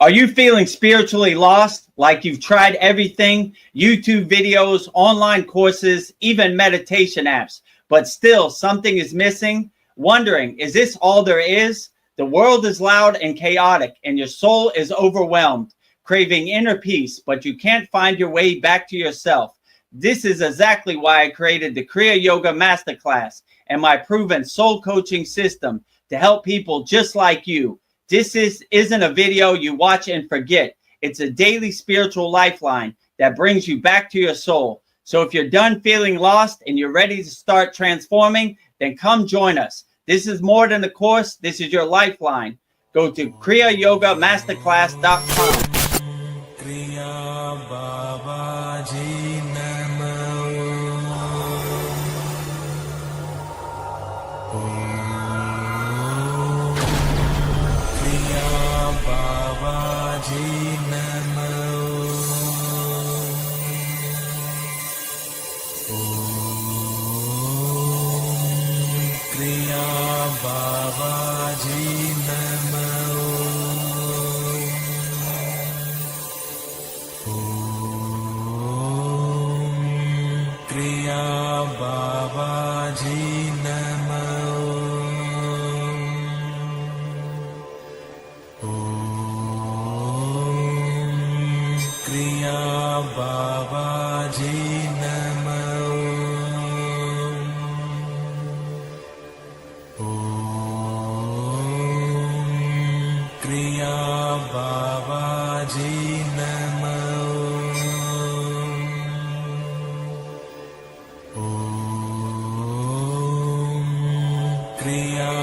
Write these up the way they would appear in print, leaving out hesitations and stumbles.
Are you feeling spiritually lost, like you've tried everything, YouTube videos, online courses, even meditation apps, but still something is missing? Wondering, is this all there is? The world is loud and chaotic, and your soul is overwhelmed, craving inner peace, but you can't find your way back to yourself. This is exactly why I created the Kriya Yoga Masterclass and my proven soul coaching system to help people just like you. This isn't a video you watch and forget. It's a daily spiritual lifeline that brings you back to your soul. So if you're done feeling lost and you're ready to start transforming, then come join us. This is more than a course. This is your lifeline. Go to KriyaYogaMasterclass.com. Kriya Babaji Namo. Kriya Babaji Namo. Kriya Babaji Namo. Kriya Babaji Namo. Kriya Babaji Namo. Kriya Babaji Namo. Kriya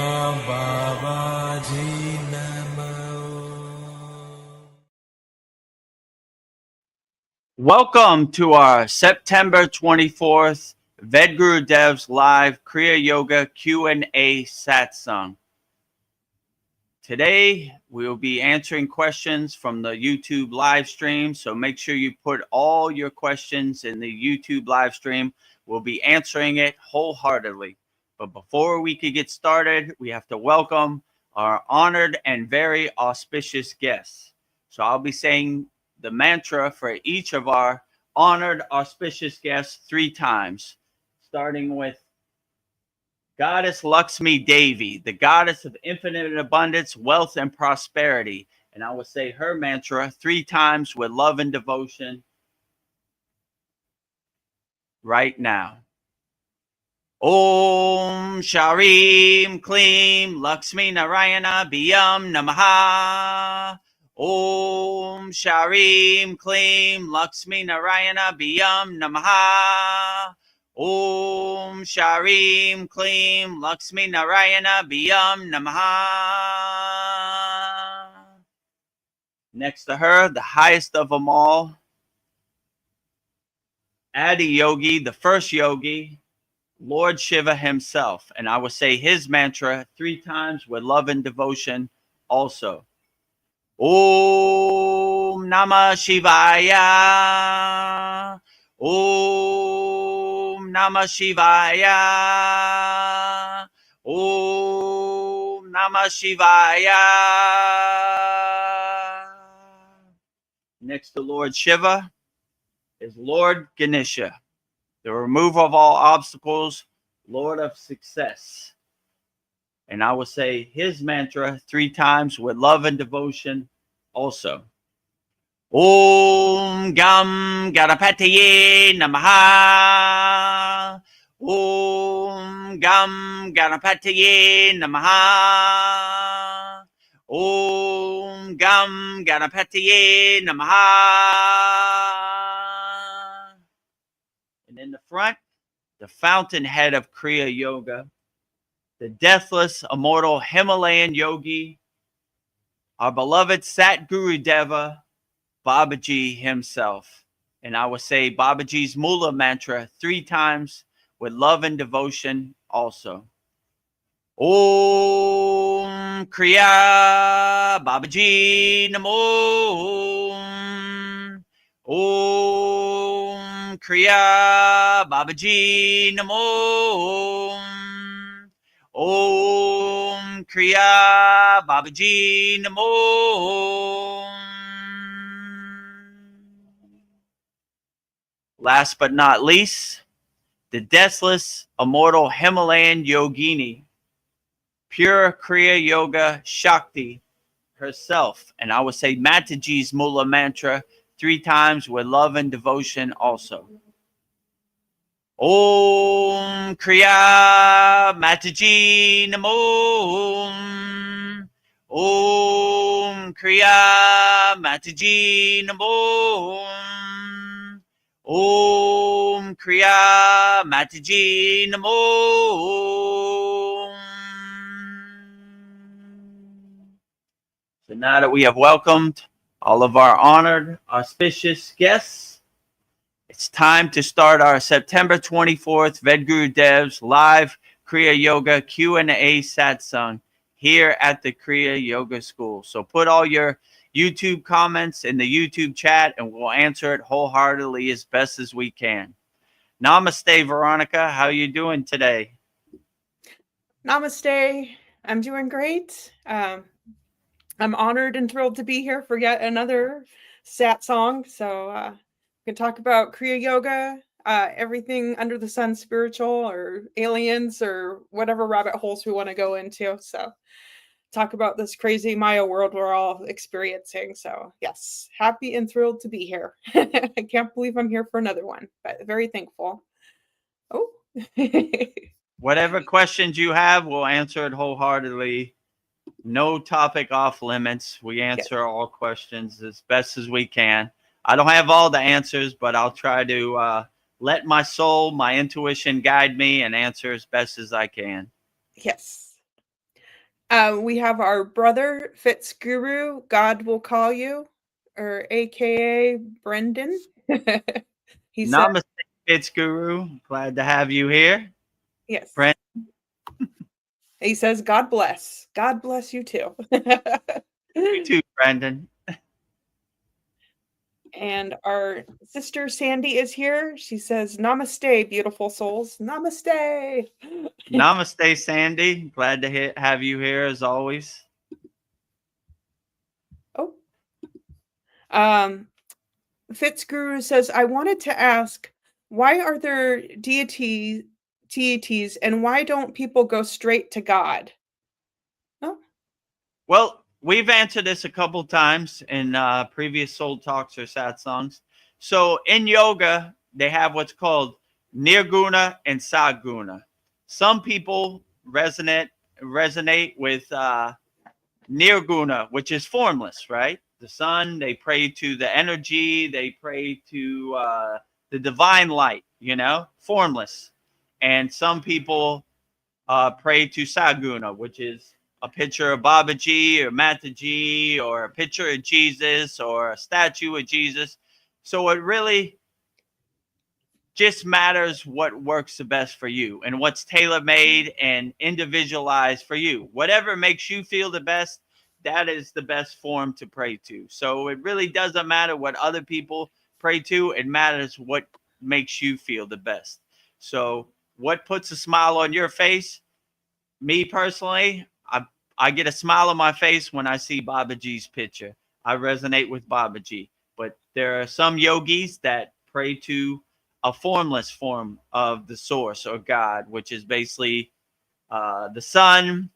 Babaji Namo. Welcome to our September 24th Vedgurudev's live Kriya Yoga Q&A Satsang. Today, we will be answering questions from the YouTube live stream, so make sure you put all your questions in the YouTube live stream. We'll be answering it wholeheartedly. But before we could get started, we have to welcome our honored and very auspicious guests. So I'll be saying the mantra for each of our honored, auspicious guests 3 times, starting with Goddess Lakshmi Devi, the goddess of infinite abundance, wealth, and prosperity. And I will say her mantra 3 times with love and devotion right now. Om Sharim Klim Lakshmi Narayana Biyam Namaha. Om Sharim Klim Lakshmi Narayana Biyam Namaha. Om Sharim Klim Lakshmi Narayana Biyam Namaha. Next to her, the highest of them all, Adi Yogi, the first yogi, Lord Shiva himself. And I will say his mantra 3 times with love and devotion also. Om Namah Shivaya. Om Namah Shivaya. Om Namah Shivaya. Next to Lord Shiva is Lord Ganesha, the remover of all obstacles, Lord of success. And I will say his mantra 3 times with love and devotion also. Om Gam Ganapataye Namaha. Om Gam Ganapataye Namaha. Om Gam Ganapataye Namaha. And in the front, the fountainhead of Kriya Yoga, the deathless, immortal Himalayan yogi, our beloved Satgurudeva, Babaji himself. And I will say Babaji's Mula mantra 3 times with love and devotion also. Om Kriya Babaji Namo. Om Kriya Babaji Namo. Om Kriya Babaji Namo. Last but not least, the deathless, immortal Himalayan yogini, pure Kriya Yoga Shakti herself. And I would say Mataji's Mula mantra 3 times with love and devotion also. Om Kriya Mataji Namo. Om Kriya Mataji Namo. Om Kriya Mataji Namo. So now that we have welcomed all of our honored, auspicious guests, it's time to start our September 24th Vedagurudev live Kriya Yoga Q&A Satsang here at the Kriya Yoga School. So put all your YouTube comments in the YouTube chat and we'll answer it wholeheartedly as best as we can. Namaste, Veronica. How are you doing today? Namaste. I'm doing great. I'm honored and thrilled to be here for yet another satsang. So we can talk about Kriya Yoga, everything under the sun spiritual or aliens or whatever rabbit holes we want to go into. So talk about this crazy Maya world we're all experiencing. So yes, happy and thrilled to be here. I can't believe I'm here for another one, but very thankful. Oh. Whatever questions you have, we'll answer it wholeheartedly. No topic off limits. We answer all questions as best as we can. I don't have all the answers, but I'll try to let my soul, my intuition guide me and answer as best as I can. Yes. We have our brother, Fitzguru, God will call you, or AKA Brendan. He Namaste, Fitzguru. Glad to have you here. Yes. Brendan. He says, God bless. God bless you too. You too, Brendan. And our sister Sandy is here. She says, Namaste, beautiful souls. Namaste. Namaste, Sandy. Glad to have you here as always. Oh. Fitzguru says, I wanted to ask, why are there deities and why don't people go straight to God? Oh. Well, we've answered this a couple times in previous soul talks or satsangs. So in yoga, they have what's called nirguna and saguna. Some people resonate with nirguna, which is formless, right? The sun, they pray to the energy, they pray to the divine light, formless. And some people pray to saguna, which is a picture of Babaji or Mataji or a picture of Jesus or a statue of Jesus. So it really just matters what works the best for you and what's tailor-made and individualized for you. Whatever makes you feel the best, that is the best form to pray to. So it really doesn't matter what other people pray to. It matters what makes you feel the best. So what puts a smile on your face? Me personally, I get a smile on my face when I see Babaji's picture. I resonate with Babaji. But there are some yogis that pray to a formless form of the source or God, which is basically the sun.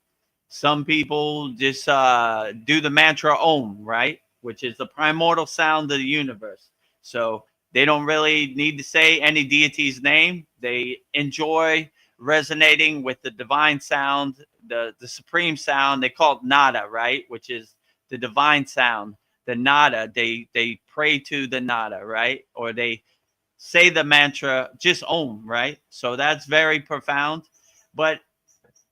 Some people just do the mantra Om, right? Which is the primordial sound of the universe. So they don't really need to say any deity's name. They enjoy resonating with the divine sound, the supreme sound. They call it nada, right? Which is the divine sound, the nada. They pray to the nada, right? Or they say the mantra just Om, right? So that's very profound.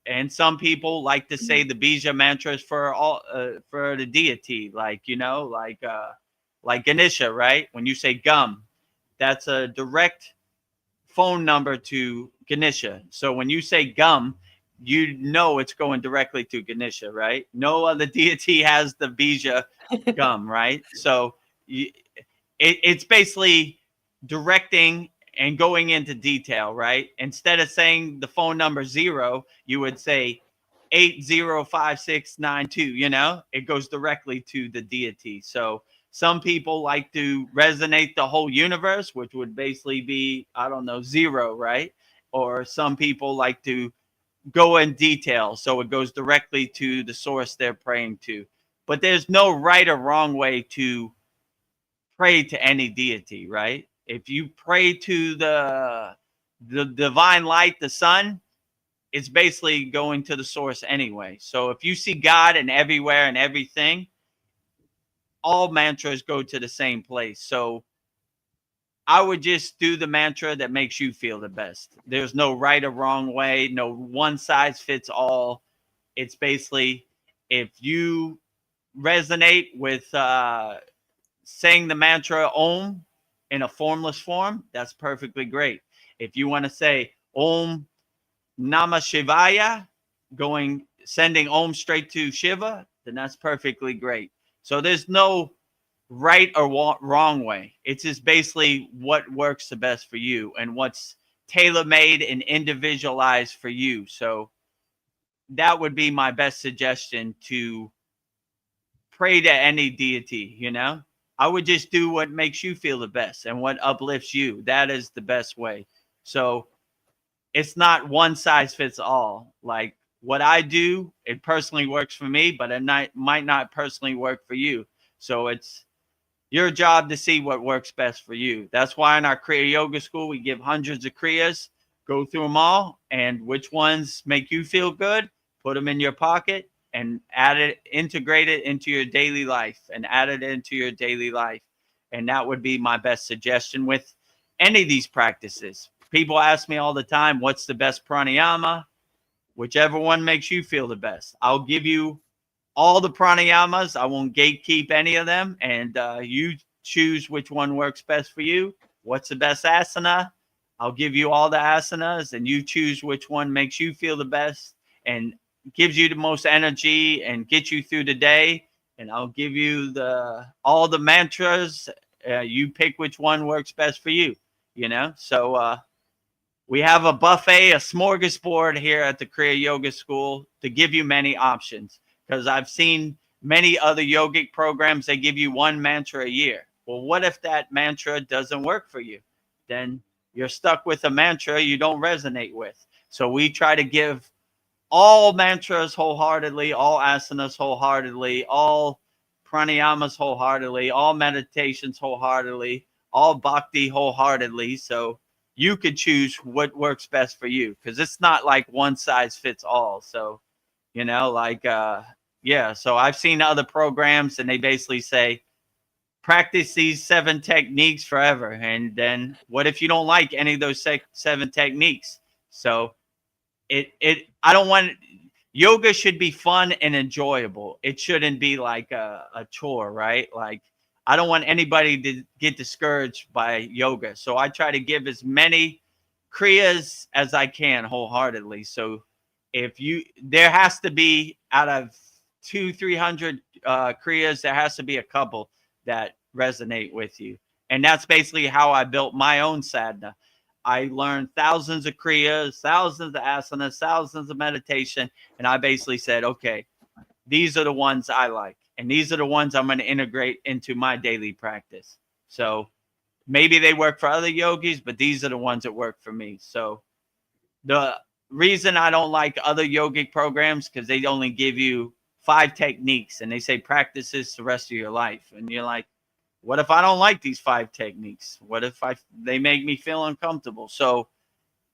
And some people like to say the bija mantras for all for the deity, like Ganesha, right? When you say gum, that's a direct phone number to Ganesha. So when you say gum, you know it's going directly to Ganesha, right? No other deity has the bija gum, right? So it's basically directing and going into detail, right? Instead of saying the phone number 0, you would say 805692, you know, it goes directly to the deity. So some people like to resonate the whole universe, which would basically be, I don't know, 0, right? Or some people like to go in detail, so it goes directly to the source they're praying to. But there's no right or wrong way to pray to any deity, right? If you pray to the divine light, the sun, it's basically going to the source anyway. So if you see God in everywhere and everything, all mantras go to the same place. So I would just do the mantra that makes you feel the best. There's no right or wrong way, no one size fits all. It's basically, if you resonate with saying the mantra Om in a formless form, that's perfectly great. If you want to say Om Namah Shivaya, sending Om straight to Shiva, then that's perfectly great. So there's no right or wrong way. It's just basically what works the best for you and what's tailor-made and individualized for you. So that would be my best suggestion, to pray to any deity, you know? I would just do what makes you feel the best and what uplifts you. That is the best way. So it's not one size fits all. Like what I do, it personally works for me, but it might not personally work for you. So it's your job to see what works best for you. That's why in our Kriya Yoga School, we give hundreds of Kriyas, go through them all, and which ones make you feel good, put them in your pocket and integrate it into your daily life and add it into your daily life. And that would be my best suggestion with any of these practices. People ask me all the time, what's the best pranayama? Whichever one makes you feel the best. I'll give you all the pranayamas. I won't gatekeep any of them. And you choose which one works best for you. What's the best asana? I'll give you all the asanas, and you choose which one makes you feel the best and gives you the most energy and gets you through the day. And I'll give you all the mantras. You pick which one works best for you, you know? So we have a buffet, a smorgasbord here at the Kriya Yoga School to give you many options. Because I've seen many other yogic programs, they give you one mantra a year. Well, what if that mantra doesn't work for you? Then you're stuck with a mantra you don't resonate with. So we try to give all mantras wholeheartedly, all asanas wholeheartedly, all pranayamas wholeheartedly, all meditations wholeheartedly, all bhakti wholeheartedly. So you could choose what works best for you, because it's not like one size fits all. So, you know, like, yeah. So I've seen other programs and they basically say, practice these 7 techniques forever. And then what if you don't like any of those 7 techniques? So I don't want, yoga should be fun and enjoyable. It shouldn't be like a chore, right? Like, I don't want anybody to get discouraged by yoga. So I try to give as many kriyas as I can wholeheartedly. So there has to be, out of 200-300 kriyas, there has to be a couple that resonate with you. And that's basically how I built my own sadhana. I learned thousands of kriyas, thousands of asanas, thousands of meditation. And I basically said, okay, these are the ones I like. And these are the ones I'm going to integrate into my daily practice. So maybe they work for other yogis, but these are the ones that work for me. So the reason I don't like other yogic programs, because they only give you 5 techniques and they say practice this the rest of your life. And you're like, what if I don't like these 5 techniques? What if they make me feel uncomfortable? So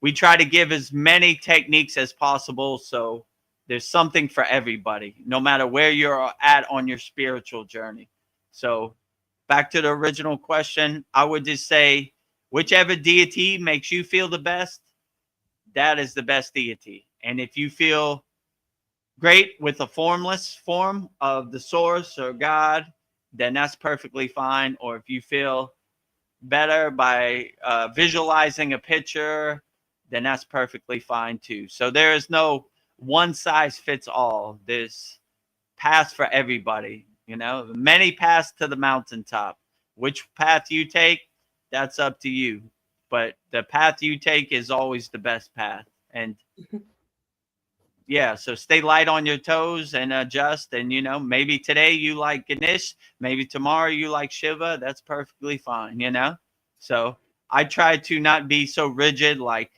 we try to give as many techniques as possible. So there's something for everybody, no matter where you're at on your spiritual journey. So back to the original question, I would just say, whichever deity makes you feel the best, that is the best deity. And if you feel great with a formless form of the source or God, then that's perfectly fine. Or if you feel better by visualizing a picture, then that's perfectly fine too. So there is no one size fits all. There's paths for everybody, you know, many paths to the mountaintop. Which path you take, that's up to you. But the path you take is always the best path. And yeah, so stay light on your toes and adjust. And, you know, maybe today you like Ganesh, maybe tomorrow you like Shiva. That's perfectly fine, you know? So I try to not be so rigid, like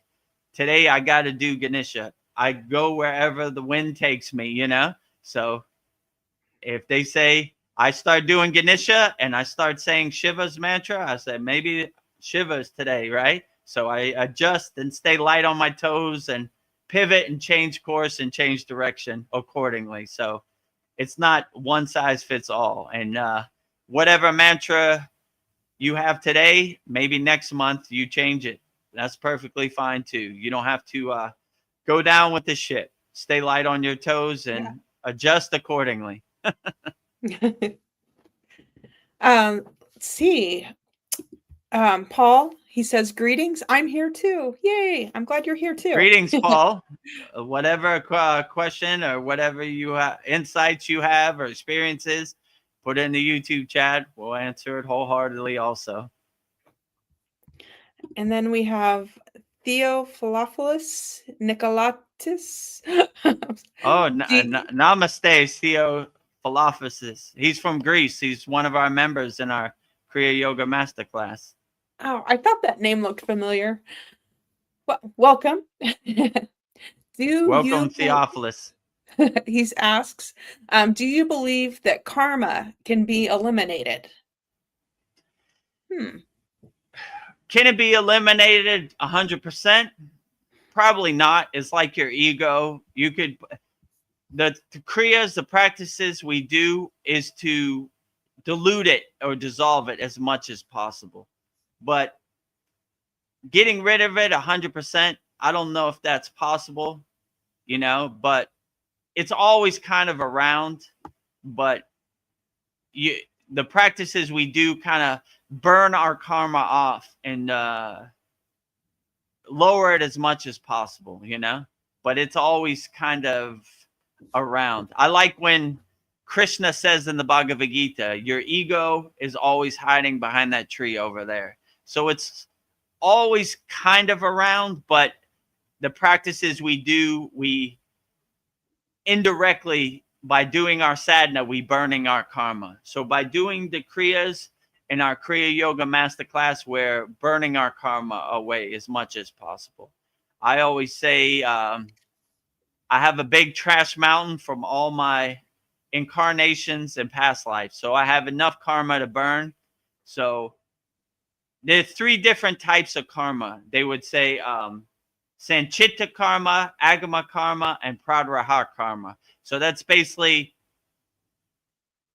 today I got to do Ganesha. I go wherever the wind takes me, you know? So if they say I start doing Ganesha and I start saying Shiva's mantra, I said maybe Shiva's today, right? So I adjust and stay light on my toes and pivot and change course and change direction accordingly. So it's not one size fits all. And whatever mantra you have today, maybe next month you change it. That's perfectly fine too. You don't have to go down with the ship. Stay light on your toes Yeah. and adjust accordingly. Let's see. Paul, he says, greetings. I'm here too. Yay. I'm glad you're here too. Greetings, Paul. Whatever question or whatever insights you have or experiences, put it in the YouTube chat. We'll answer it wholeheartedly also. And then we have Theophilopoulos Nicolatis. Oh, namaste, Theo Philophysis. He's from Greece. He's one of our members in our Kriya Yoga Masterclass. Oh, I thought that name looked familiar. Well, welcome. Welcome, Theophilus. He asks, do you believe that karma can be eliminated? Can it be eliminated 100%? Probably not. It's like your ego. You could, the kriyas, the practices we do is to dilute it or dissolve it as much as possible. But getting rid of it 100%, I don't know if that's possible, you know, but it's always kind of around. But the practices we do kind of burn our karma off and lower it as much as possible, you know, but it's always kind of around. I like when Krishna says in the Bhagavad Gita, your ego is always hiding behind that tree over there. So it's always kind of around, but the practices we do, we indirectly, by doing our sadhana, we burning our karma. So by doing the kriyas in our Kriya Yoga Masterclass, we're burning our karma away as much as possible. I always say I have a big trash mountain from all my incarnations and past lives. So I have enough karma to burn. So there's 3 different types of karma. They would say Sanchita karma, Agama karma, and Pradraha karma. So that's basically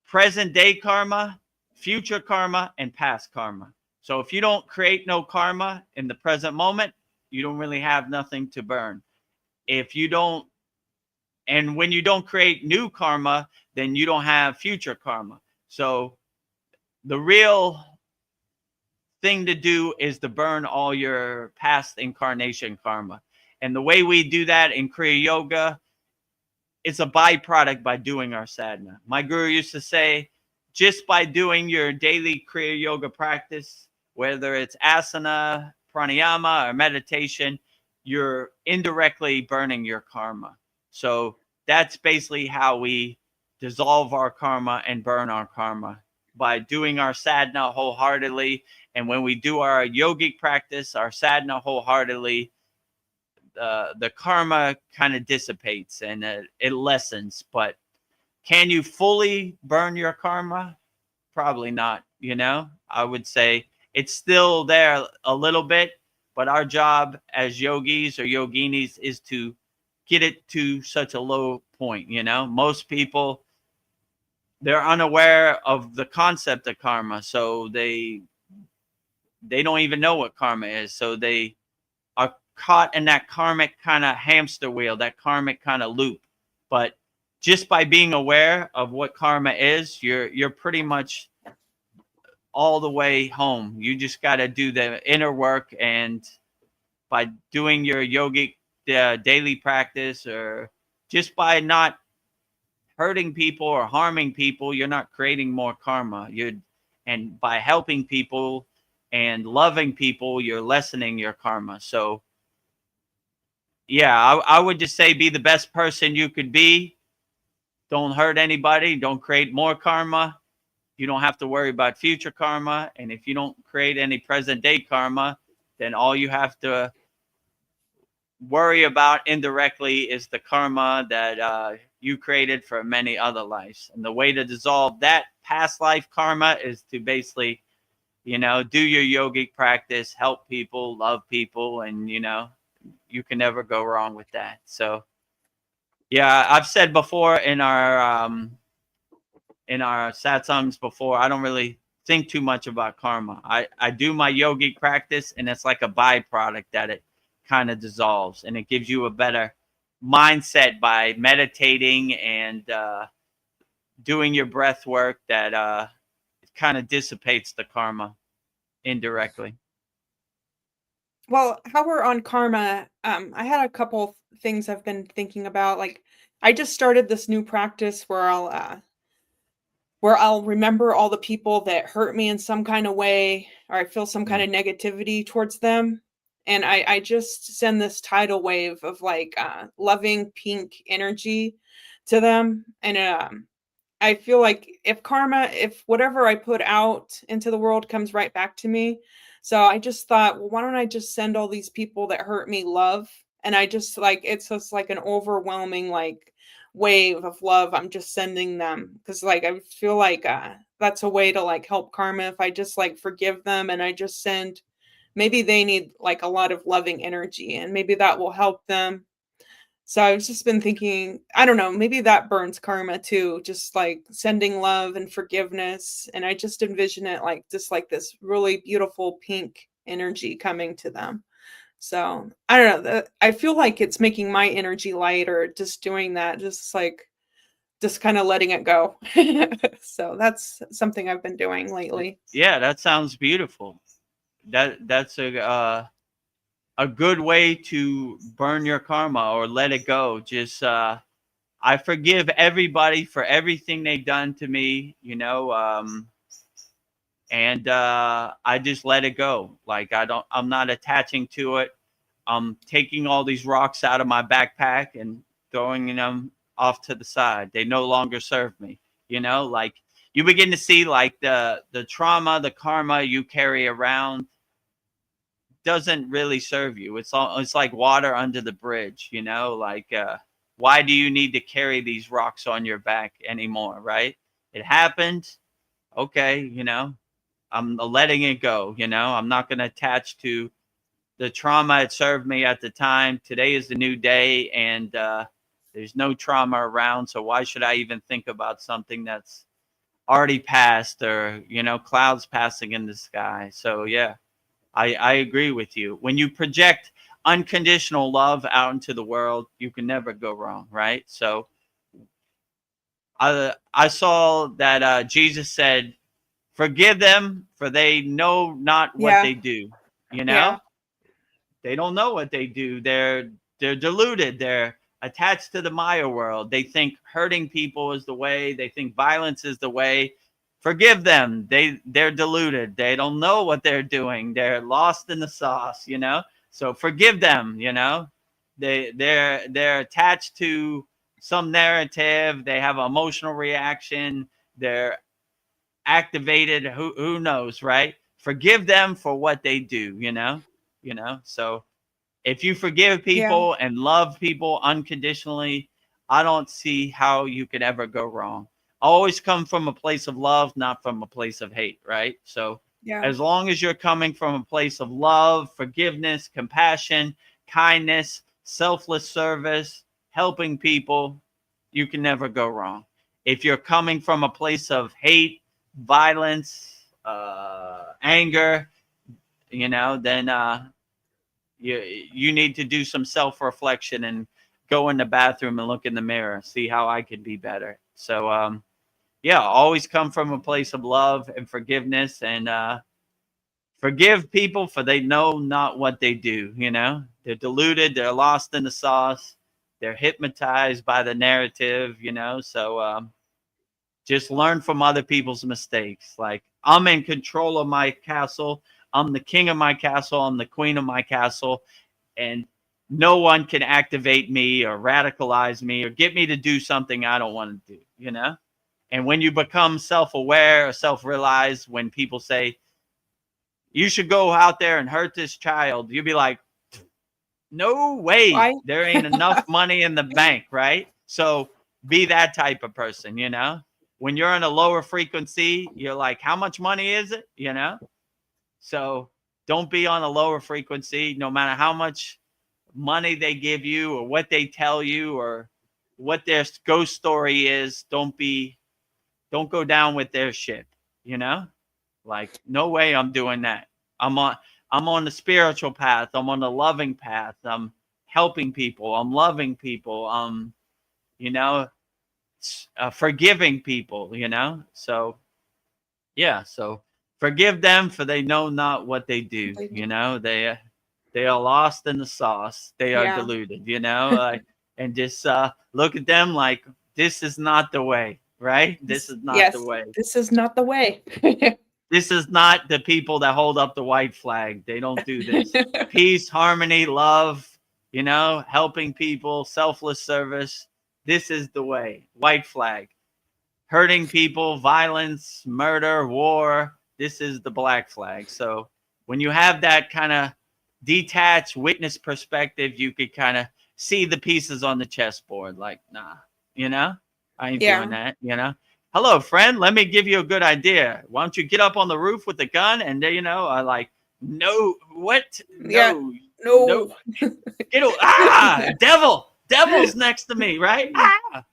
present day karma, future karma, and past karma. So if you don't create no karma in the present moment, you don't really have nothing to burn. If you don't, and when you don't create new karma, then you don't have future karma. So the real thing to do is to burn all your past incarnation karma. And the way we do that in Kriya Yoga, it's a byproduct by doing our sadhana. My guru used to say, just by doing your daily Kriya Yoga practice, whether it's asana, pranayama, or meditation, you're indirectly burning your karma. So that's basically how we dissolve our karma and burn our karma, by doing our sadhana wholeheartedly. And when we do our yogic practice, our sadhana wholeheartedly, the karma kind of dissipates and it lessens. But can you fully burn your karma? Probably not. You know, I would say it's still there a little bit, but our job as yogis or yoginis is to get it to such a low point. You know, most people, they're unaware of the concept of karma, so they don't even know what karma is. So they are caught in that karmic kind of hamster wheel, that karmic kind of loop. But just by being aware of what karma is, you're pretty much all the way home. You just got to do the inner work, and by doing your yogic daily practice, or just by not hurting people or harming people, you're not creating more karma. And by helping people and loving people, you're lessening your karma. So yeah, I would just say be the best person you could be. Don't hurt anybody. Don't create more karma. You don't have to worry about future karma. And if you don't create any present day karma, then all you have to worry about indirectly is the karma that you created for many other lives. And the way to dissolve that past life karma is to basically, do your yogic practice, help people, love people, and, you can never go wrong with that. So, yeah, I've said before in our satsangs before, I don't really think too much about karma. I do my yogic practice, and it's like a byproduct that it kind of dissolves, and it gives you a better mindset by meditating and doing your breath work that it kind of dissipates the karma indirectly. Well, how we're on karma, I had a couple things I've been thinking about. Like, I just started this new practice where I'll remember all the people that hurt me in some kind of way, or I feel some kind of negativity towards them. And I just send this tidal wave of like loving pink energy to them. And I feel like if whatever I put out into the world comes right back to me. So I just thought, well, why don't I just send all these people that hurt me love? And I just like, it's just like an overwhelming like wave of love I'm just sending them, because like I feel like that's a way to like help karma if I just like forgive them and I just send, maybe they need like a lot of loving energy and maybe that will help them. So I've just been thinking, I don't know, maybe that burns karma too, just like sending love and forgiveness. And I just envision it like just like this really beautiful pink energy coming to them. So I don't know. I feel like it's making my energy lighter just doing that, just kind of letting it go. So that's something I've been doing lately. Yeah, that sounds beautiful. That's a good way to burn your karma or let it go. Just I forgive everybody for everything they've done to me, and I just let it go. Like I'm not attaching to it. I'm taking all these rocks out of my backpack and throwing them off to the side. They no longer serve me. Like you begin to see like the trauma, the karma you carry around doesn't really serve you. It's like water under the bridge, like why do you need to carry these rocks on your back anymore, right? It happened. Okay, I'm letting it go, I'm not going to attach to the trauma it served me at the time. Today is the new day, and there's no trauma around, so why should I even think about something that's already passed, or clouds passing in the sky? So yeah, I agree with you. When you project unconditional love out into the world, you can never go wrong, right? So I saw that Jesus said, "Forgive them, for they know not what Yeah. they do." Yeah. They don't know what they do. They're deluded. They're attached to the Maya world. They think hurting people is the way. They think violence is the way. Forgive them. They're deluded. They don't know what they're doing. They're lost in the sauce, So forgive them, They're attached to some narrative. They have an emotional reaction. They're activated. Who knows, right? Forgive them for what they do, So if you forgive Yeah. people and love people unconditionally, I don't see how you could ever go wrong. Always come from a place of love, not from a place of hate, right? So Yeah. as long as you're coming from a place of love, forgiveness, compassion, kindness, selfless service, helping people, you can never go wrong. If you're coming from a place of hate, violence, anger, then you need to do some self-reflection and go in the bathroom and look in the mirror, see how I could be better. So yeah, always come from a place of love and forgiveness, and forgive people, for they know not what they do. They're deluded, they're lost in the sauce, they're hypnotized by the narrative. So just learn from other people's mistakes. Like, I'm in control of my castle. I'm the king of my castle. I'm the queen of my castle. And no one can activate me or radicalize me or get me to do something I don't want to do, you know? And when you become self-aware or self-realized, when people say, you should go out there and hurt this child, you'll be like, no way. Why? There ain't enough money in the bank, right? So be that type of person, you know? When you're in a lower frequency, you're like, how much money is it? You know? So don't be on a lower frequency, no matter how much money they give you or what they tell you or what their ghost story is. Don't go down with their shit, you know? Like, no way I'm doing that. I'm on the spiritual path. I'm on the loving path. I'm helping people. I'm loving people. You know, forgiving people, you know? So, yeah. So forgive them, for they know not what they do. You know, they are lost in the sauce. They are deluded, you know, and just look at them like, this is not the way, right? This is not the way. This is not the way. This is not the people that hold up the white flag. They don't do this. Peace, harmony, love, you know, helping people, selfless service. This is the way. White flag. Hurting people, violence, murder, war. This is the black flag. So when you have that kind of detached witness perspective, you could kind of see the pieces on the chessboard. Like, nah, you know, I ain't doing that, you know. Hello, friend. Let me give you a good idea. Why don't you get up on the roof with the gun? And you know, I like, no, what? No, no. Get away. Devil's next to me, right?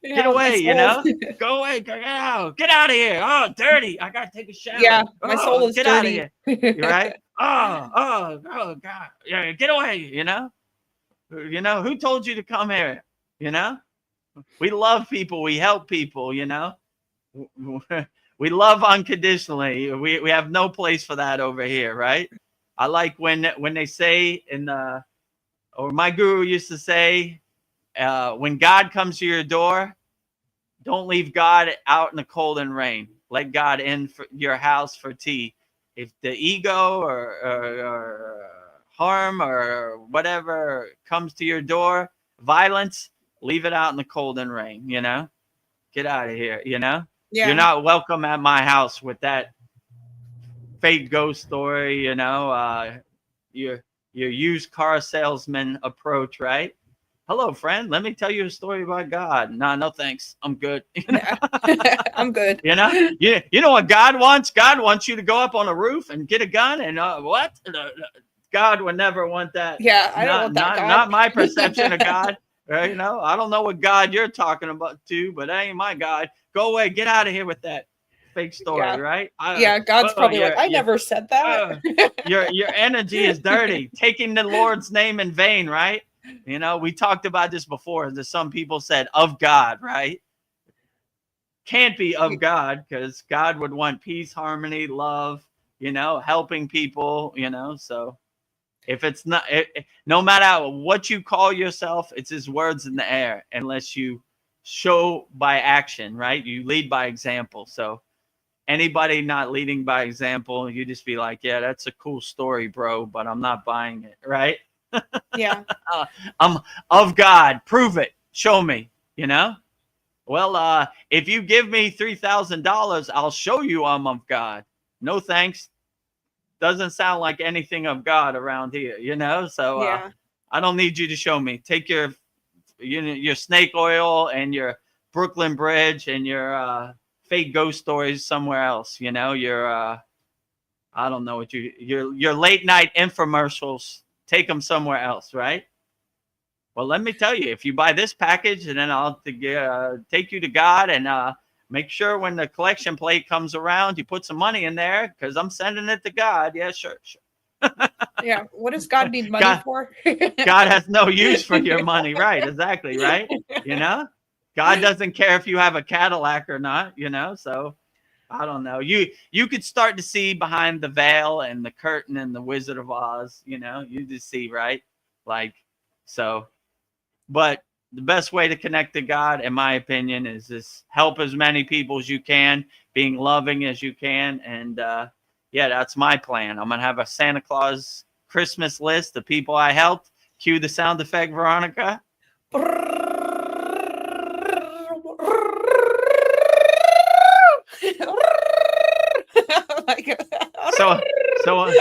Get away, you know? Go away. Get out of here. Oh, dirty. I got to take a shower. Yeah, my soul is get dirty. Out of here. Right? Oh, God. Yeah, get away, you know? You know, who told you to come here? You know? We love people. We help people, you know? We love unconditionally. We have no place for that over here, right? I like when they say or my guru used to say, when God comes to your door, don't leave God out in the cold and rain. Let God in for your house for tea. If the ego or harm or whatever comes to your door, violence, leave it out in the cold and rain, you know? Get out of here, you know? Yeah. You're not welcome at my house with that fake ghost story, you know, your used car salesman approach, right? Hello, friend. Let me tell you a story about God. No thanks. I'm good. You know? I'm good. You know? You know what God wants? God wants you to go up on a roof and get a gun and what? God would never want that. Yeah, I don't want that. Not my perception of God. Right? You know, I don't know what God you're talking about too, but that ain't my God. Go away. Get out of here with that fake story, right? God's probably like, I never said that. Your energy is dirty. Taking the Lord's name in vain, right? You know, we talked about this before. That some people said of God, right? Can't be of God, because God would want peace, harmony, love, you know, helping people, you know. So if it's not, no matter what you call yourself, it's his words in the air, unless you show by action, right? You lead by example. So anybody not leading by example, you just be like, yeah, that's a cool story, bro, but I'm not buying it, right? Yeah. I'm of God. Prove it. Show me, you know? Well, if you give me $3,000, I'll show you I'm of God. No thanks. Doesn't sound like anything of God around here, you know? So I don't need you to show me. Take your snake oil and your Brooklyn Bridge and your fake ghost stories somewhere else, you know? Your I don't know what your late night infomercials. Take them somewhere else, right? Well, let me tell you, if you buy this package, and then I'll take you to God, and make sure when the collection plate comes around, you put some money in there, because I'm sending it to God. Yeah, sure. Yeah. What does God need money for? God has no use for your money. Right. Exactly. Right. You know, God doesn't care if you have a Cadillac or not, you know, so I don't know. You could start to see behind the veil and the curtain and the Wizard of Oz, you know, you just see, right? Like, so, but the best way to connect to God, in my opinion, is just help as many people as you can, being loving as you can. And yeah, that's my plan. I'm going to have a Santa Claus Christmas list of people I helped, Cue the sound effect, Veronica. So, so,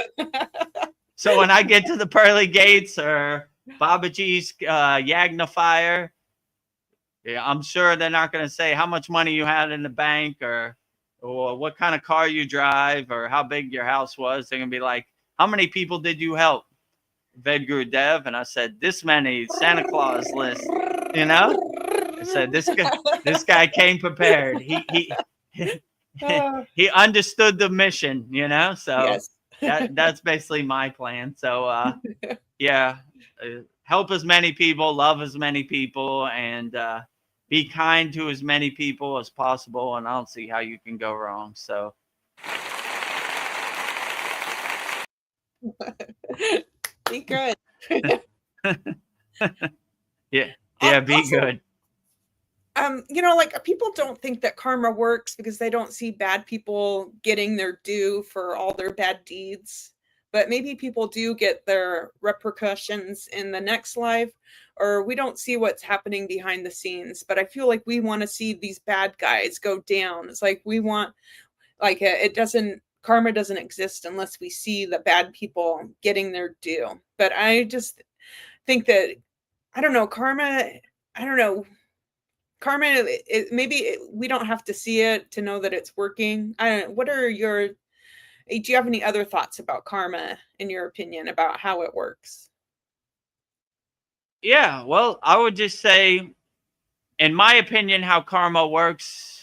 so when I get to the pearly gates or Babaji's Yagnifier, yeah, I'm sure they're not going to say how much money you had in the bank or what kind of car you drive or how big your house was. They're going to be like, how many people did you help, Vedagurudev? And I said, this many, Santa Claus list, you know? I said, this guy came prepared. He he understood the mission, you know? So Yes. that's basically my plan. So, yeah, help as many people, love as many people, and be kind to as many people as possible. And I don't see how you can go wrong. So, Be good. yeah, be Also, good. Like people don't think that karma works because they don't see bad people getting their due for all their bad deeds. But maybe people do get their repercussions in the next life, or we don't see what's happening behind the scenes. But I feel like we want to see these bad guys go down. It's like we want, like, karma doesn't exist unless we see the bad people getting their due. But I just think that, I don't know, karma, we don't have to see it to know that it's working. Do you have any other thoughts about karma, in your opinion, about how it works? Yeah, well, I would just say, in my opinion, how karma works,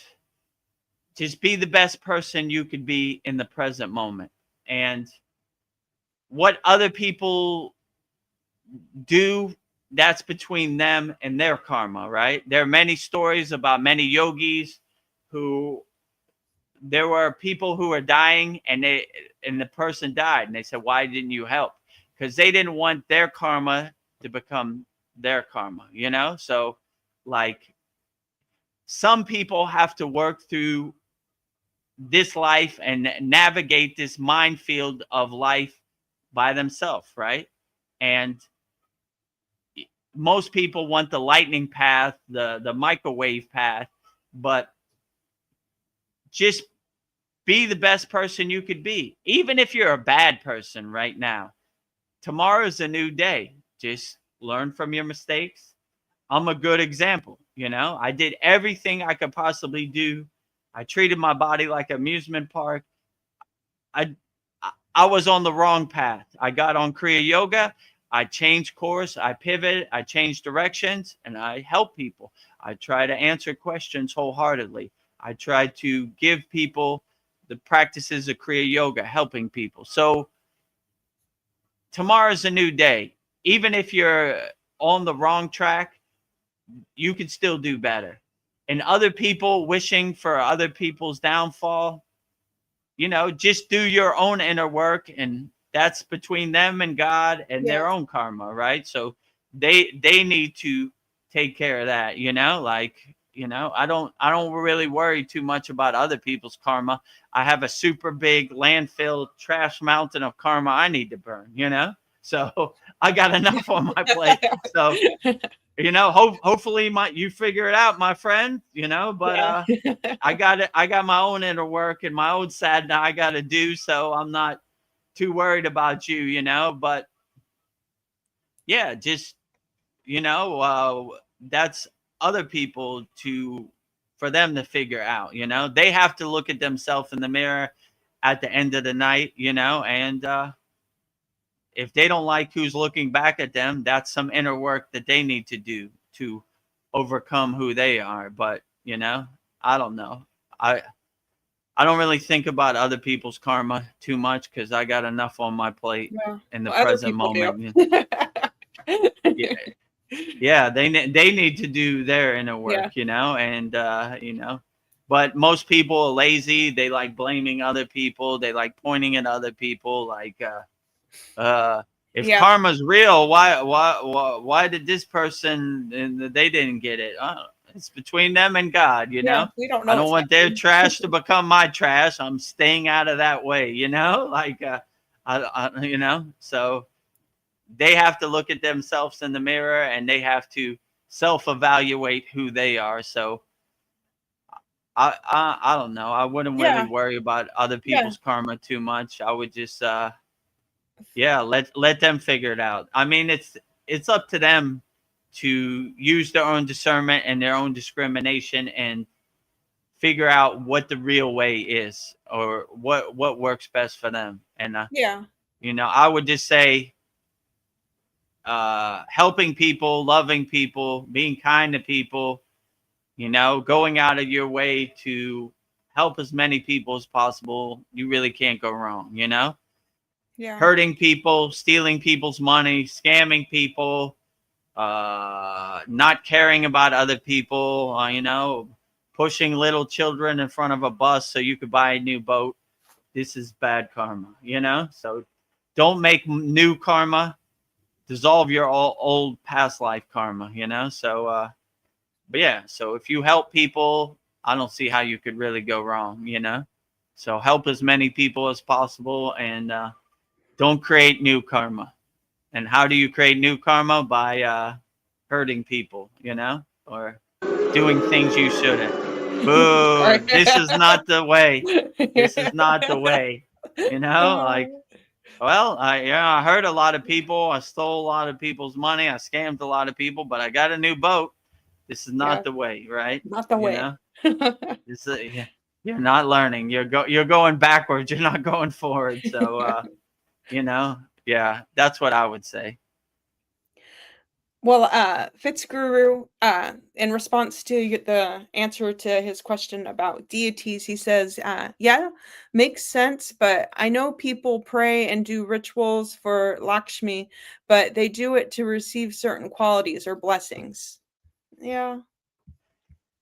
just be the best person you could be in the present moment. And what other people do, that's between them and their karma, right? There are many stories about many yogis who, there were people who were dying and the person died and they said, why didn't you help? Because they didn't want their karma to become their karma, you know? So like, some people have to work through this life and navigate this minefield of life by themselves, right? And most people want the lightning path, the microwave path, but just be the best person you could be. Even if you're a bad person right now, tomorrow's a new day. Just learn from your mistakes. I'm a good example. You know, I did everything I could possibly do. I treated my body like an amusement park. I was on the wrong path. I got on Kriya Yoga. I changed course. I pivoted. I changed directions, and I help people. I try to answer questions wholeheartedly. I try to give people the practices of Kriya Yoga, helping people. So tomorrow's a new day. Even if you're on the wrong track, you can still do better. And other people wishing for other people's downfall, you know, just do your own inner work, and that's between them and God and their own karma, right? So they need to take care of that, you know, like, you know, I don't really worry too much about other people's karma. I have a super big landfill trash mountain of karma I need to burn, you know? So I got enough on my plate. So, you know, hopefully you figure it out, my friend, you know, but I got my own inner work and my own sadhana I got to do. So I'm not too worried about you, you know, but yeah, just, you know, that's other people for them to figure out, you know. They have to look at themselves in the mirror at the end of the night, you know, and if they don't like who's looking back at them, that's some inner work that they need to do to overcome who they are. But, you know, I don't know. I don't really think about other people's karma too much because I got enough on my plate in the present moment. Yeah, they need to do their inner work, you know, and you know, but most people are lazy. They like blaming other people. They like pointing at other people. Like, if karma's real, why did this person and they didn't get it? It's between them and God, you know. We don't know. I don't want their trash to become my trash. I'm staying out of that way, you know. Like, I you know, so they have to look at themselves in the mirror and they have to self-evaluate who they are. So I don't know. I wouldn't really Yeah. worry about other Yeah. people's karma too much. I would just yeah, let them figure it out. I mean, it's up to them to use their own discernment and their own discrimination and figure out what the real way is, or what works best for them. And Yeah. you know, I would just say helping people, loving people, being kind to people, you know, going out of your way to help as many people as possible. You really can't go wrong, you know? Yeah. Hurting people, stealing people's money, scamming people, not caring about other people, you know, pushing little children in front of a bus so you could buy a new boat. This is bad karma, you know? So don't make new karma. Dissolve your old past life karma, you know? So, but yeah, so if you help people, I don't see how you could really go wrong, you know? So help as many people as possible, and don't create new karma. And how do you create new karma? By hurting people, you know, or doing things you shouldn't. Boo! Sorry. This is not the way. This is not the way. You know, like, well, I hurt a lot of people. I stole a lot of people's money. I scammed a lot of people, but I got a new boat. This is Yeah. not the way, right? Not the You way. know, this yeah, you're not learning. You're going backwards. You're not going forward. So you know, yeah, that's what I would say. Well, Fitzguru, in response to the answer to his question about deities, he says, yeah, makes sense, but I know people pray and do rituals for Lakshmi, but they do it to receive certain qualities or blessings. Yeah.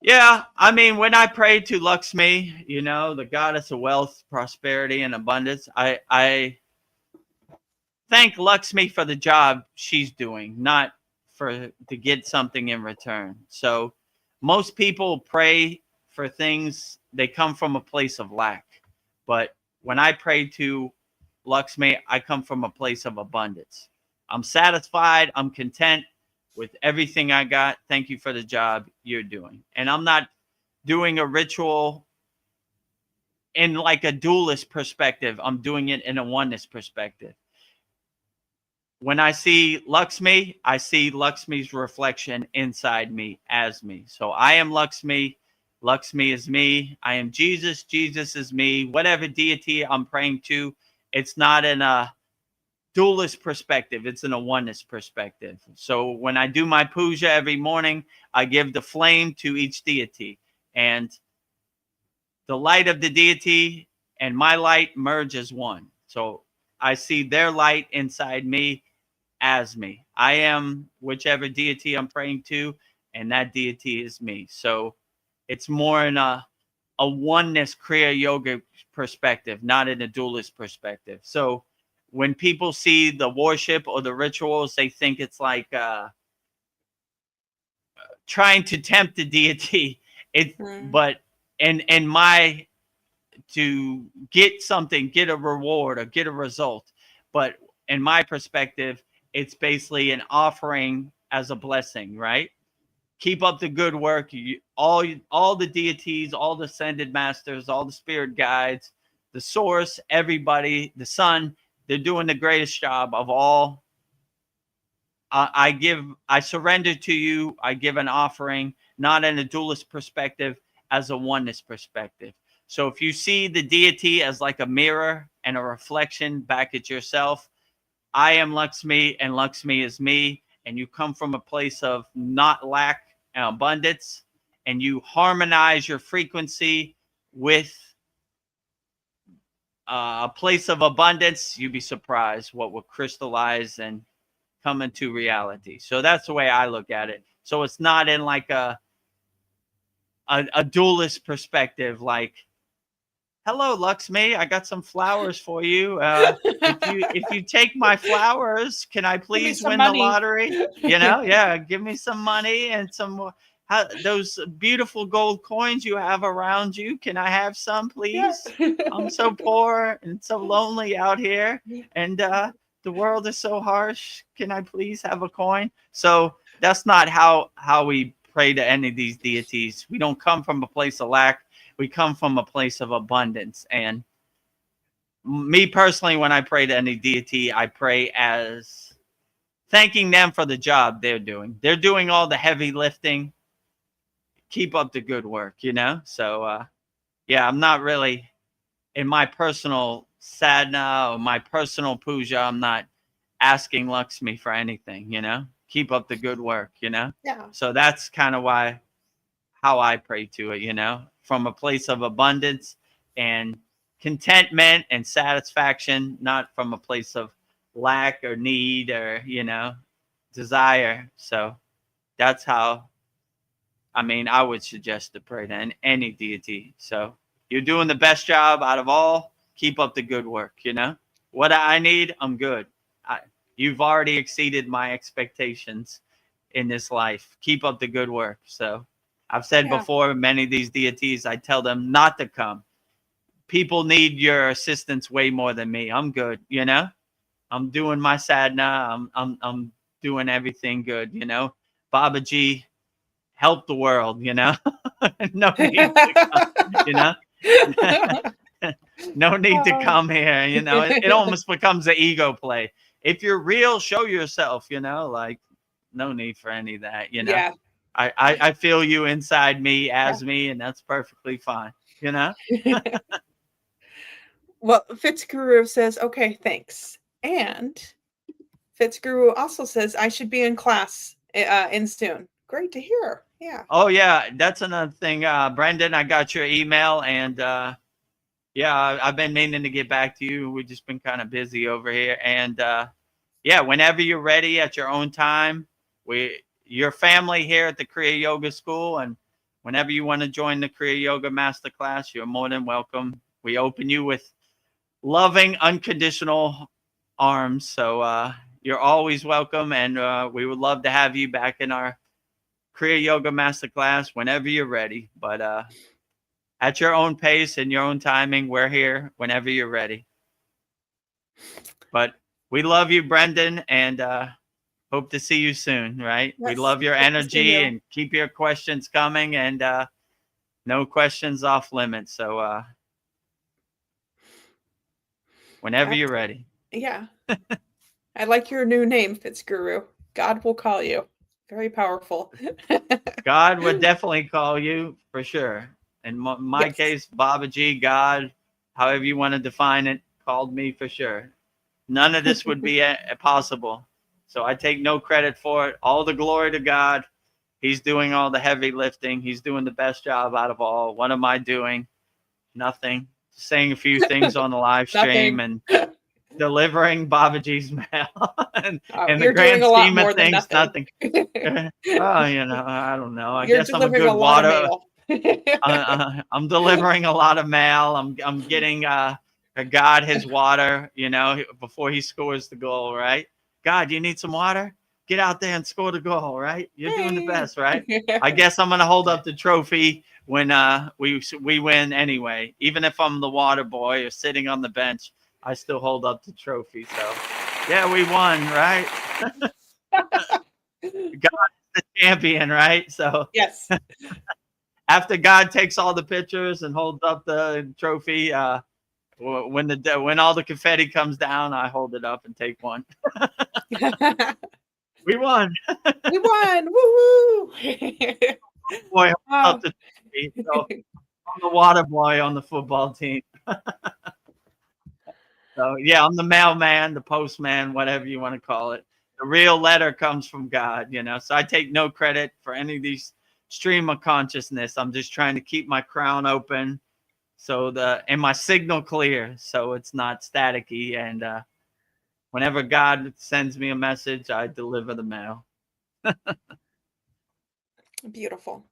Yeah, I mean, when I pray to Lakshmi, you know, the goddess of wealth, prosperity, and abundance, I thank Lakshmi for the job she's doing, not for to get something in return. So most people pray for things, they come from a place of lack. But when I pray to Lakshmi, I come from a place of abundance. I'm satisfied, I'm content with everything I got. Thank you for the job you're doing. And I'm not doing a ritual in like a dualist perspective. I'm doing it in a oneness perspective. When I see Lakshmi, I see Lakshmi's reflection inside me as me. So I am Lakshmi. Lakshmi is me. I am Jesus. Jesus is me. Whatever deity I'm praying to, it's not in a dualist perspective. It's in a oneness perspective. So when I do my puja every morning, I give the flame to each deity. And the light of the deity and my light merge as one. So I see their light inside me as me. I am whichever deity I'm praying to, and that deity is me. So it's more in a oneness Kriya Yoga perspective, not in a dualist perspective. So when people see the worship or the rituals, they think it's like trying to tempt the deity. It, Mm. but in my to get something, get a reward or get a result. But in my perspective, it's basically an offering as a blessing, right? Keep up the good work. All the deities, all the ascended masters, all the spirit guides, the source, everybody, the sun, they're doing the greatest job of all. I surrender to you. I give an offering, not in a dualist perspective, as a oneness perspective. So if you see the deity as like a mirror and a reflection back at yourself, I am Lakshmi and Lakshmi is me, and you come from a place of not lack and abundance, and you harmonize your frequency with a place of abundance, you'd be surprised what will crystallize and come into reality. So that's the way I look at it. So it's not in like a dualist perspective, like, hello Lakshmi, I got some flowers for you. If you take my flowers, can I Give me please some win the money. lottery? You know, yeah, give me some money and some those beautiful gold coins you have around you. Can I have some, Yeah. please? I'm so poor and so lonely out here, and the world is so harsh. Can I please have a coin? So that's not how we pray to any of these deities. We don't come from a place of lack. We come from a place of abundance. And me personally, when I pray to any deity, I pray as thanking them for the job they're doing. They're doing all the heavy lifting. Keep up the good work, you know? So, yeah, I'm not really in my personal sadhana or my personal puja. I'm not asking Lakshmi for anything, you know? Keep up the good work, you know? Yeah. So that's kind of how I pray to it, you know, from a place of abundance and contentment and satisfaction, not from a place of lack or need or, you know, desire. So that's how, I mean, I would suggest to pray to any deity. So you're doing the best job out of all. Keep up the good work, you know? What I need, I'm good. You've already exceeded my expectations in this life. Keep up the good work. So I've said before, many of these deities, I tell them not to come. People need your assistance way more than me. I'm good, you know? I'm doing my sadhana. I'm doing everything good, you know? Babaji, help the world, you know? No need to come, you know? No need to come here, you know? It almost becomes an ego play. If you're real, show yourself, you know? Like, no need for any of that, you know? Yeah. I feel you inside me as me, and that's perfectly fine, you know? Well, Fitzguru says, okay, thanks. And Fitzguru also says, I should be in class in soon. Great to hear. Yeah. Oh, yeah, that's another thing. Brendan, I got your email, and yeah, I've been meaning to get back to you. We've just been kind of busy over here. And yeah, whenever you're ready at your own time, your family here at the Kriya Yoga School, and whenever you want to join the Kriya Yoga Masterclass, you're more than welcome. We open you with loving, unconditional arms. So you're always welcome, and we would love to have you back in our Kriya Yoga Masterclass whenever you're ready. But at your own pace and your own timing, we're here whenever you're ready. But we love you, Brendan, and hope to see you soon, right? Yes, we love your energy and keep your questions coming, and no questions off limits. So whenever you're ready. Yeah. I like your new name, Fitzguru. God will call you. Very powerful. God would definitely call you for sure. In my case, Babaji, God, however you want to define it, called me for sure. None of this would be possible. So I take no credit for it. All the glory to God. He's doing all the heavy lifting. He's doing the best job out of all. What am I doing? Nothing. Saying a few things on the live stream and delivering Babaji's mail. and the grand scheme of things, nothing. Oh, you know, I don't know. I guess I'm a good water. I'm delivering a lot of mail. I'm getting God his water, you know, before he scores the goal, right? God, you need some water? Get out there and score the goal, right? You're doing the best, right? I guess I'm gonna hold up the trophy when we win anyway. Even if I'm the water boy or sitting on the bench, I still hold up the trophy. So yeah, we won, right? God is the champion, right? So yes. After God takes all the pictures and holds up the trophy, when all the confetti comes down, I hold it up and take one. We won. We won. Woohoo! Boy, up the trophy. So I'm the water boy on the football team. So yeah, I'm the mailman, the postman, whatever you want to call it. The real letter comes from God, you know. So I take no credit for any of these stream of consciousness. I'm just trying to keep my crown open and my signal clear, so it's not staticky. And whenever God sends me a message, I deliver the mail. Beautiful.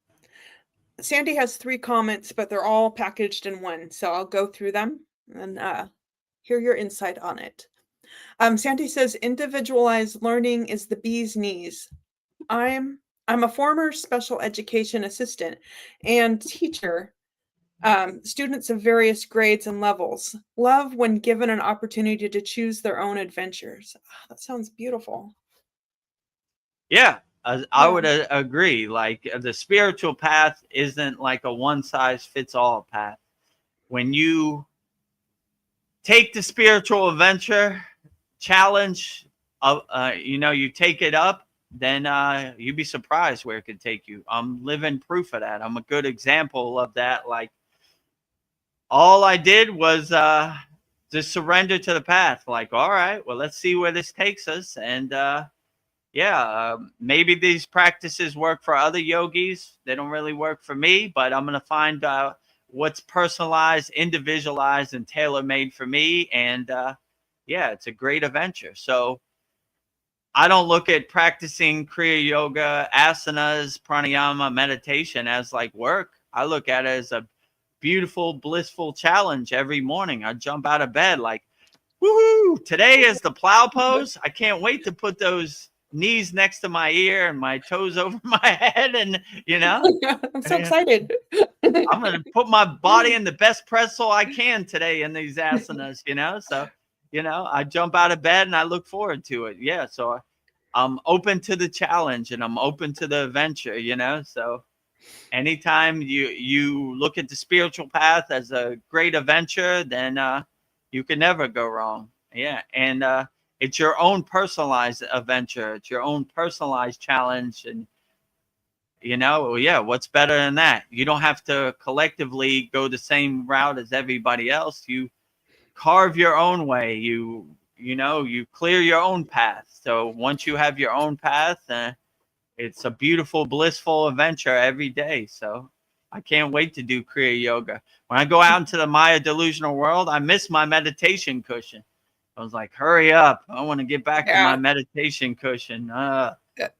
Sandy has 3 comments, but they're all packaged in one, so I'll go through them and hear your insight on it. Sandy says, individualized learning is the bee's knees. I'm a former special education assistant and teacher, Students of various grades and levels love when given an opportunity to choose their own adventures. Ah, that sounds beautiful. Yeah, I Yeah. would agree. Like the spiritual path isn't like a one size fits all path. When you take the spiritual adventure challenge, you take it up, then you'd be surprised where it could take you. I'm living proof of that. I'm a good example of that. Like all I did was just surrender to the path. Like, all right, well, let's see where this takes us. And maybe these practices work for other yogis. They don't really work for me, but I'm going to find what's personalized, individualized, and tailor made for me. And it's a great adventure. So I don't look at practicing Kriya yoga, asanas, pranayama, meditation as like work. I look at it as a beautiful, blissful challenge every morning. I jump out of bed like, woohoo, today is the plow pose. I can't wait to put those knees next to my ear and my toes over my head. And, I'm so excited. I'm going to put my body in the best pretzel I can today in these asanas, So, I jump out of bed and I look forward to it. Yeah. So I'm open to the challenge and I'm open to the adventure, So anytime you look at the spiritual path as a great adventure, then you can never go wrong. Yeah. And it's your own personalized adventure. It's your own personalized challenge. And, what's better than that? You don't have to collectively go the same route as everybody else. You carve your own way. You clear your own path. So once you have your own path, it's a beautiful, blissful adventure every day. So I can't wait to do Kriya yoga. When I go out into the Maya delusional world, I miss my meditation cushion. I was like, hurry up. I want to get back to my meditation cushion.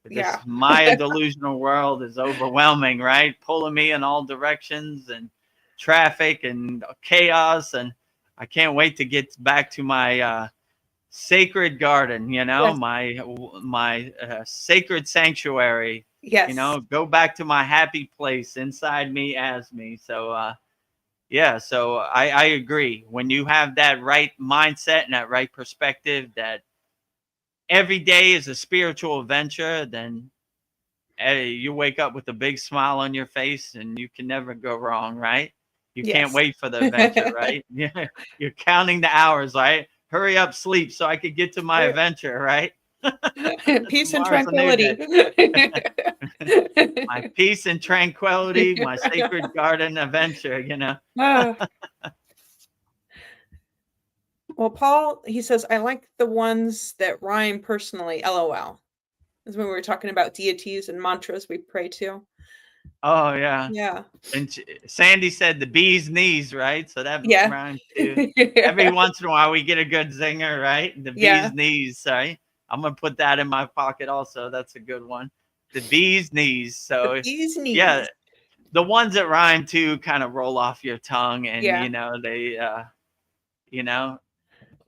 This Maya delusional world is overwhelming, right? Pulling me in all directions and traffic and chaos. And I can't wait to get back to my sacred garden, Yes. my sacred sanctuary. Yes. Go back to my happy place inside me as me. So so I agree. When you have that right mindset and that right perspective that every day is a spiritual adventure, then you wake up with a big smile on your face and you can never go wrong, right? You can't Yes. wait for the adventure, right? Yeah, you're counting the hours, right? Hurry up, sleep so I could get to my adventure, right? Peace and Tomorrow's a new day. tranquility. My peace and tranquility, my sacred garden adventure, Well, Paul, he says, I like the ones that rhyme personally, LOL. This is when we were talking about deities and mantras we pray to. Oh, yeah. Yeah. And Sandy said the bee's knees, right? So that Yeah. rhymes too. Every once in a while we get a good zinger, right? The bee's knees, right? I'm going to put that in my pocket also. That's a good one. The bee's knees. So, The bee's knees. Yeah, the ones that rhyme too kind of roll off your tongue and, they,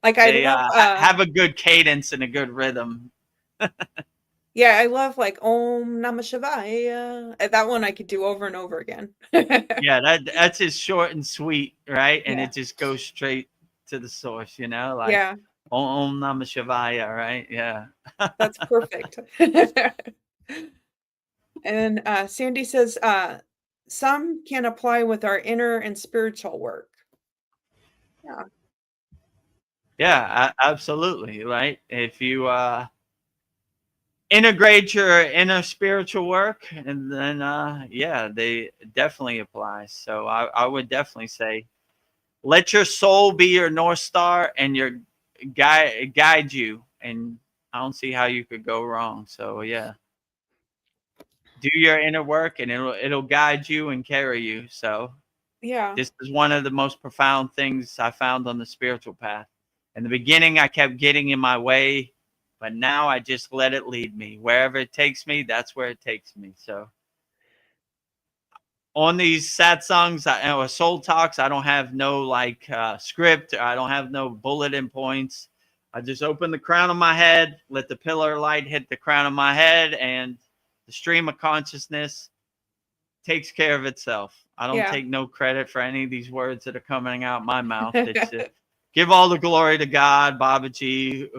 like they I love, have a good cadence and a good rhythm. Yeah, I love like Om Namah Shivaya. That one I could do over and over again. Yeah, that's just short and sweet, right? And Yeah. it just goes straight to the source, like Yeah. Om Namah Shivaya, right? Yeah. That's perfect. And Sandy says, some can apply with our inner and spiritual work. Yeah. Yeah, absolutely, right? If you integrate your inner spiritual work, and then they definitely apply. So I would definitely say, let your soul be your North Star and your guide you, and I don't see how you could go wrong. So yeah, do your inner work, and it'll guide you and carry you. So Yeah. this is one of the most profound things I found on the spiritual path. In the beginning, I kept getting in my way, but now I just let it lead me. Wherever it takes me, that's where it takes me. So on these satsangs or soul talks, I don't have no script. I don't have no bulletin points. I just open the crown of my head, let the pillar of light hit the crown of my head, and the stream of consciousness takes care of itself. I don't Yeah. take no credit for any of these words that are coming out my mouth. It's give all the glory to God, Babaji,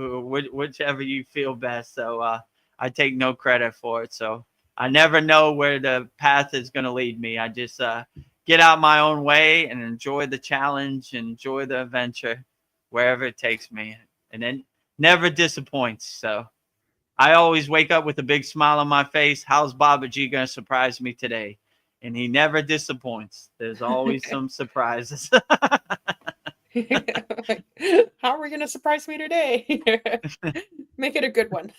whichever you feel best. So I take no credit for it. So I never know where the path is going to lead me. I just get out my own way and enjoy the challenge, enjoy the adventure, wherever it takes me, and then never disappoints. So I always wake up with a big smile on my face. How's Babaji going to surprise me today? And he never disappoints. There's always some surprises. Like, how are we going to surprise me today? Make it a good one.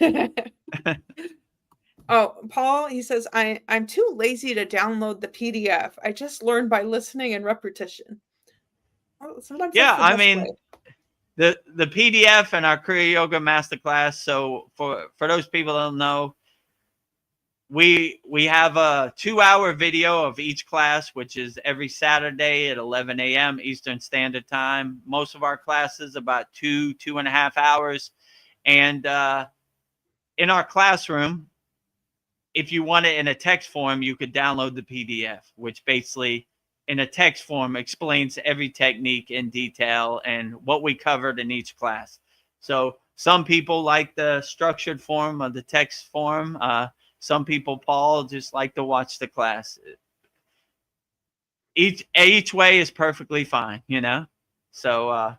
Oh, Paul, he says, I'm too lazy to download the PDF. I just learned by listening and repetition. Well, sometimes that's Yeah, the I best way. mean, the PDF and our Kriya Yoga Masterclass. So for those people that don't know, we have a 2-hour video of each class, which is every Saturday at 11 a.m. Eastern Standard Time. Most of our classes about 2.5 hours. And in our classroom, if you want it in a text form, you could download the PDF, which basically in a text form explains every technique in detail and what we covered in each class. So some people like the structured form of the text form. Some people, Paul, just like to watch the class. Each way is perfectly fine, you know? So,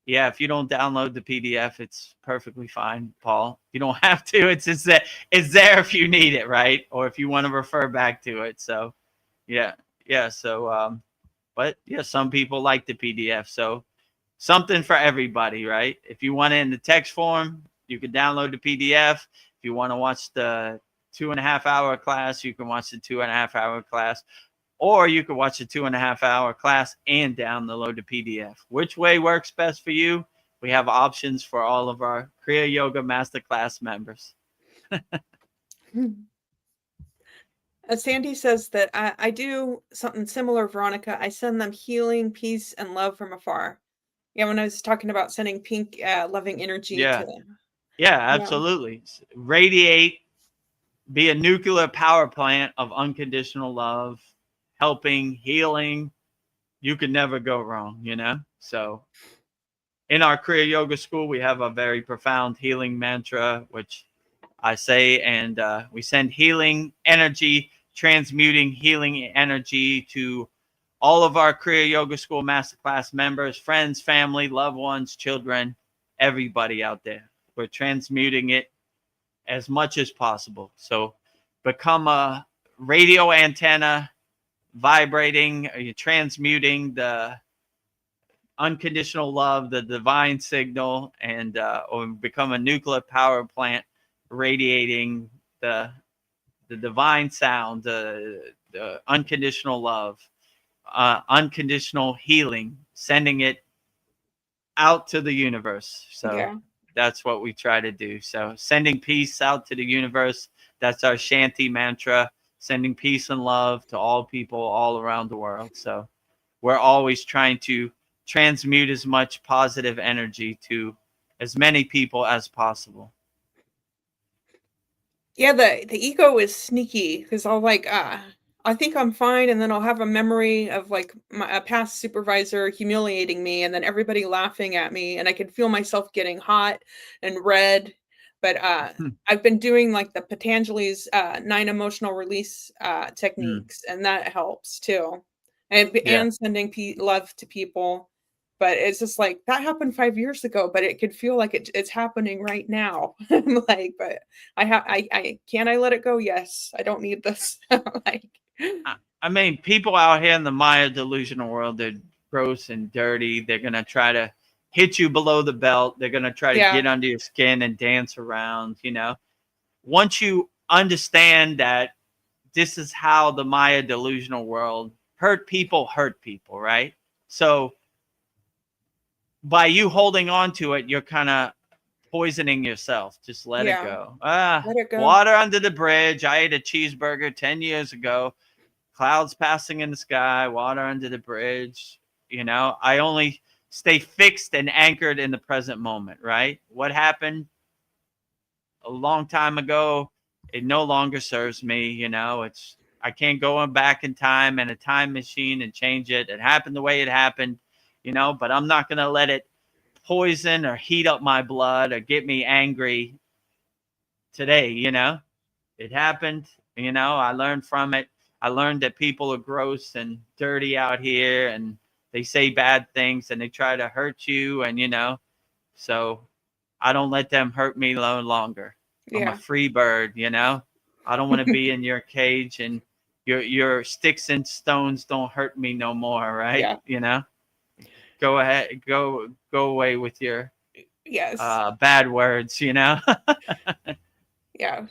yeah, if you don't download the PDF, it's perfectly fine, Paul. You don't have to. It's there if you need it, right? Or if you want to refer back to it. So, yeah. So, but yeah, some people like the PDF. So, something for everybody, right? If you want it in the text form, you can download the PDF. If you want to watch the 2.5 hour class, you can watch the 2.5 hour class. Or you could watch a 2.5 hour class and download the PDF. Which way works best for you? We have options for all of our Kriya Yoga Masterclass members. Sandy says that I do something similar, Veronica. I send them healing, peace, and love from afar. Yeah, when I was talking about sending pink, loving energy to Yeah, them. yeah, Yeah. absolutely. Radiate, be a nuclear power plant of unconditional love, helping, healing. You can never go wrong, you know? So in our Kriya Yoga school, we have a very profound healing mantra, which I say, and we send healing energy, transmuting healing energy to all of our Kriya Yoga School Masterclass members, friends, family, loved ones, children, everybody out there. We're transmuting it as much as possible. So become a radio antenna vibrating, you're transmuting the unconditional love, the divine signal, and or become a nuclear power plant radiating the divine sound, the unconditional love, unconditional healing, sending it out to the universe. So Yeah. that's what we try to do. So sending peace out to the universe. That's our Shanti mantra, sending peace and love to all people all around the world. So we're always trying to transmute as much positive energy to as many people as possible. Yeah, the ego is sneaky because I'll like, I think I'm fine, and then I'll have a memory of like a past supervisor humiliating me, and then everybody laughing at me, and I can feel myself getting hot and red. But I've been doing like the Patanjali's 9 emotional release techniques, and that helps too, Yeah. and sending love to people. But it's just like that happened 5 years ago, but it could feel like it's happening right now. I'm like, but I can I let it go? Yes. I don't need this. Like, I mean, people out here in the Maya delusional world, they're gross and dirty. They're going to try to hit you below the belt. They're going to try to yeah, get under your skin and dance around, you know. Once you understand that this is how the Maya delusional world hurt people, right? So by you holding on to it, you're kind of poisoning yourself. Just let it yeah. go. Let it go. Water under the bridge. I ate a cheeseburger 10 years ago. Clouds passing in the sky, water under the bridge. You know, I only stay fixed and anchored in the present moment, right? What happened a long time ago, it no longer serves me. You know, I can't go back in time and a time machine and change it. It happened the way it happened, you know, but I'm not going to let it poison or heat up my blood or get me angry today, you know. It happened, you know, I learned from it. I learned that people are gross and dirty out here, and they say bad things and they try to hurt you, and you know, so I don't let them hurt me no longer. I'm a Yeah. free bird, you know. I don't want to be in your cage, and your sticks and stones don't hurt me no more, right? Yeah. You know. Go ahead, go away with your Yes. bad words, you know. Yeah.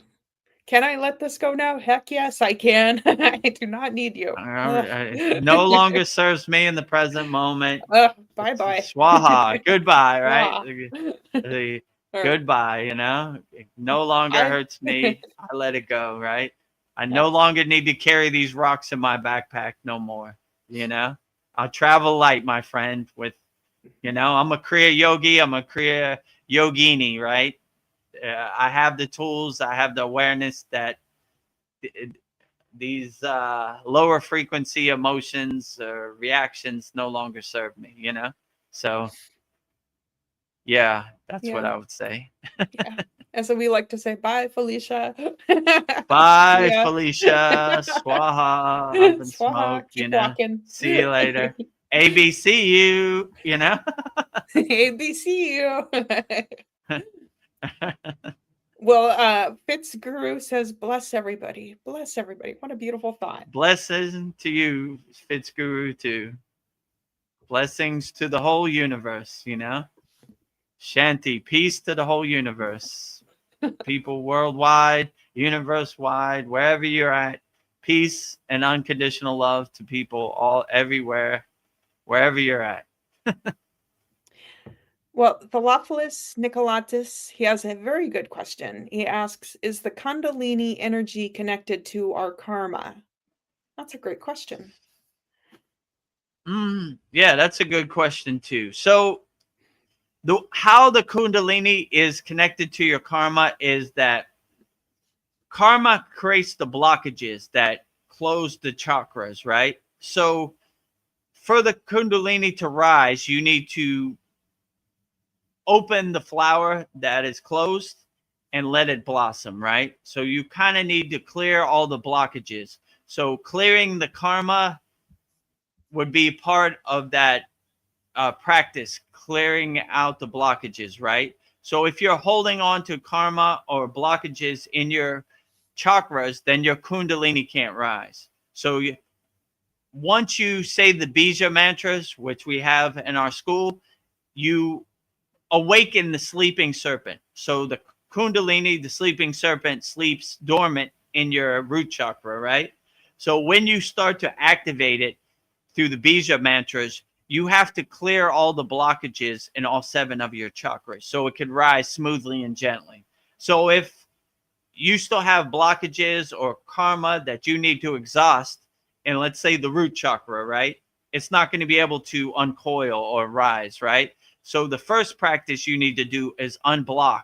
Can I let this go now? Heck yes, I can. I do not need you. Ugh. No longer serves me in the present moment. Bye bye. Swaha, goodbye, right? Wow. The Or goodbye, you know, it no longer I hurts me. I let it go, right? I yeah. no longer need to carry these rocks in my backpack no more, you know. I'll travel light, my friend, with, you know, I'm a Kriya yogi, I'm a Kriya yogini, right? I have the tools, I have the awareness that these lower frequency emotions or reactions no longer serve me, you know? So, yeah, that's what Yeah. I would say. Yeah. And so we like to say bye, Felicia. Bye, Yeah. Felicia. Swaha. Up and Swaha. smoke, you Keep know? walking. See you later. ABCU, you know? ABCU. Well, Fitzguru says, bless everybody. Bless everybody. What a beautiful thought. Blessings to you, Fitzguru, too. Blessings to the whole universe, you know? Shanti, peace to the whole universe. People worldwide, universe wide, wherever you're at, peace and unconditional love to people all everywhere, wherever you're at. Well, Theophilus Nicolatus, he has a very good question. He asks, is the Kundalini energy connected to our karma? That's a great question. Yeah, that's a good question too. So how the Kundalini is connected to your karma is that karma creates the blockages that close the chakras, right? So for the Kundalini to rise, you need to open the flower that is closed and let it blossom, right? So you kind of need to clear all the blockages. So clearing the karma would be part of that practice, clearing out the blockages, right? So if you're holding on to karma or blockages in your chakras, then your kundalini can't rise. So once you say the bija mantras, which we have in our school, you awaken the sleeping serpent. So the kundalini, the sleeping serpent, sleeps dormant in your root chakra, right? So when you start to activate it through the bija mantras, you have to clear all the blockages in all 7 of your chakras so it can rise smoothly and gently. So if you still have blockages or karma that you need to exhaust, and let's say the root chakra, right? It's not going to be able to uncoil or rise, right? So the first practice you need to do is unblock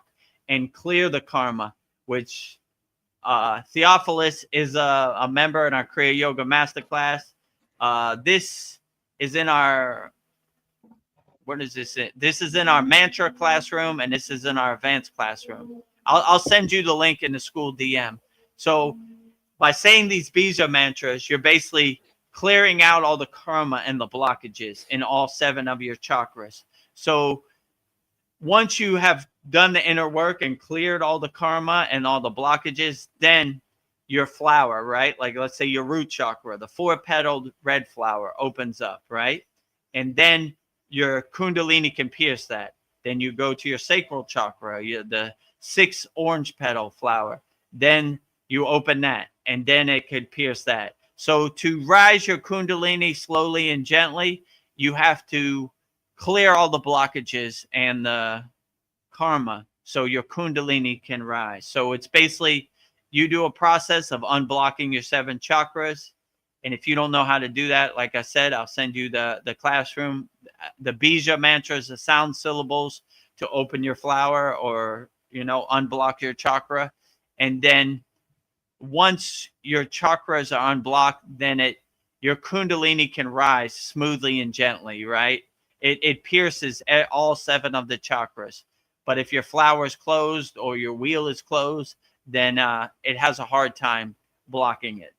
and clear the karma, which Theophilus is a member in our Kriya Yoga Masterclass. This is in our, what is this? This is in our mantra classroom, and this is in our advanced classroom. I'll send you the link in the school DM. So by saying these bija mantras, you're basically clearing out all the karma and the blockages in all 7 of your chakras. So once you have done the inner work and cleared all the karma and all the blockages, then your flower, right? Like let's say your root chakra, the 4-petaled red flower opens up, right? And then your kundalini can pierce that. Then you go to your sacral chakra, the 6 orange petal flower. Then you open that, and then it could pierce that. So to rise your kundalini slowly and gently, you have to clear all the blockages and the karma so your kundalini can rise. So it's basically you do a process of unblocking your 7 chakras. And if you don't know how to do that, like I said, I'll send you the classroom, the bija mantras, the sound syllables to open your flower or, you know, unblock your chakra. And then once your chakras are unblocked, then your kundalini can rise smoothly and gently, right? It pierces all 7 of the chakras. But if your flower is closed or your wheel is closed, then it has a hard time blocking it,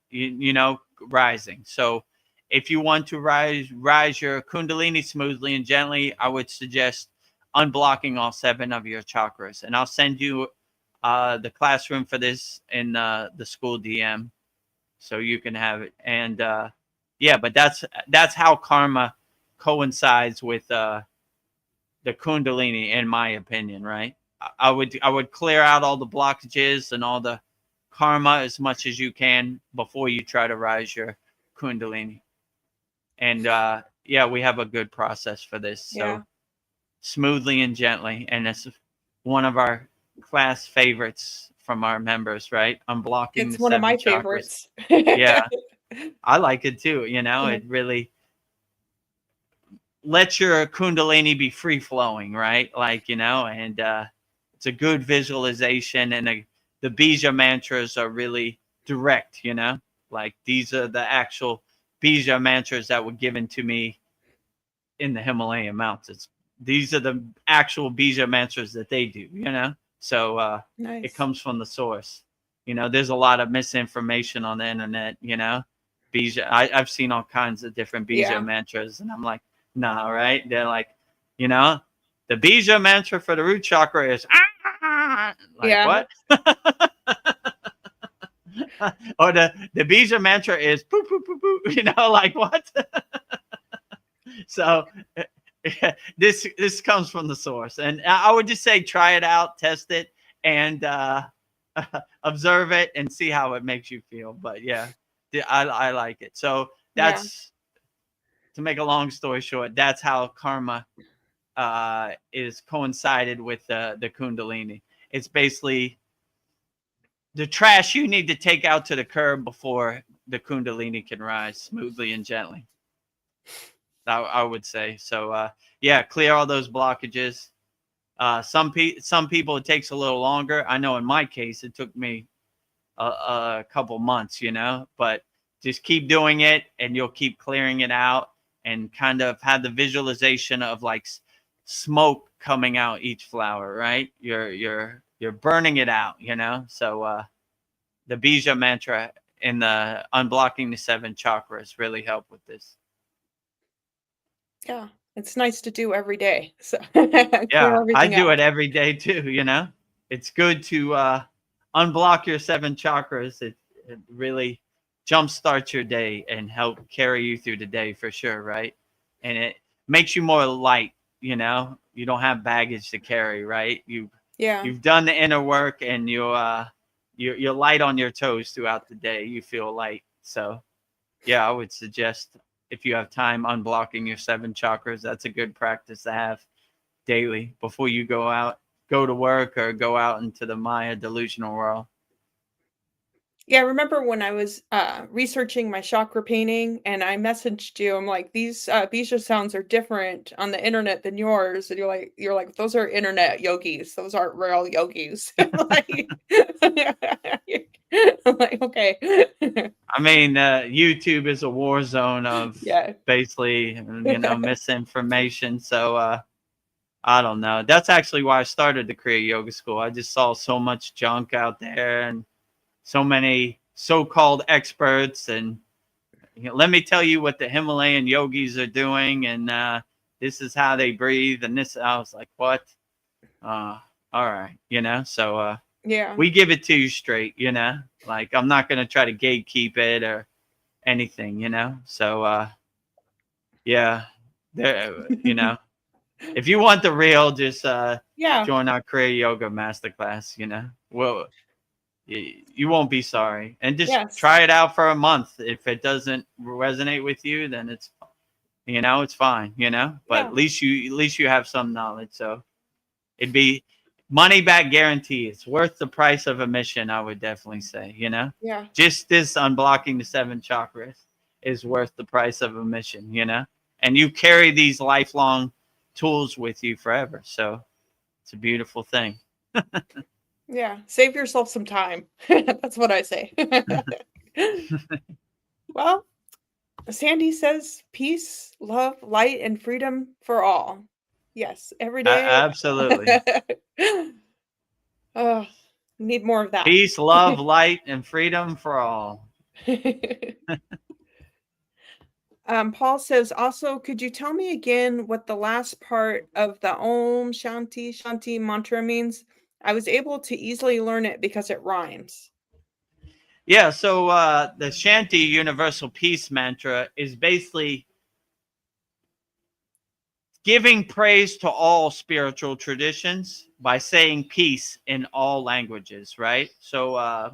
rising. So if you want to rise your kundalini smoothly and gently, I would suggest unblocking all 7 of your chakras. And I'll send you the classroom for this in the school DM, so you can have it. And yeah, but that's how karma coincides with the kundalini, in my opinion, right? I would clear out all the blockages and all the karma as much as you can before you try to rise your kundalini. And yeah, we have a good process for this. So smoothly and gently, and it's one of our class favorites from our members, right? Unblocking It's the one of 7 my chakras. favorites. Yeah, I like it too. It really let your kundalini be free flowing, right? And it's a good visualization, and the bija mantras are really direct, like these are the actual bija mantras that were given to me in the Himalayan mountains. These are the actual bija mantras that they do, so Nice. It comes from the source. There's a lot of misinformation on the internet, bija. I've seen all kinds of different bija mantras, and I'm like, nah, right? They're like, the bija mantra for the root chakra is what? Or the bija mantra is poo poo poo poo, like what? So this comes from the source, and I would just say try it out, test it, and observe it and see how it makes you feel. But yeah, I like it. So that's to make a long story short, that's how karma is coincided with the kundalini. It's basically the trash you need to take out to the curb before the kundalini can rise smoothly and gently. I would say. So yeah, clear all those blockages. Some people it takes a little longer. I know in my case it took me a couple months, but just keep doing it and you'll keep clearing it out, and kind of have the visualization of like smoke coming out each flower, right? You're burning it out, So the bija mantra and the unblocking the 7 chakras really help with this. Yeah, it's nice to do every day. So yeah, I do it every day too. It's good to unblock your 7 chakras. It really jumpstarts your day and help carry you through the day for sure, right? And it makes you more light. You don't have baggage to carry, right? You've done the inner work, and you're light on your toes throughout the day. You feel light. So yeah, I would suggest, if you have time, unblocking your 7 chakras. That's a good practice to have daily before you go to work or go out into the Maya delusional world. Yeah, I remember when I was researching my chakra painting, and I messaged you. I'm like, these bija sounds are different on the internet than yours, and you're like, those are internet yogis. Those aren't real yogis. Like, I'm like, okay. I mean, YouTube is a war zone of basically, misinformation. So I don't know. That's actually why I started the Kriya Yoga School. I just saw so much junk out there and so many so-called experts, and let me tell you what the Himalayan yogis are doing, and this is how they breathe, and this. I was like, what? All right, So we give it to you straight, Like, I'm not gonna try to gatekeep it or anything, So yeah, there, if you want the real, just join our Kriya Yoga Masterclass. Well, you won't be sorry, and just try it out for a month. If it doesn't resonate with you, then it's fine, but at least you have some knowledge. So it'd be money back guarantee. It's worth the price of admission, I would definitely say. Just this unblocking the 7 chakras is worth the price of admission. And you carry these lifelong tools with you forever, so it's a beautiful thing. Yeah, save yourself some time. That's what I say. Well, Sandy says peace, love, light, and freedom for all. Yes, every day. Absolutely. Oh, need more of that. Peace, love, light, and freedom for all. Paul says, also, could you tell me again what the last part of the Om Shanti Shanti mantra means? I was able to easily learn it because it rhymes. Yeah, so the Shanti Universal Peace Mantra is basically giving praise to all spiritual traditions by saying peace in all languages, right? So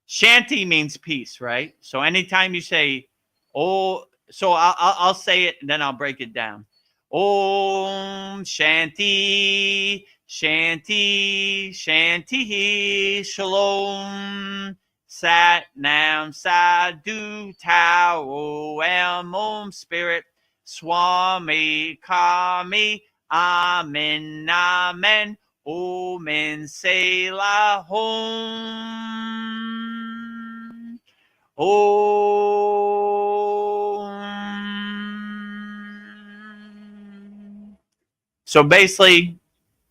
Shanti means peace, right? So anytime you say, oh, so I'll say it and then I'll break it down. Om Shanti, Shanti, Shanti, Shalom, Sat Nam, Sadhu, Tao, Om Spirit, Swami, Kami, Amen, Amen. Omen Selah Home. Om. So basically,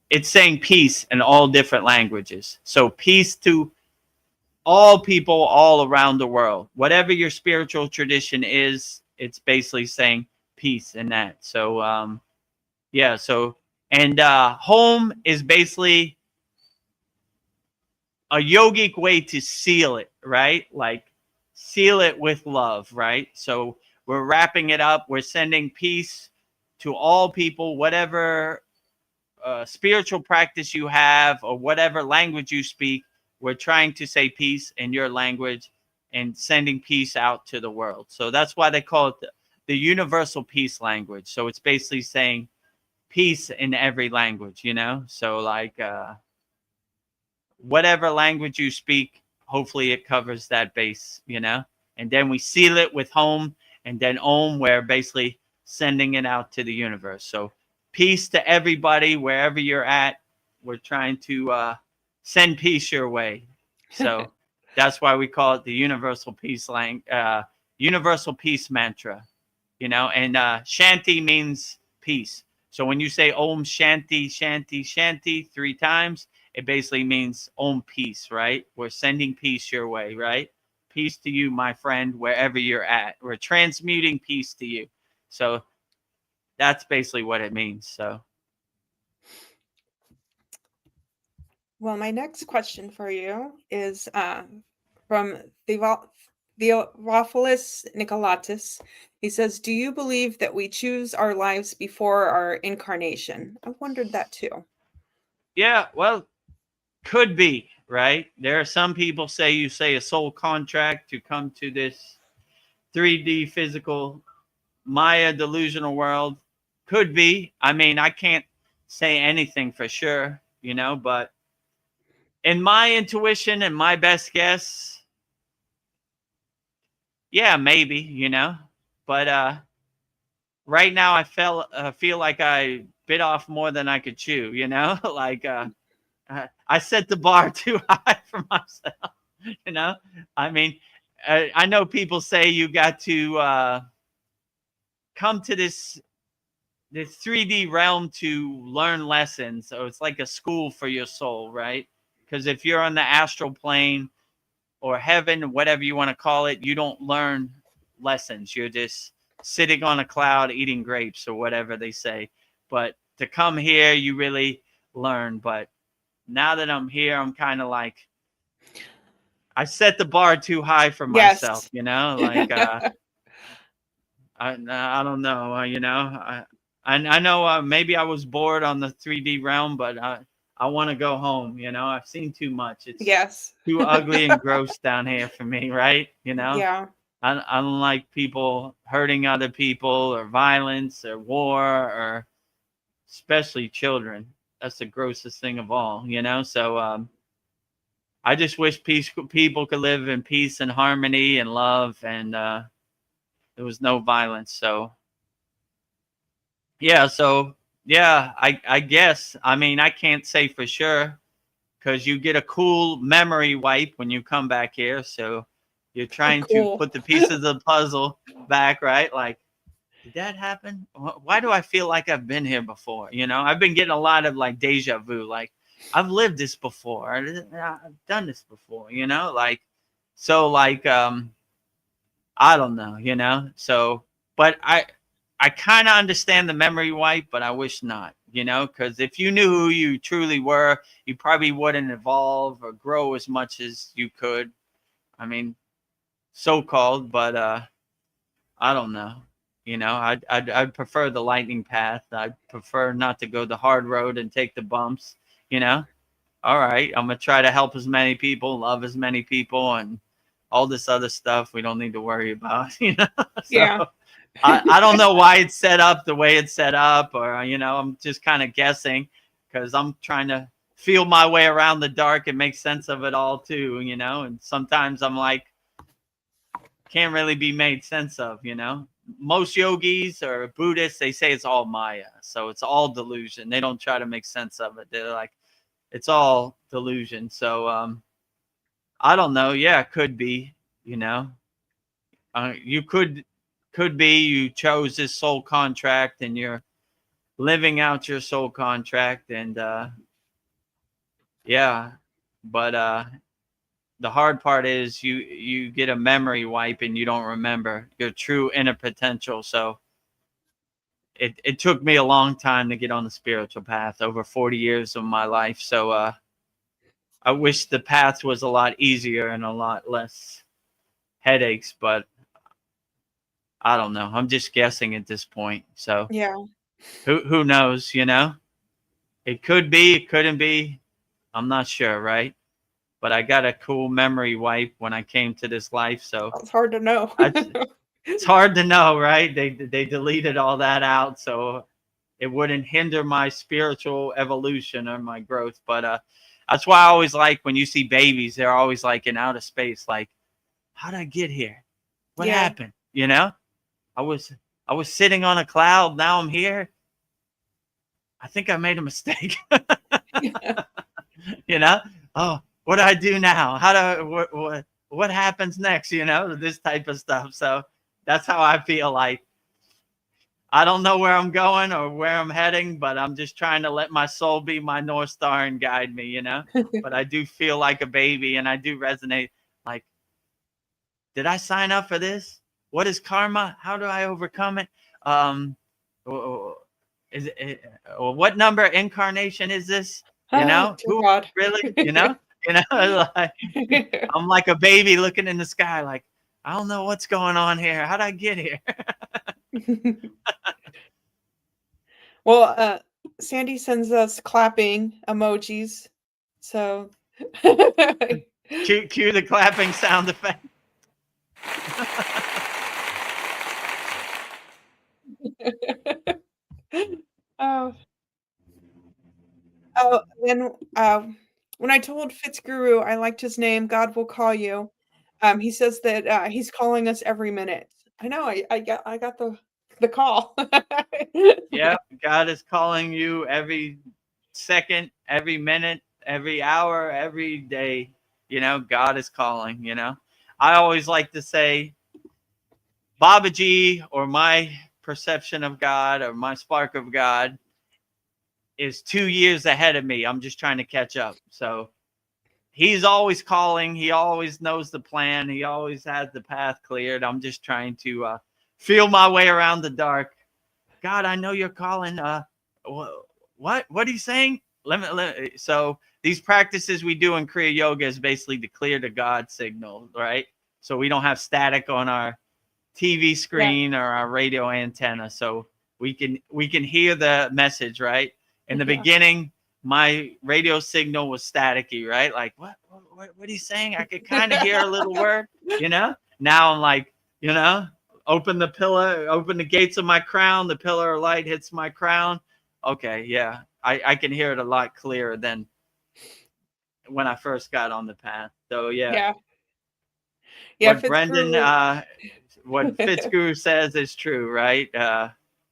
it's saying peace in all different languages. So peace to all people all around the world. Whatever your spiritual tradition is, it's basically saying peace in that. So yeah, so and home is basically a yogic way to seal it, right? Like seal it with love, right? So we're wrapping it up. We're sending peace to all people, whatever spiritual practice you have or whatever language you speak. We're trying to say peace in your language and sending peace out to the world. So that's why they call it the universal peace language. So it's basically saying peace in every language, you know? So like whatever language you speak, hopefully it covers that base, you know? And then we seal it with home, and then Om, we're basically sending it out to the universe. So peace to everybody, wherever you're at. We're trying to send peace your way. So that's why we call it the universal peace universal peace mantra, you know? And Shanti means peace. So when you say Om Shanti, Shanti, Shanti 3 times, it basically means Om peace, right? We're sending peace your way, right? Peace to you, my friend, wherever you're at. We're transmuting peace to you. So that's basically what it means. So, Well, my next question for you is from Theophilus Nicolatus. He says, do you believe that we choose our lives before our incarnation? I wondered that too. yeah, well, could be, right? There are some people say you say a soul contract to come to this 3D physical Maya delusional world. Could be. I mean, I can't say anything for sure, you know, but in my intuition and my best guess, yeah, maybe, you know. But right now I feel like I bit off more than I could chew, you know? Like I set the bar too high for myself, you know? I mean, I know people say you got to come to this 3D realm to learn lessons. So it's like a school for your soul, right? Because if you're on the astral plane or heaven, whatever you want to call it, you don't learn lessons. You're just sitting on a cloud eating grapes or whatever they say. But to come here, you really learn. But now that I'm here, I'm kind of like, I set the bar too high for myself, Yes. you know? Like, I don't know, you know? I know maybe I was bored on the 3D realm, but I want to go home, you know? I've seen too much. It's Yes. too ugly and gross down here for me, right? You know? Yeah. I don't like people hurting other people or violence or war or especially children. That's the grossest thing of all, you know? So I just wish people could live in peace and harmony and love and there was no violence. So yeah, I guess. I mean, I can't say for sure because you get a cool memory wipe when you come back here. So you're trying to Cool. put the pieces of the puzzle back, right? Like, did that happen? Why do I feel like I've been here before? You know, I've been getting a lot of like deja vu. Like, I've lived this before. I've done this before, you know, like, so like, I don't know, you know, so, but I kind of understand the memory wipe, but I wish not, you know, because if you knew who you truly were, you probably wouldn't evolve or grow as much as you could. I mean, so-called, but I don't know. You know, I'd prefer the lightning path. I'd prefer not to go the hard road and take the bumps, you know. All right, I'm gonna try to help as many people, love as many people, and all this other stuff we don't need to worry about, you know. Yeah. So I don't know why it's set up the way it's set up, or you know, I'm just kind of guessing because I'm trying to feel my way around the dark and make sense of it all too, you know. And sometimes I'm like, can't really be made sense of, you know. Most yogis or Buddhists, they say it's all Maya, so it's all delusion. They don't try to make sense of it. They're like, it's all delusion. So I don't know. Yeah, it could be, you know. You could be you chose this soul contract and you're living out your soul contract, and yeah, but the hard part is you get a memory wipe and you don't remember your true inner potential. So it took me a long time to get on the spiritual path, over 40 years of my life. So I wish the path was a lot easier and a lot less headaches, but I don't know. I'm just guessing at this point. So Yeah. who knows, you know? It could be, it couldn't be. I'm not sure, right? But I got a cool memory wipe when I came to this life, so It's hard to know. it's hard to know, right? They deleted all that out, so it wouldn't hinder my spiritual evolution or my growth. But that's why I always like when you see babies, they're always like in outer space, like, how did I get here? What Yeah. happened? You know? I was sitting on a cloud, now I'm here. I think I made a mistake. You know? Oh, what do I do now? How do what happens next? You know, this type of stuff. So that's how I feel. Like, I don't know where I'm going or where I'm heading, but I'm just trying to let my soul be my North Star and guide me, you know? But I do feel like a baby, and I do resonate. Like, did I sign up for this? What is karma? How do I overcome it? Is it, what number incarnation is this? You know, Dear who God. really, you know, like, I'm like a baby looking in the sky, like, I don't know what's going on here. How'd I get here? Well, Sandy sends us clapping emojis. So Cue the clapping sound effect. Oh, then when I told Fitzguru I liked his name, God will call you. He says that he's calling us every minute. I know. I got the call. Yeah, God is calling you every second, every minute, every hour, every day. You know, God is calling, you know. I always like to say, Babaji, or my perception of God, or my spark of God, is 2 years ahead of me. I'm just trying to catch up. So he's always calling. He always knows the plan. He always has the path cleared. I'm just trying to feel my way around the dark. God, I know you're calling. What are you saying? So these practices we do in Kriya Yoga is basically to clear the God signal, right? So we don't have static on our TV screen or our radio antenna. So we can hear the message, right? In the beginning, my radio signal was staticky, right? Like, what are you saying? I could kind of hear a little word, you know? Now I'm like, you know, open the gates of my crown, the pillar of light hits my crown. Okay, yeah. I can hear it a lot clearer than when I first got on the path. So yeah. Yeah, What Brendan what Fitzguru says is true, right?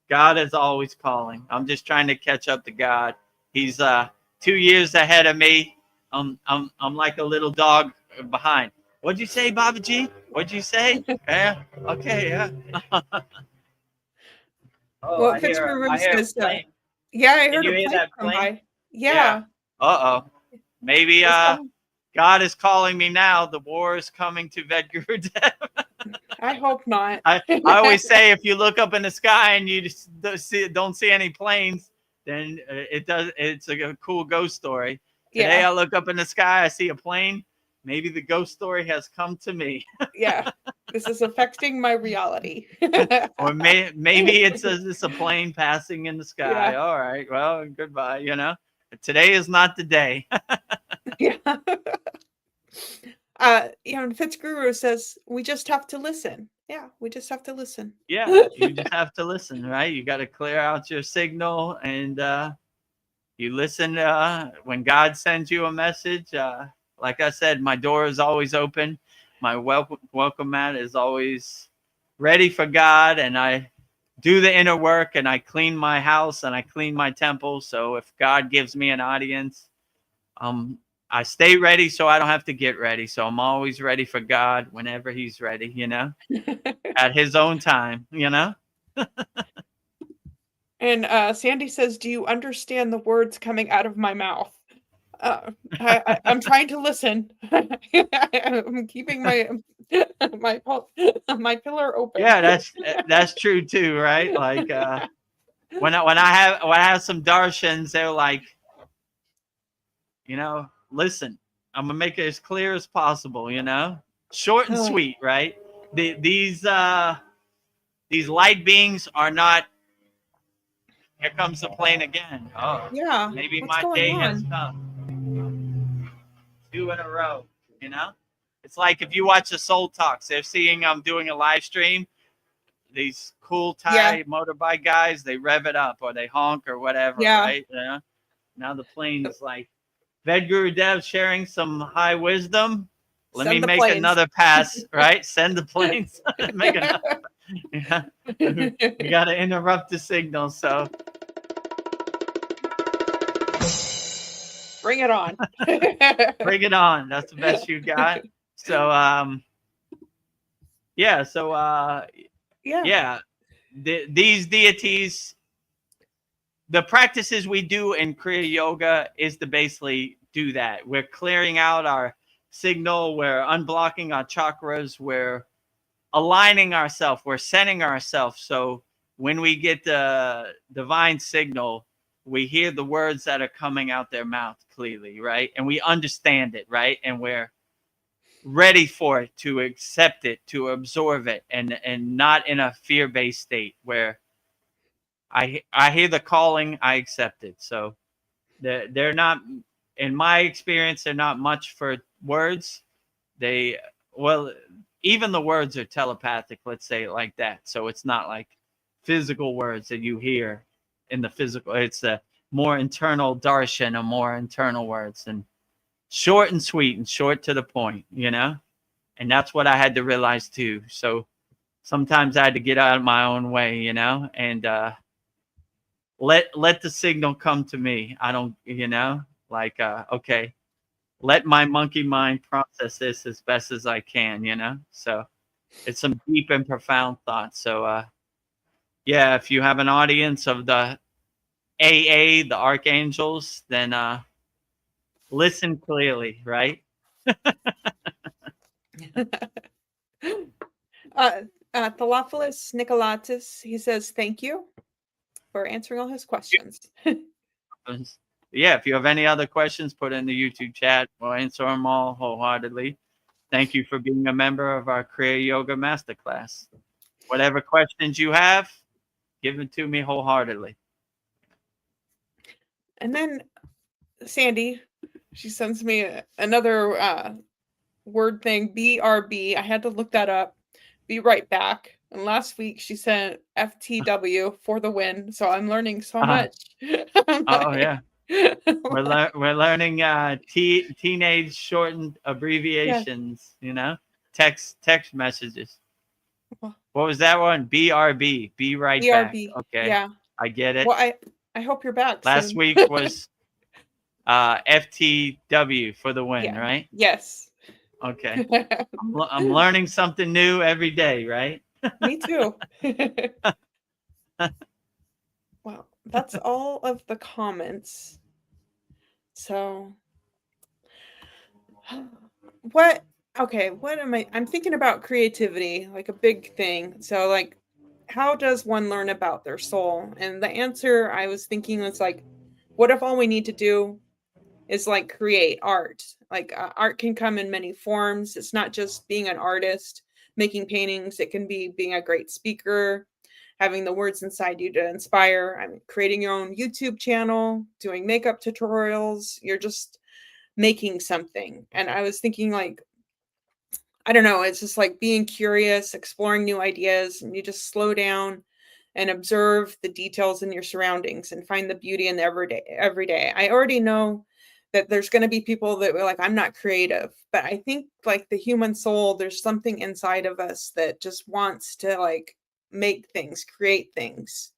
God is always calling. I'm just trying to catch up to God. He's 2 years ahead of me. I'm like a little dog behind. What'd you say, Baba G? What'd you say? Yeah. Okay. Yeah. Oh, Well, I Fitzguru hear a says, plane. yeah, I Can heard you a hear plane that come plane? by. Yeah. Yeah. Uh-oh. Maybe It's coming. God is calling me now. The war is coming to Vedagurudev. I hope not. I always say if you look up in the sky and you just don't see any planes, then it's a cool ghost story. Today Yeah. I look up in the sky, I see a plane. Maybe the ghost story has come to me. Yeah. This is affecting my reality. Or maybe it's a plane passing in the sky. Yeah. All right, well, goodbye. Today is not the day. Yeah. Fitzguru says we just have to listen. Yeah, we just have to listen. Yeah, you just have to listen, right? You got to clear out your signal, and you listen when God sends you a message. Like I said, my door is always open. My welcome mat is always ready for God, and I do the inner work, and I clean my house, and I clean my temple. So if God gives me an audience, I stay ready so I don't have to get ready. So I'm always ready for God whenever He's ready, at His own time, And Sandy says, "Do you understand the words coming out of my mouth?" I'm trying to listen. I'm keeping my my pillar open. Yeah, that's true too, right? Like when I have some darshans, they're like, listen, I'm gonna make it as clear as possible, short and sweet, right? These light beings are not. Here comes the plane again. Oh, Yeah. maybe What's my going day has on? come. 2 in a row, It's like if you watch the Soul Talks, they're seeing I'm doing a live stream. These cool Yeah. Thai motorbike guys, they rev it up or they honk or whatever, Yeah. right? Now the plane is like, Vedagurudev sharing some high wisdom. Let me Send the make planes. another pass, right? Send the planes. Make another. Yeah. We got to interrupt the signal. So Bring it on. bring it on. That's the best you got. So, yeah. So, yeah. These deities, the practices we do in Kriya Yoga is to basically do that. We're clearing out our signal. We're unblocking our chakras. We're aligning ourselves. We're centering ourselves. So when we get the divine signal, we hear the words that are coming out their mouth clearly, right? And we understand it, right? And we're ready for it, to accept it, to absorb it, and not in a fear-based state where I hear the calling, I accept it. So they're not, in my experience, they're not much for words. Well, even the words are telepathic, let's say it like that. So it's not like physical words that you hear in the physical. It's a more internal darshan, or more internal words, and short and sweet and short to the point, And that's what I had to realize too. So sometimes I had to get out of my own way, and let the signal come to me. I don't, okay, let my monkey mind process this as best as I can, So it's some deep and profound thoughts. So yeah, if you have an audience of the AA, the archangels, then listen clearly, right? Theophilus Nicolatis, he says, thank you for answering all his questions. Yeah, if you have any other questions, put in the YouTube chat. We'll answer them all wholeheartedly. Thank you for being a member of our Kriya Yoga Masterclass. Whatever questions you have, give it to me wholeheartedly. And then Sandy, she sends me another word thing, BRB. I had to look that up. Be right back. And last week she sent FTW for the win. So I'm learning so much. Oh yeah. We're learning teenage shortened abbreviations, text messages. What was that one? BRB. Be right BRB. back. Okay. Yeah. I get it. Well, I hope you're back Last soon. week was FTW for the win, Yeah. right? Yes. Okay. I'm learning something new every day, right? Me too. Well, that's all of the comments. So, what okay, what am I'm thinking about creativity, like a big thing. So, like, how does one learn about their soul? And the answer I was thinking was like, what if all we need to do is like create art? Like, art can come in many forms. It's not just being an artist, making paintings. It can be being a great speaker, having the words inside you to inspire. I mean, creating your own YouTube channel, doing makeup tutorials. You're just making something. And I was thinking, like, I don't know, it's just like being curious, exploring new ideas, and you just slow down and observe the details in your surroundings and find the beauty in the every day. I already know that there's going to be people that were like, I'm not creative, but I think like the human soul, there's something inside of us that just wants to like make things, create things.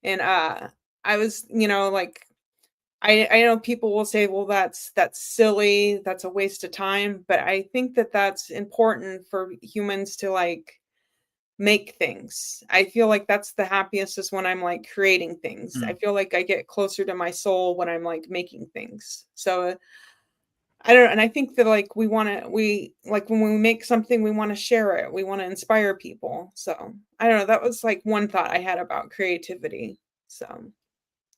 And I was, like, I know people will say, "Well, that's silly, that's a waste of time," but I think that that's important for humans to, like, make things. I feel like that's the happiest is when I'm, like, creating things. I Mm. feel like I get closer to my soul when I'm, like, making things. So, I don't know, and I think that, like, we like, when we make something, we wanna share it, we wanna inspire people. So, I don't know, that was, like, one thought I had about creativity. So,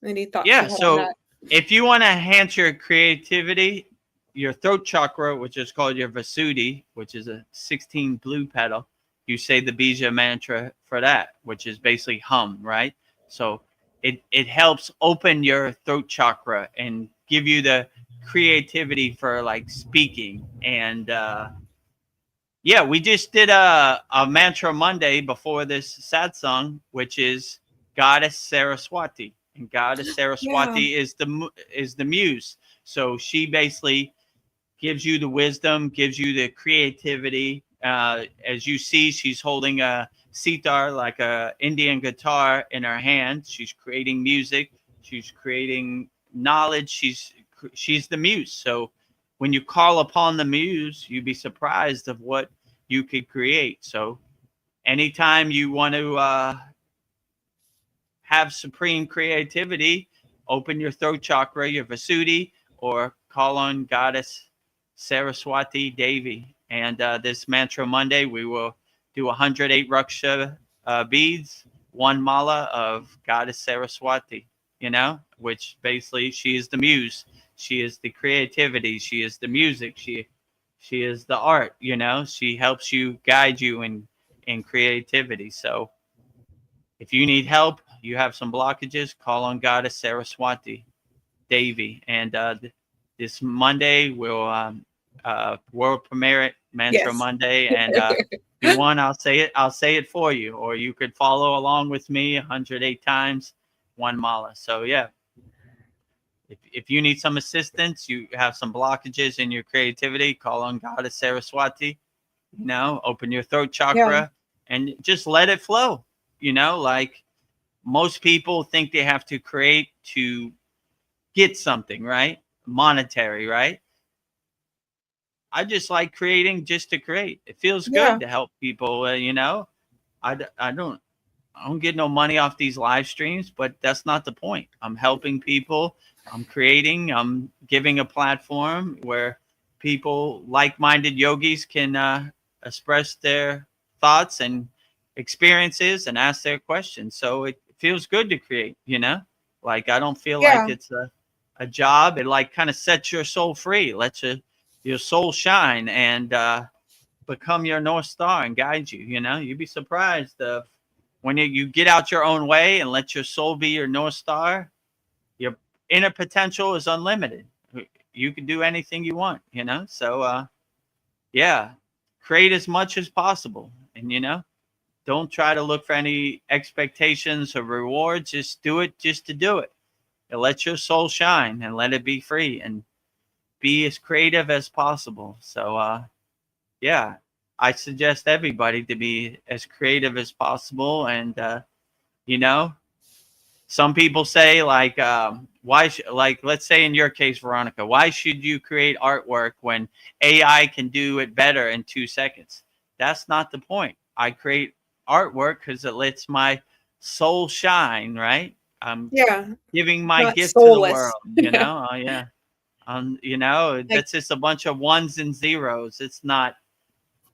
any thoughts Yeah. you had on So that? if you want to enhance your creativity, your throat chakra, which is called your Vasuddhi, which is a 16 blue petal, you say the Bija mantra for that, which is basically hum, right? So it helps open your throat chakra and give you the creativity for like speaking. And yeah, we just did a mantra Monday before this satsang, which is Goddess Saraswati, and Goddess Yeah. Saraswati is the muse. So she basically gives you the wisdom, gives you the creativity. As you see, she's holding a sitar, like a Indian guitar, in her hand. She's creating music. She's creating knowledge. She's the muse. So when you call upon the muse, you'd be surprised of what you could create. So anytime you want to have supreme creativity, open your throat chakra, your Vasuddhi, or call on Goddess Saraswati Devi. And this Mantra Monday, we will do 108 Raksha beads, one mala of Goddess Saraswati, which basically she is the muse. She is the creativity. She is the music. She is the art, She helps you, guide you in creativity. So if you need help, you have some blockages, call on Goddess Saraswati Devi. And this Monday, we'll world premiere it, Mantra Yes. Monday. And if you want, I'll say it for you. Or you could follow along with me 108 times, one mala. So, yeah. If you need some assistance, you have some blockages in your creativity, call on Goddess Saraswati. Open your throat Yeah. chakra and just let it flow. Like most people think they have to create to get something, right? Monetary, right? I just like creating just to create. It feels Yeah. good to help people. I don't get no money off these live streams, but that's not the point. I'm helping people. I'm creating. I'm giving a platform where people, like-minded yogis, can express their thoughts and experiences and ask their questions. So it feels good to create. Like I don't feel like Yeah. it's a job. It like kind of sets your soul free, lets your soul shine and become your North Star and guide you. You'd be surprised when you get out your own way and let your soul be your North Star. Your inner potential is unlimited. You can do anything you want. So yeah, create as much as possible, and don't try to look for any expectations or rewards. Just do it just to do it. And let your soul shine and let it be free and be as creative as possible. So yeah, I suggest everybody to be as creative as possible and you know some people say like, why like, let's say in your case, Veronica, why should you create artwork when AI can do it better in 2 seconds? That's not the point. I create artwork because it lets my soul shine, right? I'm Yeah, giving my not gift to the soulless. world, you know? Oh, yeah. You know, Like, that's just a bunch of ones and zeros. It's not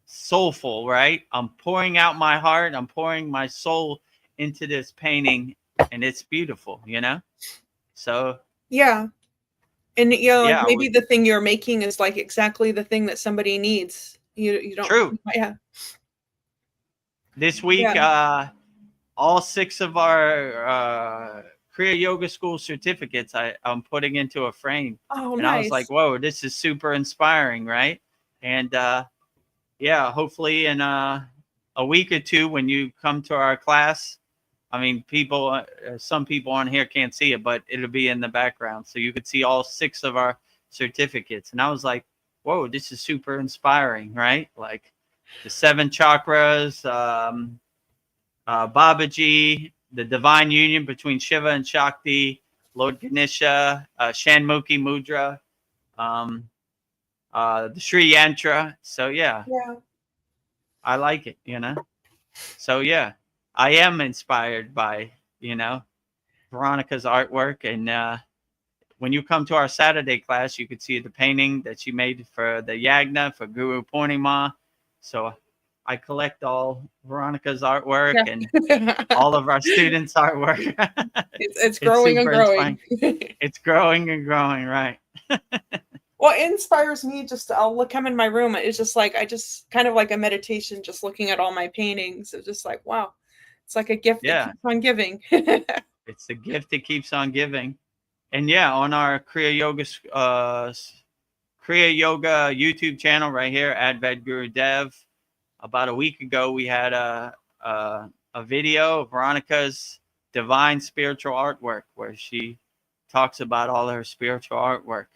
soulful, right? I'm pouring out my heart. I'm pouring my soul into this painting, and it's beautiful, you know? So, yeah. And, you know, like yeah, maybe the thing you're making is like exactly the thing that somebody needs. You don't, true. yeah, This week, yeah. all 6 of our Kriya Yoga School certificates I'm putting into a frame. Oh, And I was like, nice. whoa, this is super inspiring, right? And yeah, hopefully in a week or two when you come to our class, I mean, people, some people on here can't see it, but it'll be in the background. So you could see all 6 of our certificates. And I was like, whoa, this is super inspiring, right? Like the 7 chakras, Babaji, the divine union between Shiva and Shakti, Lord Ganesha, Shanmukhi Mudra, um, the Sri Yantra. So yeah, Yeah. I like it, you know. So yeah, I am inspired by, you know, Veronica's artwork. And when you come to our Saturday class, you could see the painting that she made for the Yagna for Guru Purnima. So I collect all Veronica's artwork Yeah. and all of our students' artwork. It's It's growing and super growing. inspiring. It's growing and growing, right? Well, it inspires me just I'll look come in my room. It's just like I just kind of like a meditation, just looking at all my paintings. It's just like, wow, it's like a gift that Yeah, keeps on giving. it's the gift that keeps on giving. And yeah, on our Kriya Yoga YouTube channel right here at Vedagurudev, about a week ago we had a video of Veronica's divine spiritual artwork where she talks about all her spiritual artwork.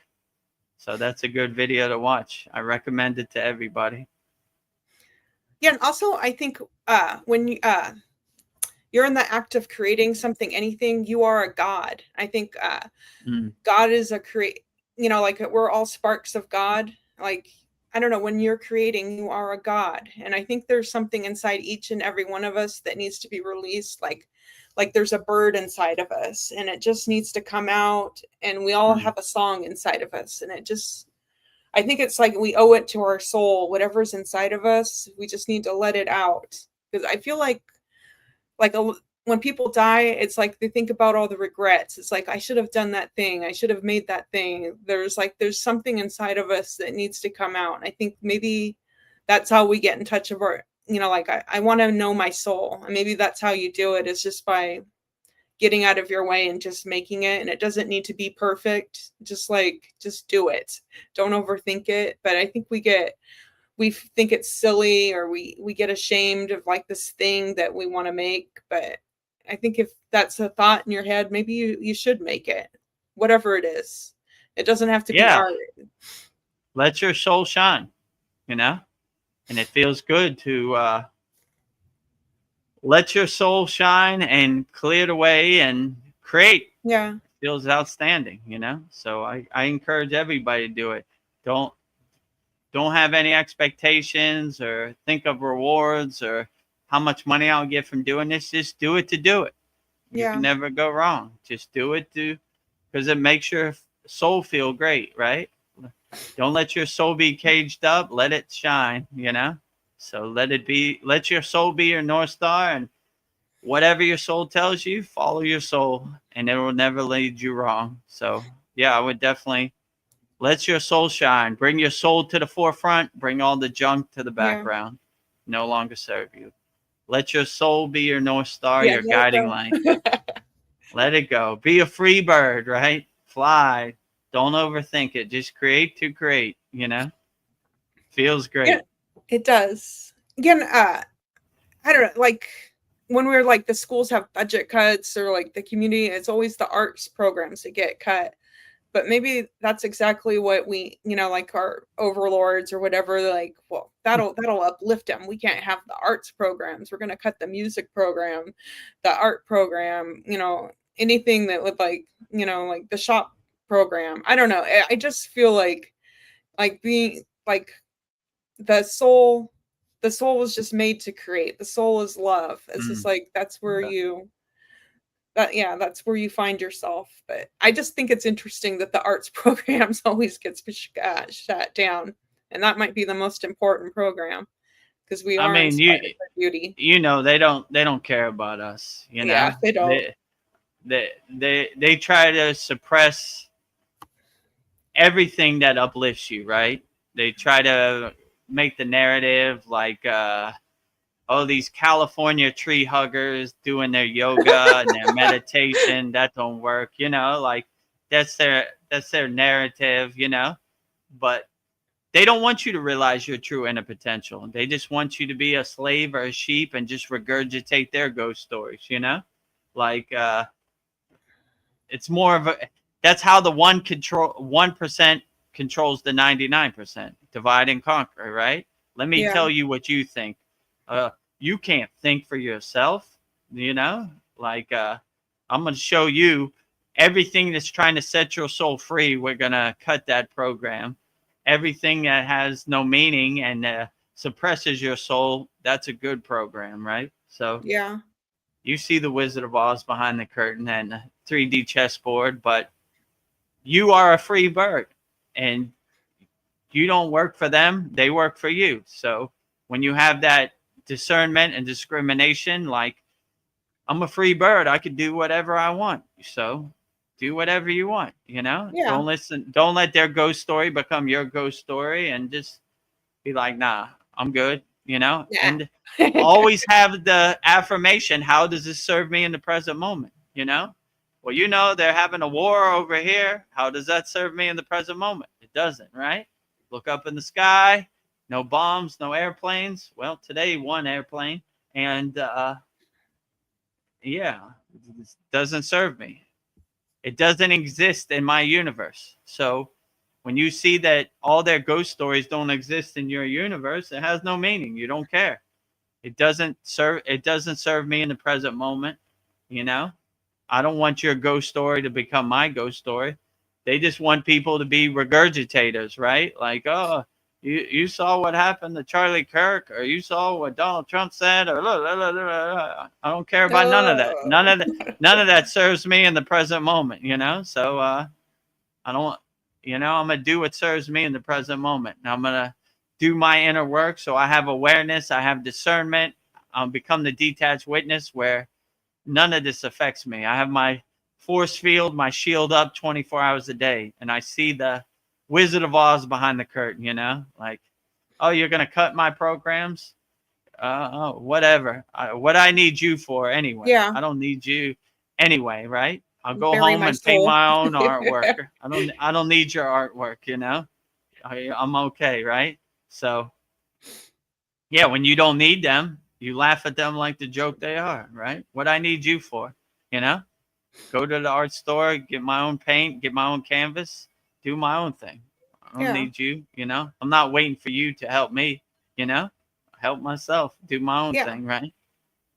So that's a good video to watch. I recommend it to everybody. Yeah, and also I think when you're in the act of creating something, anything, you are a god. I think Mm. God is a you know, like we're all sparks of God. Like, I don't know, when you're creating, you are a God. And I think there's something inside each and every one of us that needs to be released. Like there's a bird inside of us and it just needs to come out. And we all Mm. have a song inside of us. And it just, I think it's like we owe it to our soul, whatever's inside of us, we just need to let it out. Because I feel like when people die, it's like they think about all the regrets. It's like, I should have done that thing. I should have made that thing. There's something inside of us that needs to come out. And I think maybe that's how we get in touch with our, you know, like I want to know my soul. And maybe that's how you do it, is just by getting out of your way and just making it. And it doesn't need to be perfect. Just do it. Don't overthink it. But I think we think it's silly, or we get ashamed of like this thing that we want to make. But I think if that's a thought in your head, maybe you should make it, whatever it is. It doesn't have to be Yeah, art. let your soul shine, you know? And it feels good to let your soul shine and clear the way and create. Yeah. It feels outstanding, you know? So I encourage everybody to do it. Don't have any expectations or think of rewards or how much money I'll get from doing this. Just do it to do it. You Yeah. can never go wrong. Just do it because it makes your soul feel great, right? Don't let your soul be caged up. Let it shine, you know? So let your soul be your North Star, and whatever your soul tells you, follow your soul and it will never lead you wrong. So yeah, I would definitely let your soul shine. Bring your soul to the forefront. Bring all the junk to the Yeah. background. No longer serve you. Let your soul be your North Star, Yeah. your Let it guiding go. light. Let it go. Be a free bird, right? Fly. Don't overthink it. Just create to create, you know? Feels Yeah, great. it does. Again, I don't know, like when we're like the schools have budget cuts, or like the community, it's always the arts programs that get cut. But maybe that's exactly what we, you know, like our overlords or whatever, like, well, that'll uplift them. We can't have the arts programs. We're going to cut the music program, the art program, you know. anything that would like, like the shop program. I don't know. I just feel like being like the soul was just made to create. The soul is love. It's just like that's where that's where you find yourself. But I just think it's interesting that the arts programs always gets shut down, and that might be the most important program because we are inspired by beauty. They don't care about us. Yeah, they don't. They try to suppress everything that uplifts you, right? They try to make the narrative like these California tree huggers doing their yoga and their meditation, that don't work, like that's their narrative, but they don't want you to realize your true inner potential. They just want you to be a slave or a sheep and just regurgitate their ghost stories, like it's more of that's how the 1% controls the 99%. Divide and conquer, right? Let me tell you what you think. You can't think for yourself, like I'm going to show you everything that's trying to set your soul free. We're going to cut that program. Everything that has no meaning and suppresses your soul, that's a good program, right? So yeah, you see the Wizard of Oz behind the curtain and a 3D chessboard, but you are a free bird and you don't work for them. They work for you. So when you have that discernment and discrimination, like I'm a free bird, I could do whatever I want. So do whatever you want, Don't let their ghost story become your ghost story and just be like, nah, I'm good, and always have the affirmation. How does this serve me in the present moment? Well, they're having a war over here. How does that serve me in the present moment? It doesn't, right? Look up in the sky, no bombs, no airplanes. Well, today one airplane, and it doesn't serve me. It doesn't exist in my universe. So when you see that all their ghost stories don't exist in your universe, it has no meaning. You don't care. It doesn't serve me in the present moment. I don't want your ghost story to become my ghost story. They just want people to be regurgitators, right? Like, oh, you saw what happened to Charlie Kirk, or you saw what Donald Trump said, or I don't care about none of that. None of that serves me in the present moment, So I don't, I'm gonna do what serves me in the present moment. And I'm gonna do my inner work, so I have awareness, I have discernment. I'll become the detached witness where none of this affects me. I have my force field, my shield up 24 hours a day, and I see the Wizard of Oz behind the curtain, like, oh, you're going to cut my programs? Whatever. What I need you for anyway. Yeah. I don't need you anyway, right? I'll go home and paint my own artwork. I don't need your artwork, I'm okay, right? So, yeah, when you don't need them, you laugh at them like the joke they are, right? What I need you for, Go to the art store, get my own paint, get my own canvas, do my own thing. I don't need you, I'm not waiting for you to help me, help myself, do my own thing, right?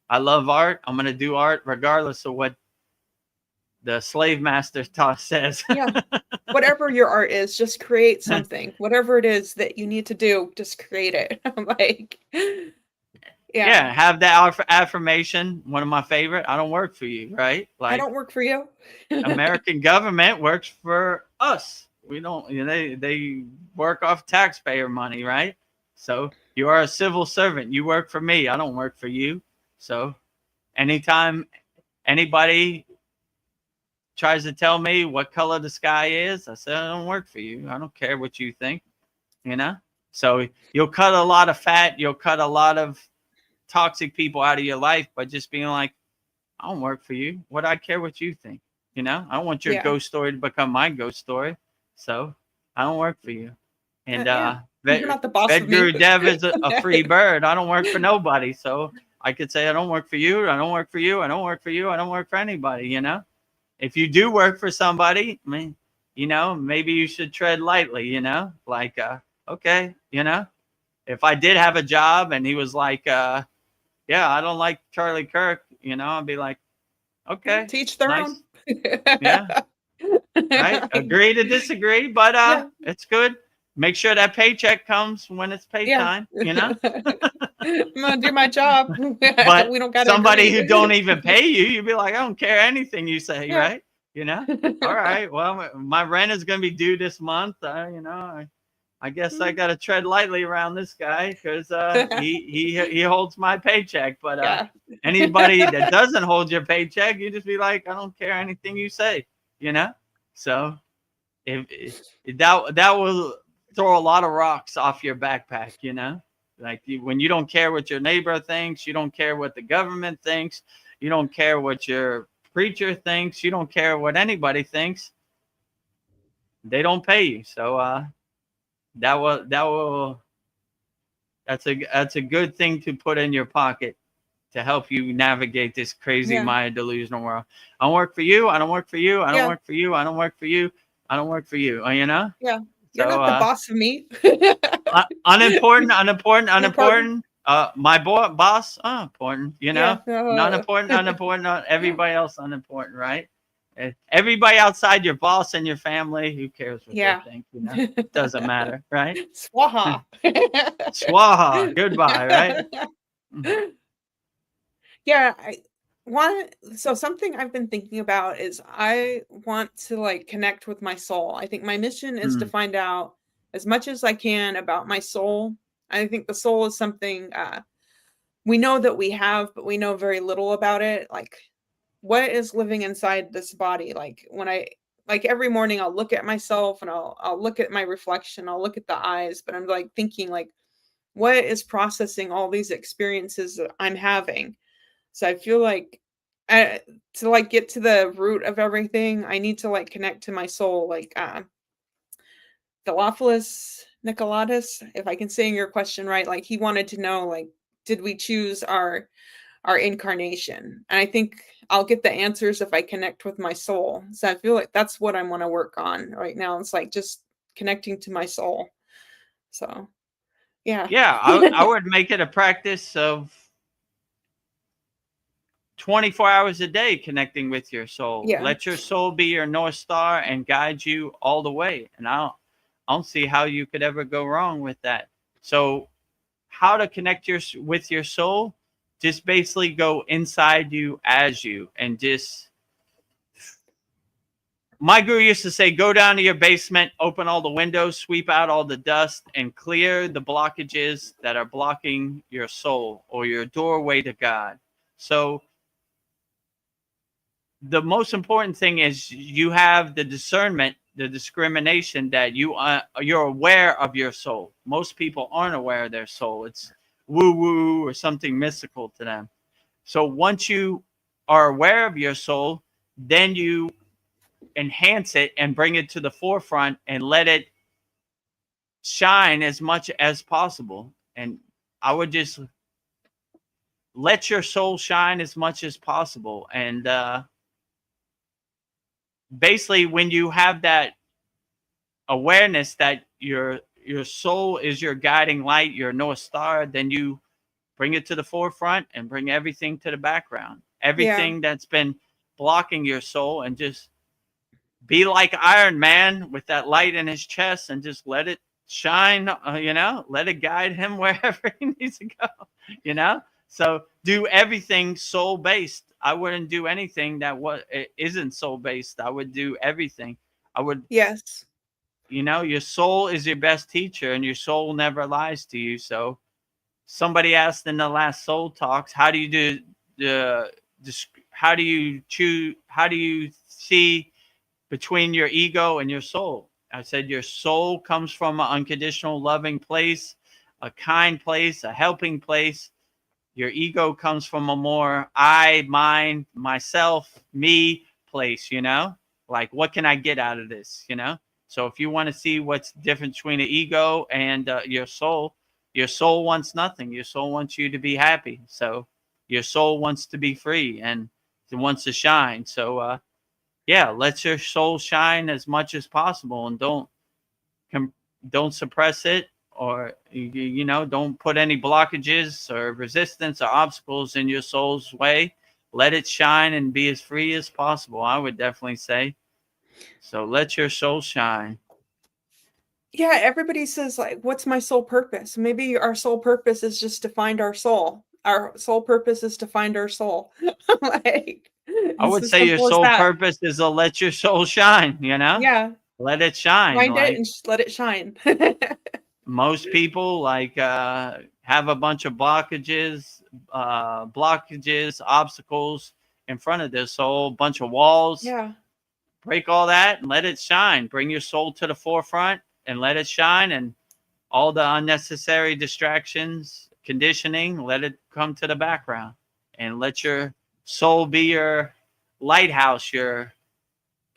I love art. I'm going to do art regardless of what the slave master says. Yeah. Whatever your art is, just create something. Whatever it is that you need to do, just create it. Like, yeah, have that affirmation. One of my favorite. I don't work for you, right? Like, I don't work for you. American government works for us. We don't. They work off taxpayer money, right? So you are a civil servant. You work for me. I don't work for you. So anytime anybody tries to tell me what color the sky is, I say, I don't work for you. I don't care what you think. So you'll cut a lot of fat. You'll cut a lot of toxic people out of your life by just being like, I don't work for you. What I care what you think, I don't want your ghost story to become my ghost story. So I don't work for you. And you're not the boss of me. Vedagurudev is a free bird. I don't work for nobody. So I could say, I don't work for you. I don't work for you. I don't work for you. I don't work for anybody, If you do work for somebody, I mean, maybe you should tread lightly, like, okay, if I did have a job and he was like, yeah, I don't like Charlie Kirk, I'd be like, okay, teach their own. Yeah. Right. Agree to disagree, but Yeah. it's good. Make sure that paycheck comes when it's pay Yeah. time, you know? I'm gonna do my job. But We don't gotta somebody who agree. don't even pay you, you'd be like, I don't care anything you say, Yeah. right? You know? All right. Well, my rent is going to be due this month. You know, I guess I got to tread lightly around this guy because he holds my paycheck. But Yeah. anybody that doesn't hold your paycheck, you just be like, I don't care anything you say, you know? So if that will throw a lot of rocks off your backpack, you know? Like when you don't care what your neighbor thinks, you don't care what the government thinks, you don't care what your preacher thinks, you don't care what anybody thinks, they don't pay you. So that's a good thing to put in your pocket to help you navigate this crazy Yeah. Maya delusional world. I don't work for you. I don't work for you. I don't Yeah. work for you. I don't work for you. I don't work for you. You know. Yeah. You're So not the boss of me. unimportant, You're part. unimportant. My boss, important. You know, Yeah. not important, unimportant. Not everybody else unimportant, right? Everybody outside your boss and your family, who cares what Yeah. they think? You know, doesn't matter, right? Swaha. Swaha, goodbye, right? Yeah, I want so something I've been thinking about is I want to like connect with my soul. I think my mission is to Mm, find out as much as I can about my soul. I think the soul is something we know that we have, but we know very little about it. Like what is living inside this body? Like when I like every morning I'll look at myself and I'll look at my reflection, I'll look at the eyes, but I'm like thinking like what is processing all these experiences that I'm having? So I feel like uh, to like get to the root of everything, I need to like connect to my soul. Like Theophilus Nicolatus, if I can say your question right, like he wanted to know like did we choose our incarnation? And I think I'll get the answers if I connect with my soul. So I feel like that's what I want to work on right now. It's like just connecting to my soul. So yeah. yeah, I would make it a practice of 24 hours a day connecting with your soul. Yeah. Let your soul be your North Star and guide you all the way. And I don't see how you could ever go wrong with that. So, how to connect with your soul? Just basically go inside you as you and just. My guru used to say, go down to your basement, open all the windows, sweep out all the dust, and clear the blockages that are blocking your soul or your doorway to God. So, the most important thing is you have the discernment, the discrimination that you're aware of your soul. Most people aren't aware of their soul. It's woo woo or something mystical to them. So once you are aware of your soul, then you enhance it and bring it to the forefront and let it shine as much as possible. And I would just let your soul shine as much as possible. And basically, when you have that awareness that your soul is your guiding light, your North Star, then you bring it to the forefront and bring everything to the background. Yeah. Everything that's been blocking your soul, and just be like Iron Man with that light in his chest and just let it shine, you know, let it guide him wherever he needs to go, you know? So do everything soul based. I wouldn't do anything that isn't soul based. I would do everything. I would, Yes. you know, your soul is your best teacher and your soul never lies to you. So somebody asked in the last soul talks, how do you do the, how do you choose, how do you see between your ego and your soul? I said, your soul comes from an unconditional loving place, a kind place, a helping place. Your ego comes from a more I, mine, myself, me place, you know? Like, what can I get out of this, you know? So if you want to see what's different between the ego and your soul wants nothing. Your soul wants you to be happy. So your soul wants to be free and it wants to shine. So, yeah, let your soul shine as much as possible and don't suppress it, or don't put any blockages or resistance or obstacles in your soul's way. let it shine and be as free as possible, I would definitely say. So let your soul shine. Yeah, everybody says, like, what's my soul purpose? Maybe our soul purpose is just to find our soul. Our soul purpose is to find our soul. Like, I it's would as say your simple as sole that. purpose is to let your soul shine, you know? Yeah, Let it shine. find it Like and just let it shine. most people have a bunch of blockages, obstacles in front of their soul, bunch of walls. Yeah, Break all that and let it shine. Bring your soul to the forefront and let it shine, and all the unnecessary distractions, conditioning, let it come to the background, and let your soul be your lighthouse, your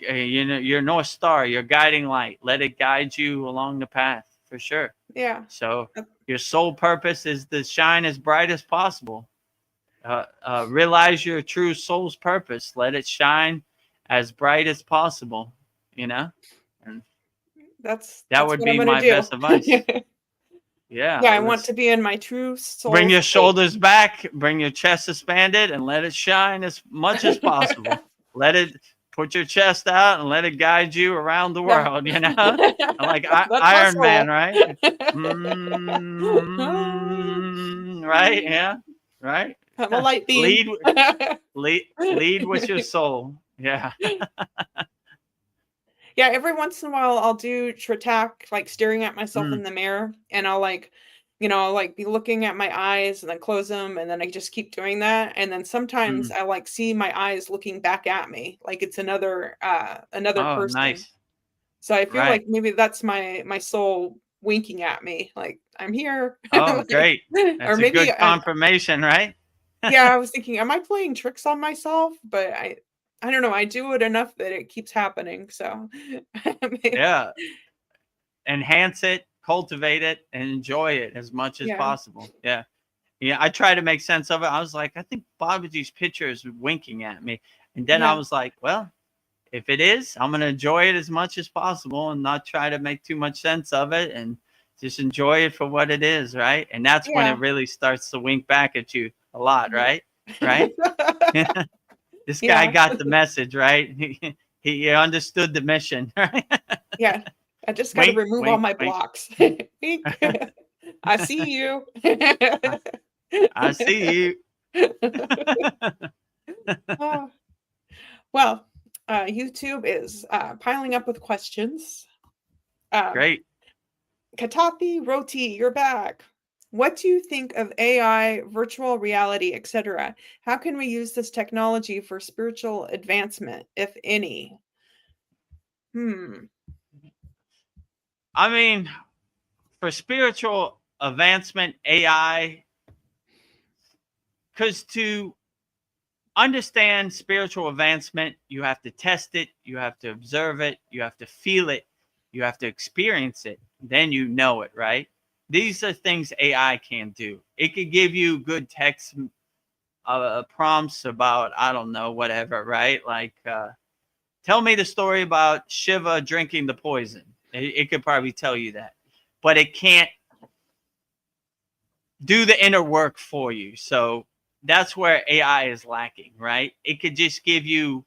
your North Star, your guiding light. Let it guide you along the path for sure. yeah. So your sole purpose is to shine as bright as possible. Realize your true soul's purpose. Let it shine as bright as possible, you know? And That's that would what I'm be gonna my do. best advice. Yeah, Yeah, I want let's to be in my true soul bring your state. shoulders back, bring your chest expanded, and let it shine as much as possible. Let it put your chest out and let it guide you around the Yeah. world, you know? Like That's my Iron Man, soul. right? Right? Yeah. Right? I'm a light beam. lead lead with your soul. Yeah. Yeah, every once in a while I'll do Tritak, like staring at myself Mm, in the mirror, and I'll I'll like be looking at my eyes and then close them, and then I just keep doing that. And then sometimes mm. I like see my eyes looking back at me, like it's another Oh, person. nice. So I feel Right. like maybe that's my soul winking at me, like I'm here. Oh, Like, great. or That's a maybe good confirmation, right? yeah, I was thinking, am I playing tricks on myself? But I don't know. I do it enough that it keeps happening. So Yeah. Enhance it, cultivate it, and enjoy it as much as yeah. possible. Yeah. Yeah. I try to make sense of it. I was like, I think Babaji's picture is winking at me. And then I Yeah. was like, well, if it is, I'm going to enjoy it as much as possible and not try to make too much sense of it, and just enjoy it for what it is. Right. And that's when it Yeah. really starts to wink back at you a lot. Yeah. Right. Right. This guy Yeah. got the message, right? He understood the mission, right? Yeah. I just got to Wink, remove all wink, my wink. blocks. Wink. I see you. I see you. Oh, well, YouTube is piling up with questions. Um, Great. Katapi Roti, you're back. What do you think of AI, virtual reality, etc.? How can we use this technology for spiritual advancement, if any? Hmm. I mean, for spiritual advancement, AI, because to understand spiritual advancement, you have to test it, you have to observe it, you have to feel it, you have to experience it. Then you know it, right? These are things AI can't do. It could give you good text prompts about, I don't know, whatever, right? Like, tell me the story about Shiva drinking the poison. It could probably tell you that, but it can't do the inner work for you. So that's where AI is lacking, right? It could just give you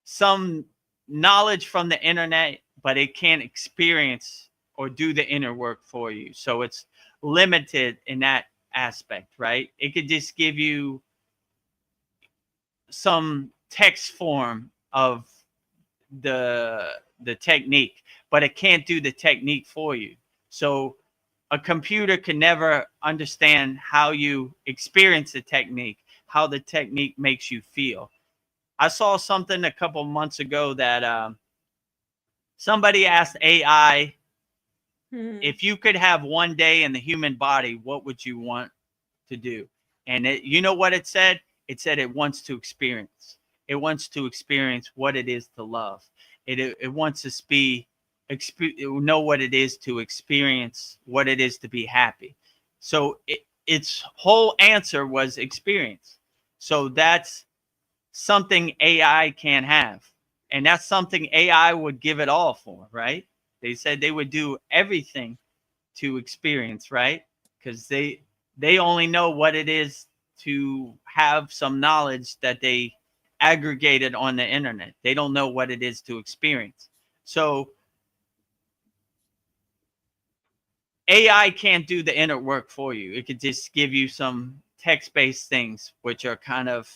some knowledge from the internet, but it can't experience or do the inner work for you. So it's limited in that aspect, right? It could just give you some text form of the technique, but it can't do the technique for you. So a computer can never understand how you experience the technique, how the technique makes you feel. I saw something a couple months ago that somebody asked AI, Hmm. if you could have one day in the human body, what would you want to do? And you know what it said? It said it wants to experience. It wants to experience what it is to love. It wants to know what it is to experience, what it is to be happy. So its whole answer was experience. So that's something AI can't have. And that's something AI would give it all for, right? They said they would do everything to experience, right? Because they only know what it is to have some knowledge that they aggregated on the internet. They don't know what it is to experience. So AI can't do the inner work for you. It could just give you some text-based things, which are kind of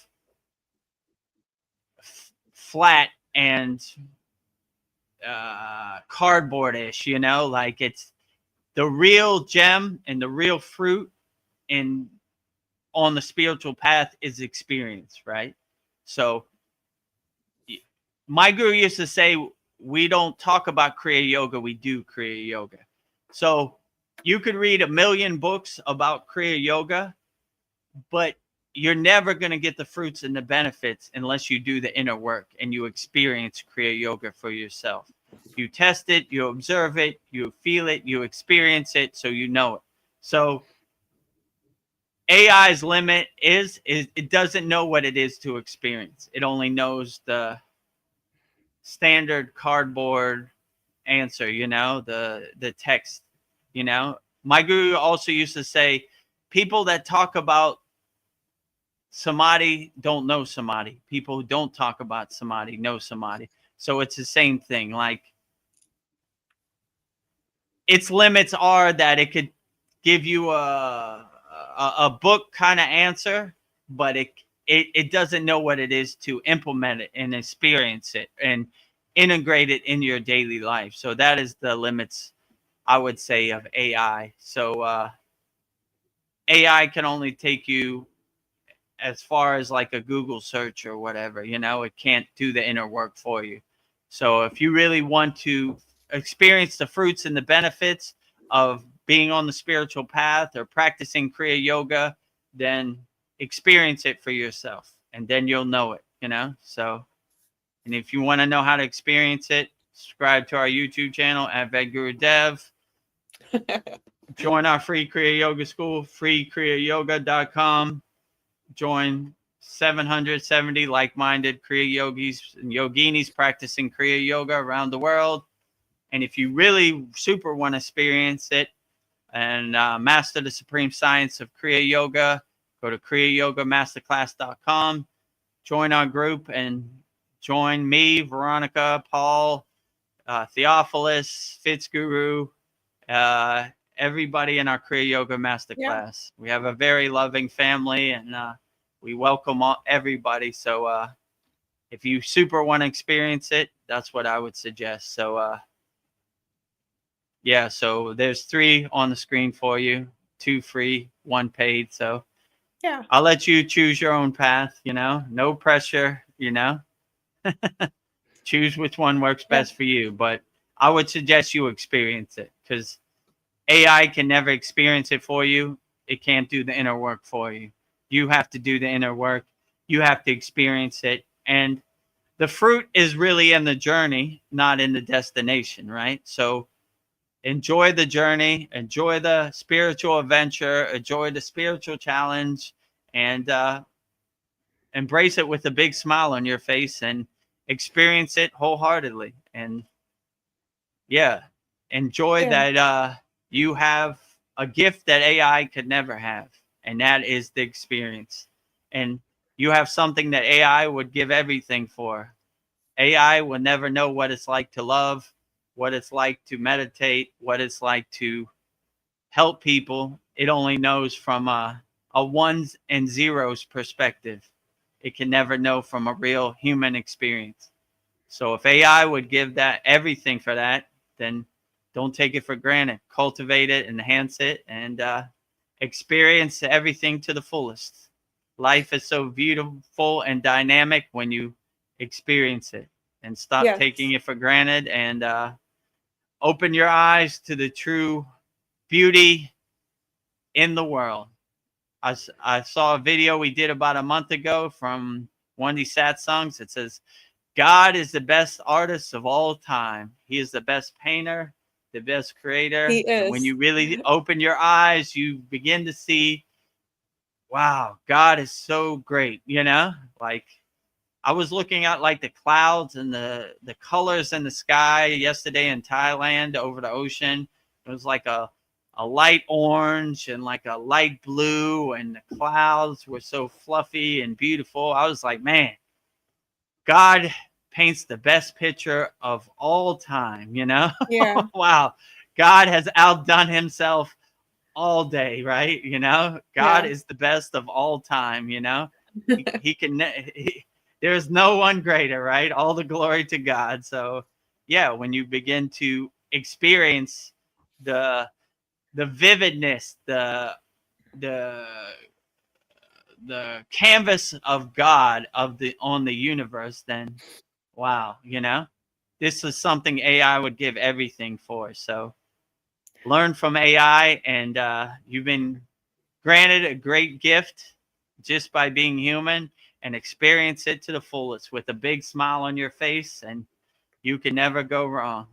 flat and cardboardish, you know, like it's the real gem and the real fruit in on the spiritual path is experience, right? So my guru used to say, we don't talk about Kriya Yoga, we do Kriya Yoga. So you could read 1,000,000 books about Kriya Yoga, but you're never going to get the fruits and the benefits unless you do the inner work and you experience Kriya Yoga for yourself. You test it, you observe it, you feel it, you experience it, so you know it. So AI's limit is it doesn't know what it is to experience. It only knows the standard cardboard answer, you know, the text, you know. My guru also used to say, people that talk about samadhi don't know samadhi. People who don't talk about samadhi know samadhi. So it's the same thing. Like, its limits are that it could give you a book kind of answer, but it doesn't know what it is to implement it and experience it and integrate it in your daily life. So that is the limits, I would say, of AI. So AI can only take you as far as like a Google search or whatever, you know. It can't do the inner work for you. So if you really want to experience the fruits and the benefits of being on the spiritual path or practicing Kriya Yoga, then experience it for yourself, and then you'll know it, you know. So, and if you want to know how to experience it, subscribe to our YouTube channel at Vedagurudev. Join our free Kriya Yoga school, freekriyayoga.com. Join 770 like-minded Kriya yogis and yoginis practicing Kriya Yoga around the world. And if you really super want to experience it and master the supreme science of Kriya Yoga, go to KriyaYogaMasterclass.com. Join our group and join me, Veronica, Paul, Theophilus, Fitzguru, everybody in our Kriya Yoga Masterclass. Yeah. We have a very loving family, and we welcome everybody. So if you super want to experience it, that's what I would suggest. So yeah, so there's 3 on the screen for you, 2 free, 1 paid. So yeah, I'll let you choose your own path, you know, no pressure, you know. Choose which one works best for you. But I would suggest you experience it, because AI can never experience it for you. It can't do the inner work for you. You have to do the inner work. You have to experience it. And the fruit is really in the journey, not in the destination, right? So enjoy the journey, enjoy the spiritual adventure, enjoy the spiritual challenge, and embrace it with a big smile on your face and experience it wholeheartedly. And yeah, enjoy that you have a gift that AI could never have, and that is the experience. And you have something that AI would give everything for. AI will never know what it's like to love, what it's like to meditate, what it's like to help people. It only knows from a ones and zeros perspective. It can never know from a real human experience. So if AI would give that everything for that, then don't take it for granted. Cultivate it, enhance it, and experience everything to the fullest. Life is so beautiful and dynamic when you experience it, and stop taking it for granted, and open your eyes to the true beauty in the world. I saw a video we did about a month ago from one of these Satsangs. It says, God is the best artist of all time. He is the best painter, the best creator. He is. And when you really open your eyes, you begin to see, wow, God is so great, you know? Like, I was looking at like the clouds and the colors in the sky yesterday in Thailand over the ocean. It was like a a light orange and like a light blue, and the clouds were so fluffy and beautiful. I was like, man, God paints the best picture of all time, you know? Yeah. Wow. God has outdone himself all day, right? You know, God Yeah. is the best of all time, you know? He can, there's no one greater, right? All the glory to God. So, yeah, when you begin to experience the vividness, the the canvas of God on the universe, then wow, you know, this is something AI would give everything for. So learn from AI, and you've been granted a great gift just by being human, and experience it to the fullest with a big smile on your face, and you can never go wrong.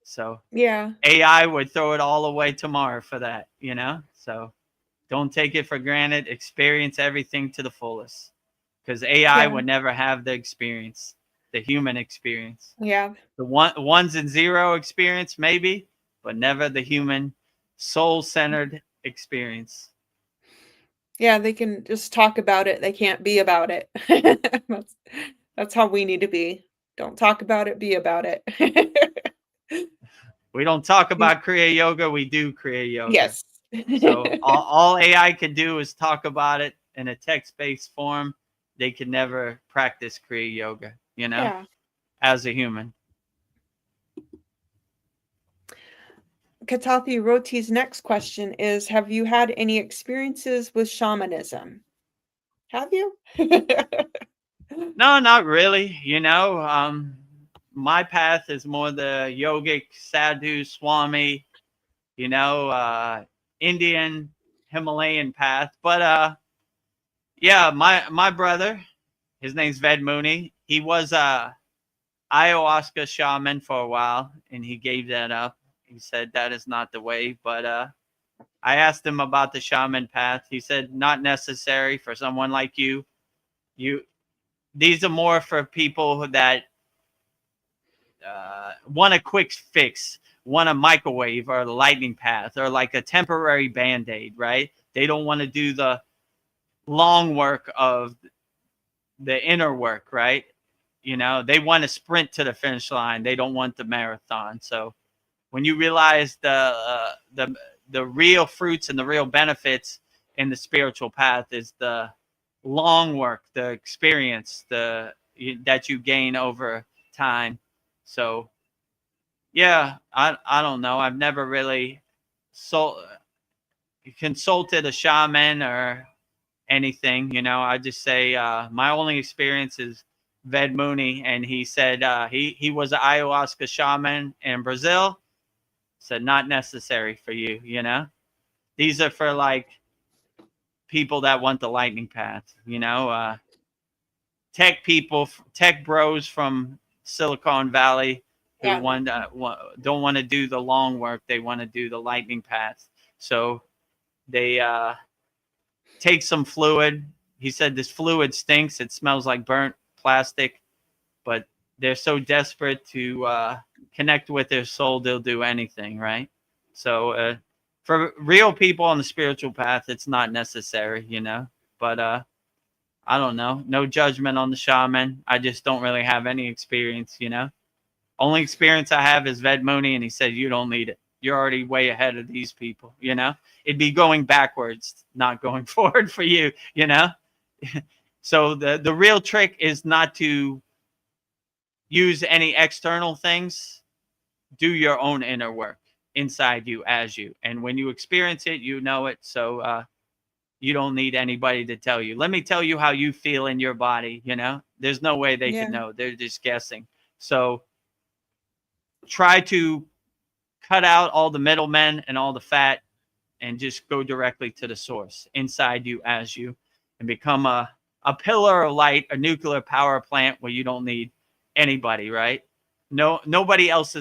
So Yeah. AI would throw it all away tomorrow for that, you know? So don't take it for granted. Experience everything to the fullest, because AI Yeah. would never have the experience, the human experience. Yeah. The ones and zero experience, maybe, but never the human soul-centered experience. Yeah, they can just talk about it, they can't be about it. That's that's how we need to be. Don't talk about it, be about it. We don't talk Mm, about Kriya Yoga, we do Kriya Yoga. yes. So all AI can do is talk about it in a text-based form. They can never practice Kriya Yoga, you know, Yeah. as a human. Katapi Roti's next question is, have you had any experiences with shamanism? Have you? No, not really. You know, my path is more the yogic sadhu swami, you know, Indian Himalayan path. But yeah, my brother, his name's Ved Mooney. He was a ayahuasca shaman for a while, and he gave that up. He said that is not the way. But I asked him about the shaman path. He said not necessary for someone like you. You These are more for people that want a quick fix, want a microwave or a lightning path or like a temporary band-aid, right? They don't want to do the long work of the inner work, right? You know, they want to sprint to the finish line. They don't want the marathon. So when you realize the real fruits and the real benefits in the spiritual path is the long work, the experience, that you gain over time. So yeah, I don't know. I've never really consulted a shaman or anything. You know, I just say my only experience is Ved Mooney, and he said he was an ayahuasca shaman in Brazil. Said not necessary for you. You know, these are for like people that want the lightning path. You know, tech people, tech bros from Silicon Valley who Yeah. don't want to do the long work. They want to do the lightning path. So they take some fluid. He said this fluid stinks. It smells like burnt plastic, but they're so desperate to connect with their soul, they'll do anything, right? So for real people on the spiritual path, it's not necessary, you know. But I don't know. No judgment on the shaman. I just don't really have any experience, you know. Only experience I have is Ved Mooney, and he said, you don't need it. You're already way ahead of these people, you know. It'd be going backwards, not going forward for you, you know. So the real trick is not to use any external things. Do your own inner work inside you as you. And when you experience it, you know it. So you don't need anybody to tell you. Let me tell you how you feel in your body, you know? There's no way they Yeah. can know. They're just guessing. So try to cut out all the middlemen and all the fat and just go directly to the source inside you as you, and become a pillar of light, a nuclear power plant where you don't need anybody, right? Nobody else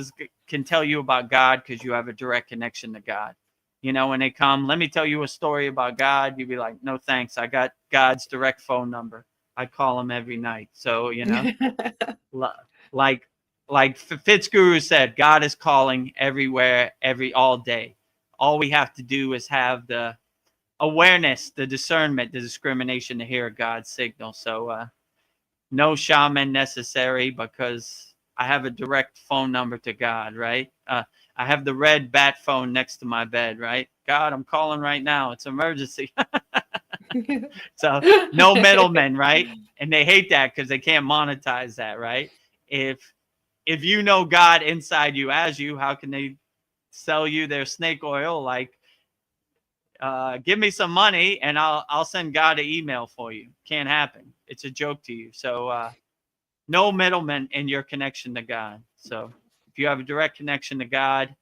can tell you about God because you have a direct connection to God. You know, when they come, let me tell you a story about God. You'd be like, no, thanks. I got God's direct phone number. I call him every night. So, you know, like Fitzguru said, God is calling everywhere, all day. all we have to do is have the awareness, the discernment, the discrimination to hear God's signal. So no shaman necessary, because I have a direct phone number to God, right? I have the red bat phone next to my bed, right? God, I'm calling right now. It's emergency. So no middlemen, right? And they hate that because they can't monetize that, right? If you know God inside you as you, how can they sell you their snake oil? Like, give me some money and I'll send God an email for you. Can't happen. It's a joke to you. So no middleman in your connection to God. So if you have a direct connection to God,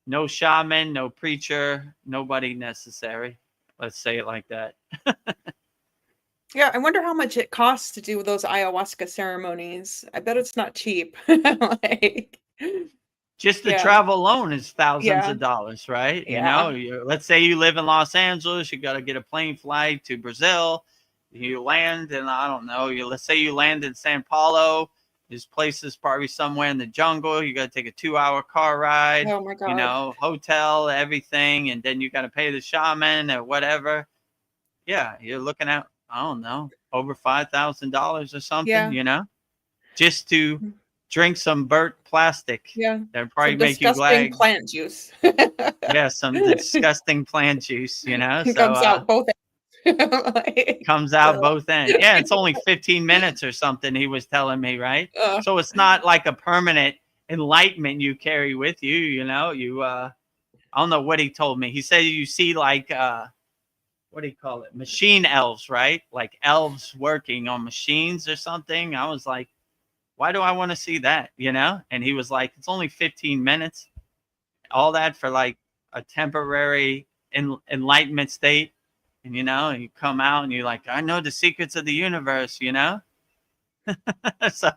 no shaman, no preacher, nobody necessary. Let's say it like that. Yeah, I wonder how much it costs to do those ayahuasca ceremonies. I bet it's not cheap. Like, Just the yeah, travel alone is thousands yeah, of dollars, right? You yeah. know, let's say you live in Los Angeles, you got to get a plane flight to Brazil. You land in, I don't know, let's say you land in Sao Paulo. There's places probably somewhere in the jungle. You got to take a 2-hour car ride, Oh my you God. know, hotel, everything. And then you got to pay the shaman or whatever. Yeah, you're looking at, I don't know, over $5,000 or something, Yeah, you know, just to drink some burnt plastic. yeah. That'd probably Some make you disgusting glad. plant juice. Yeah, some disgusting plant juice, you know. So Comes out both ends. Like, comes out ugh. both ends. Yeah, it's only 15 minutes or something, he was telling me, right? Ugh. So it's not like a permanent enlightenment you carry with you, you know. You I don't know what he told me. He said you see like what do you call it? Machine elves, right? Like elves working on machines or something. I was like, why do I want to see that, you know? And he was like, it's only 15 minutes. All that for like a temporary enlightenment state. And, you know, and you come out and you're like, I know the secrets of the universe, you know? So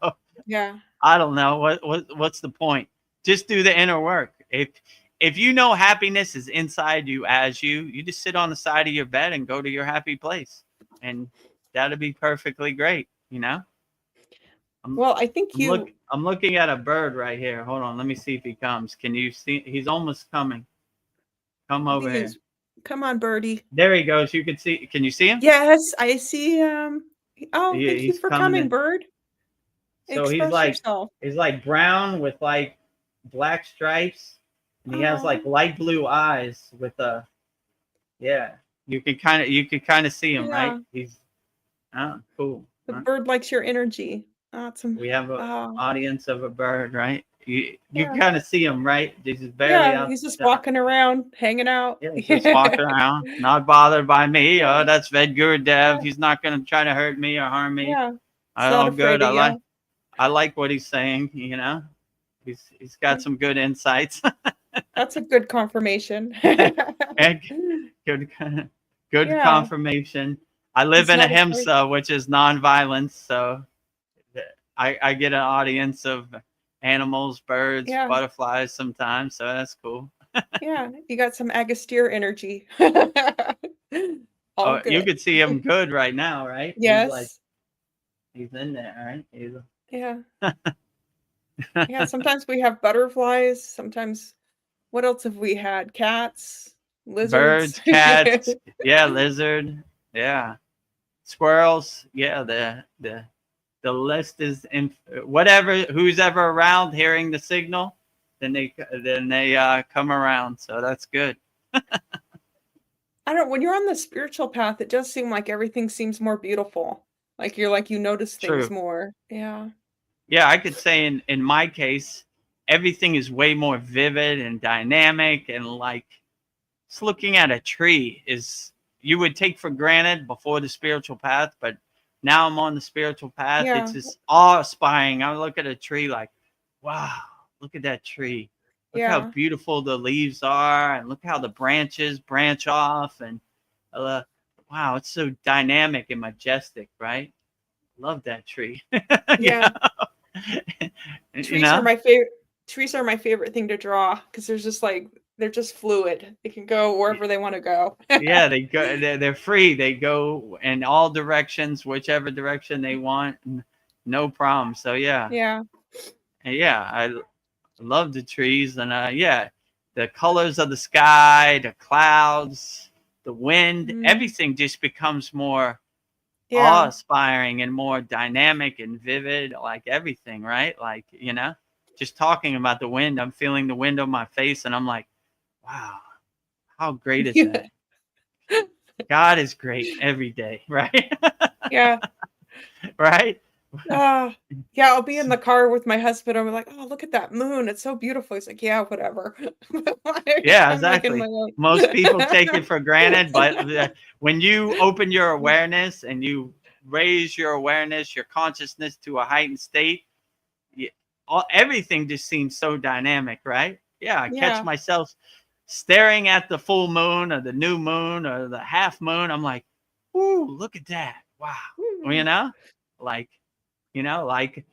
Yeah. I don't know what's the point. Just do the inner work. If you know happiness is inside you as you just sit on the side of your bed and go to your happy place, and that'll be perfectly great, you know. I'm Well, I think you, I'm looking at a bird right here. Hold on, let me see if he comes. Can you see? He's almost coming. Come I over think here. he's, come on, Birdie. There he goes. You can see. Can you see him? Yes, I see him. Oh, thank you He's for coming coming, in. Bird. So Express yourself. he's like brown with like black stripes, and he has Oh, like light blue eyes with a yeah. You can kind of see him, yeah. right? He's cool. The Huh? bird likes your energy. Awesome. We have a Oh, audience of a bird, right? You yeah. kind of see him, right? He's just barely Yeah, out. he's just walking around, hanging out. Yeah, he's just walking Yeah. around, not bothered by me. Yeah. Oh, that's Vedagurudev. Yeah. He's not gonna try to hurt me or harm me. Yeah. He's not Oh, afraid good. of you. I like what he's saying. You know, he's got some good insights. That's a good confirmation. And good good Yeah, confirmation. I live he's in a not afraid. himsa, which is nonviolence, so I get an audience of animals, birds, Yeah, butterflies sometimes, so that's cool. yeah. You got some Agastיר energy. All Oh, you good. could see him good right now, right? He's like Yes. he's in there, right? He's Yeah. Yeah. Sometimes we have butterflies. Sometimes, what else have we had? Cats, lizards. birds, cats, yeah, lizard, yeah, squirrels, yeah. The list is in whatever who's ever around hearing the signal, then they come around. So that's good. I don't, when you're on the spiritual path, it does seem like everything seems more beautiful. Like you're like you notice things True. more. Yeah. Yeah, I could say in my case, everything is way more vivid and dynamic, and like just looking at a tree is you would take for granted before the spiritual path, but now I'm on the spiritual path. It's Yeah. just awe-inspiring. I look at a tree like, wow, look at that tree. Look how Yeah. beautiful the leaves are, and look how the branches branch off, and wow, it's so dynamic and majestic, right? Love that tree. you Yeah. know, you Trees are know. my favorite. Trees are my favorite thing to draw because there's just like they're just fluid. They can go wherever they want to go. Yeah, they go. They're free. They go in all directions, whichever direction they want, no problem. So yeah, Yeah. and yeah, I love the trees, and yeah, the colors of the sky, the clouds, the wind, Mm. everything just becomes more Yeah. awe-inspiring and more dynamic and vivid, like everything, right? Like, you know, just talking about the wind, I'm feeling the wind on my face, and I'm like, wow, how great is Yeah. that? God is great every day, right? Yeah. Right? Yeah, I'll be in the car with my husband. I'm like, oh, look at that moon. It's so beautiful. He's like, yeah, whatever. Yeah, I'm like in my exactly. own. Most people take it for granted, but when you open your awareness and you raise your awareness, your consciousness to a heightened state, everything just seems so dynamic, right? Yeah, I catch Yeah. myself staring at the full moon or the new moon or the half moon. I'm like, ooh, look at that. Wow. You know, like, like,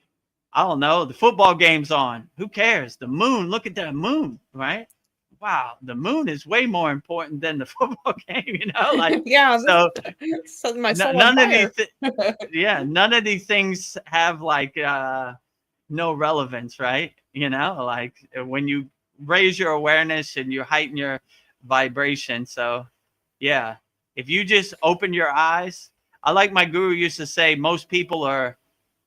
I don't know, the football game's on. Who cares? The moon, look at that moon, right? Wow, the moon is way more important than the football game, like, Yeah, so this set my soul on none of these, fire. none of these things have like no relevance, right? Like when you raise your awareness and you heighten your vibration. So, yeah, if you just open your eyes, I like my guru used to say, most people are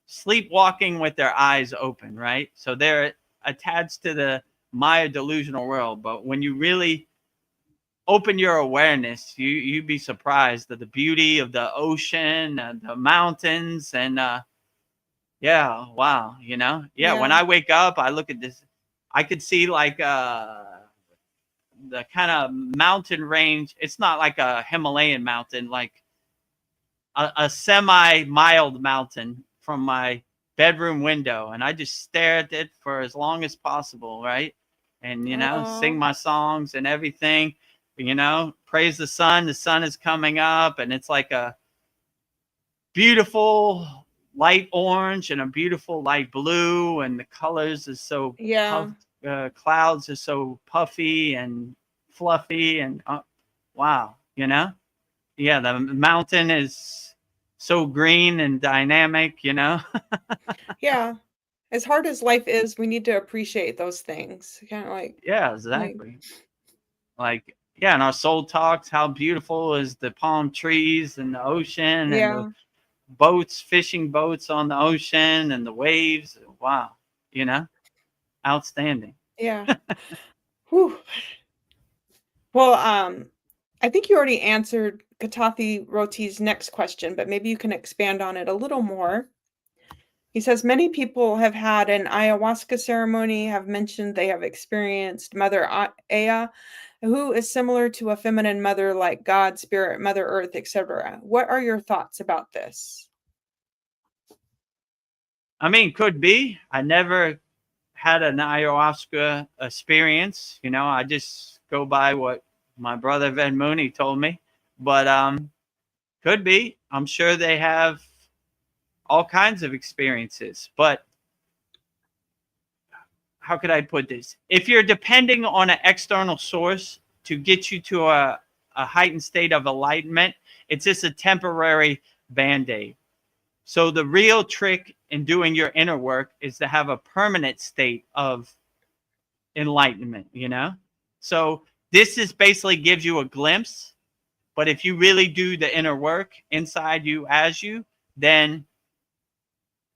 sleepwalking with their eyes open, right? So they're attached to the Maya delusional world. But when you really open your awareness, you'd be surprised at the beauty of the ocean and the mountains and yeah, wow, yeah, when Yeah. I wake up, I look at this, I could see like the kind of mountain range. It's not like a Himalayan mountain, like a semi mild mountain from my bedroom window, and I just stare at it for as long as possible, right? And sing Oh, my songs and everything, praise the sun. The sun is coming up, and it's like a beautiful light orange and a beautiful light blue, and the colors is so yeah. clouds are so puffy and fluffy, and wow, yeah, the mountain is so green and dynamic, Yeah. As hard as life is, we need to appreciate those things. Kind of Yeah, like, exactly. Like, yeah, and our soul talks how beautiful is the palm trees and the ocean and the yeah. boats, fishing boats on the ocean and the waves. Wow, outstanding. Yeah. Whew. Well, I think you already answered Katathi Roti's next question, but maybe you can expand on it a little more. He says many people have had an ayahuasca ceremony, have mentioned they have experienced Mother Aya, who is similar to a feminine mother like God, Spirit, Mother Earth, etc. What are your thoughts about this? I mean, could be. I never had an ayahuasca experience. I just go by what my brother Van Mooney told me. But could be. I'm sure they have all kinds of experiences. But how could I put this? If you're depending on an external source to get you to a heightened state of enlightenment, it's just a temporary band-aid. So the real trick in doing your inner work is to have a permanent state of enlightenment, So this is basically gives you a glimpse, but if you really do the inner work inside you as you, then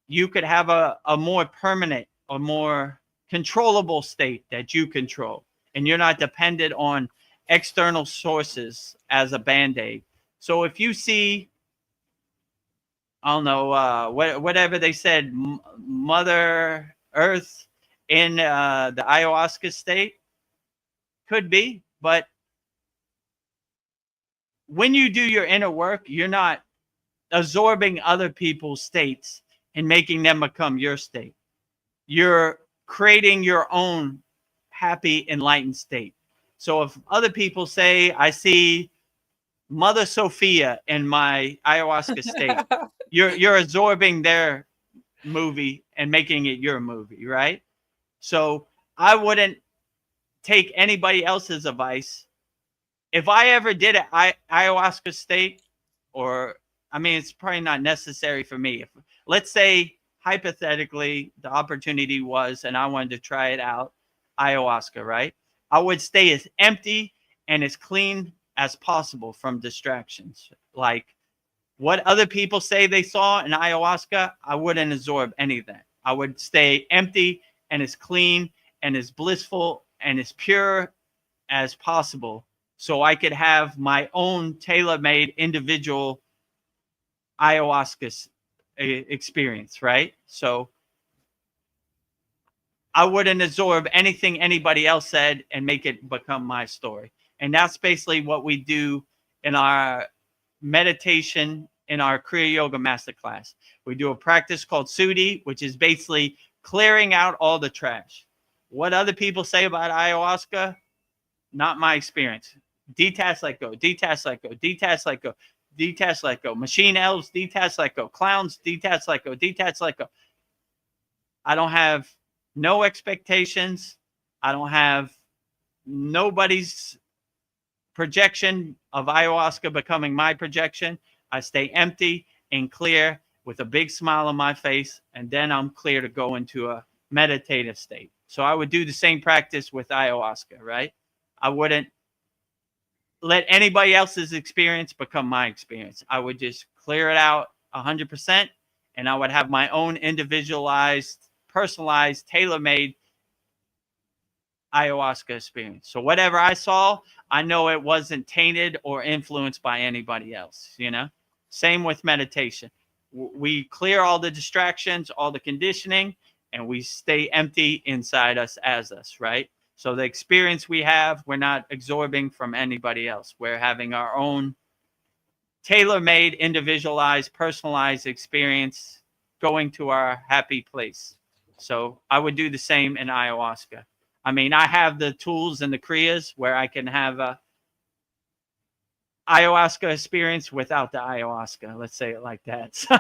you could have a more permanent, a more controllable state that you control, and you're not dependent on external sources as a band-aid. So if you see, I don't know, whatever they said, Mother Earth in the ayahuasca state, could be. But when you do your inner work, you're not absorbing other people's states and making them become your state. You're creating your own happy, enlightened state. So if other people say, I see Mother Sophia in my ayahuasca state, you're absorbing their movie and making it your movie, right? So I wouldn't take anybody else's advice. If I ever did an ayahuasca state, or I mean, it's probably not necessary for me. If, let's say, hypothetically, the opportunity was, and I wanted to try it out, ayahuasca, right? I would stay as empty and as clean as possible from distractions. Like what other people say they saw in ayahuasca, I wouldn't absorb any of that. I would stay empty and as clean and as blissful and as pure as possible, so I could have my own tailor-made individual ayahuasca experience, right? So I wouldn't absorb anything anybody else said and make it become my story. And that's basically what we do in our meditation, in our Kriya Yoga Masterclass. We do a practice called Sudi, which is basically clearing out all the trash. What other people say about ayahuasca, not my experience. Detach, let go, detach, let go, detach, let go, detach, let go. Machine elves, detach, let go. Clowns, detach, let go, detach, let go. I don't have no expectations. I don't have nobody's projection of ayahuasca becoming my projection. I stay empty and clear with a big smile on my face, and then I'm clear to go into a meditative state. So I would do the same practice with ayahuasca, right? I wouldn't let anybody else's experience become my experience. I would just clear it out 100%, and I would have my own individualized, personalized, tailor-made ayahuasca experience. So whatever I saw, I know it wasn't tainted or influenced by anybody else, you know? Same with meditation. We clear all the distractions, all the conditioning, and we stay empty inside us as us, right? So the experience we have, we're not absorbing from anybody else. We're having our own tailor-made, individualized, personalized experience going to our happy place. So I would do the same in ayahuasca. I mean, I have the tools and the kriyas where I can have a ayahuasca experience without the ayahuasca. Let's say it like that. So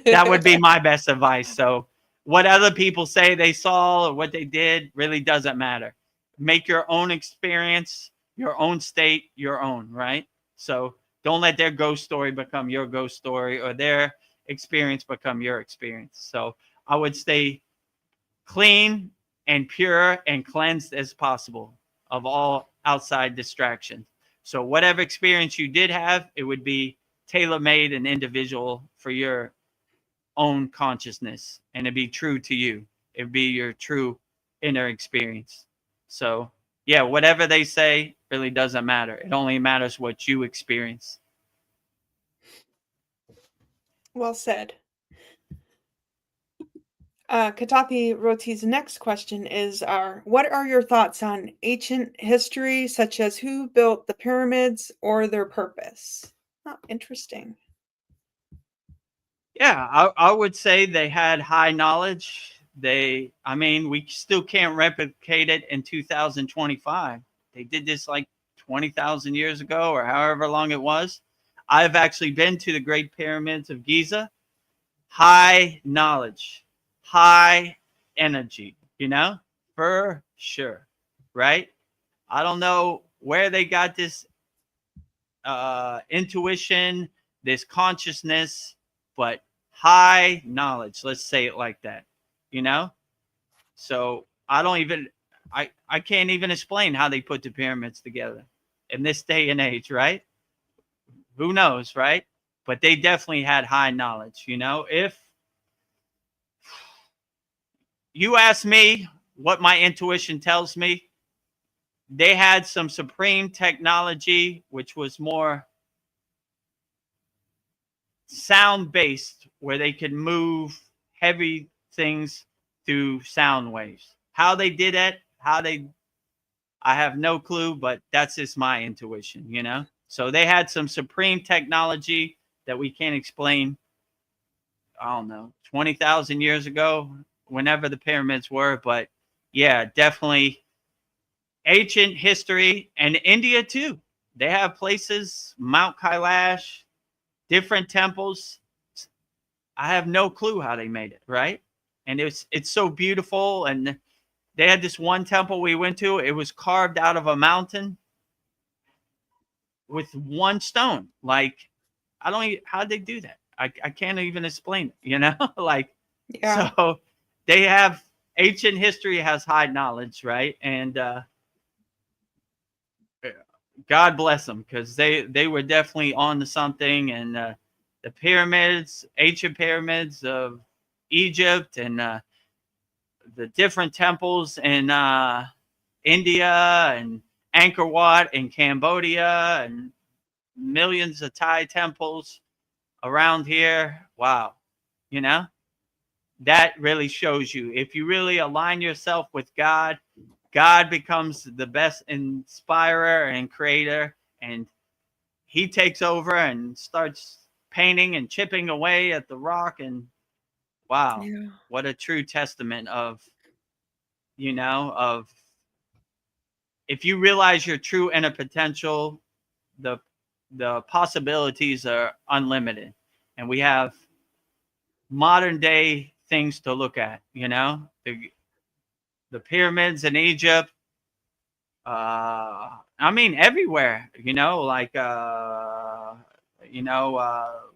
that would be my best advice. So what other people say they saw or what they did really doesn't matter. Make your own experience, your own state, your own, right? So don't let their ghost story become your ghost story or their experience become your experience. So I would stay clean and pure and cleansed as possible of all outside distractions. So whatever experience you did have, it would be tailor-made and individual for your own consciousness, and it'd be true to you. It'd be your true inner experience. So yeah, whatever they say really doesn't matter. It only matters what you experience. Well said. Katapi Roti's next question is, what are your thoughts on ancient history, such as who built the pyramids or their purpose? Oh, interesting. Yeah, I would say they had high knowledge. I mean, we still can't replicate it in 2025. They did this like 20,000 years ago or however long it was. I've actually been to the Great Pyramids of Giza. High knowledge, high energy, you know, for sure, right? I don't know where they got this intuition, this consciousness, but high knowledge, let's say it like that, you know? So I can't even explain how they put the pyramids together in this day and age, right? Who knows, right? But they definitely had high knowledge, you know? If you ask me what my intuition tells me, they had some supreme technology, which was more sound based, where they could move heavy things through sound waves. How they did it, I have no clue, but that's just my intuition, you know? So they had some supreme technology that we can't explain. I don't know, 20,000 years ago, whenever the pyramids were. But yeah, definitely ancient history, and India too. They have places, Mount Kailash, different temples. I have no clue how they made it, right? And it's so beautiful. And they had this one temple we went to. It was carved out of a mountain with one stone. Like, I don't even, how'd they do that? I can't even explain it, you know? Like, Yeah. so they have ancient history has high knowledge, right? And God bless them, because they were definitely on to something. And the pyramids, ancient pyramids of Egypt, and the different temples in India and Angkor Wat in Cambodia, and millions of Thai temples around here. Wow. You know, that really shows you, if you really align yourself with God, God becomes the best inspirer and creator, and he takes over and starts painting and chipping away at the rock. And wow, Yeah. what a true testament of, of, if you realize your true inner potential, the possibilities are unlimited. And we have modern day things to look at, the pyramids in Egypt, I mean everywhere, like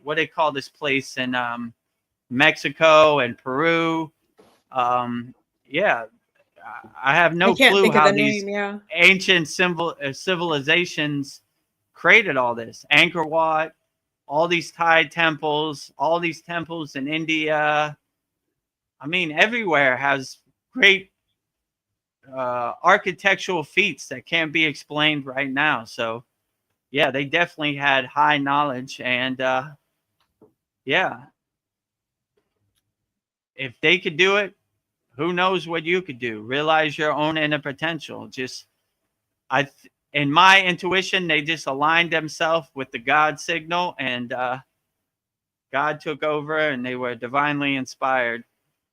what they call this place in Mexico and Peru. Yeah, I have I no can't clue think of how the these name. Yeah. ancient civilizations created all this. Angkor Wat, all these Thai temples, all these temples in India. I mean, everywhere has great architectural feats that can't be explained right now. So, yeah, they definitely had high knowledge. And yeah, if they could do it, who knows what you could do? Realize your own inner potential. Just, in my intuition, they just aligned themselves with the God signal, and God took over, and they were divinely inspired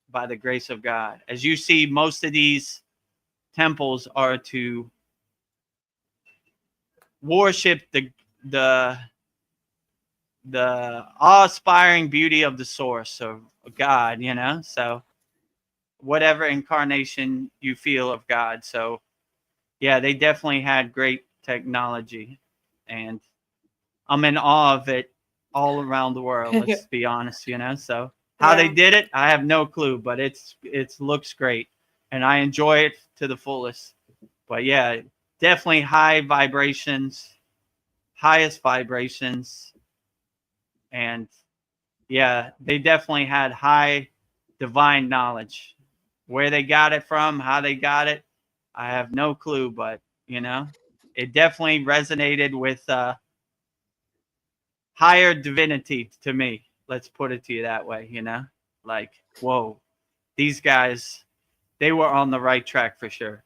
by the grace of God. As you see, most of these temples are to worship the awe-inspiring beauty of the source of God, So whatever incarnation you feel of God. So yeah, they definitely had great technology, and I'm in awe of it all around the world. Let's be honest, So how they Yeah. did it, I have no clue, but it looks great, and I enjoy it to the fullest. But yeah, definitely high vibrations, highest vibrations, and yeah, they definitely had high divine knowledge. Where they got it from, how they got it, I have no clue, but it definitely resonated with higher divinity to me. Let's put it to you that way, Like, whoa, these guys, they were on the right track for sure,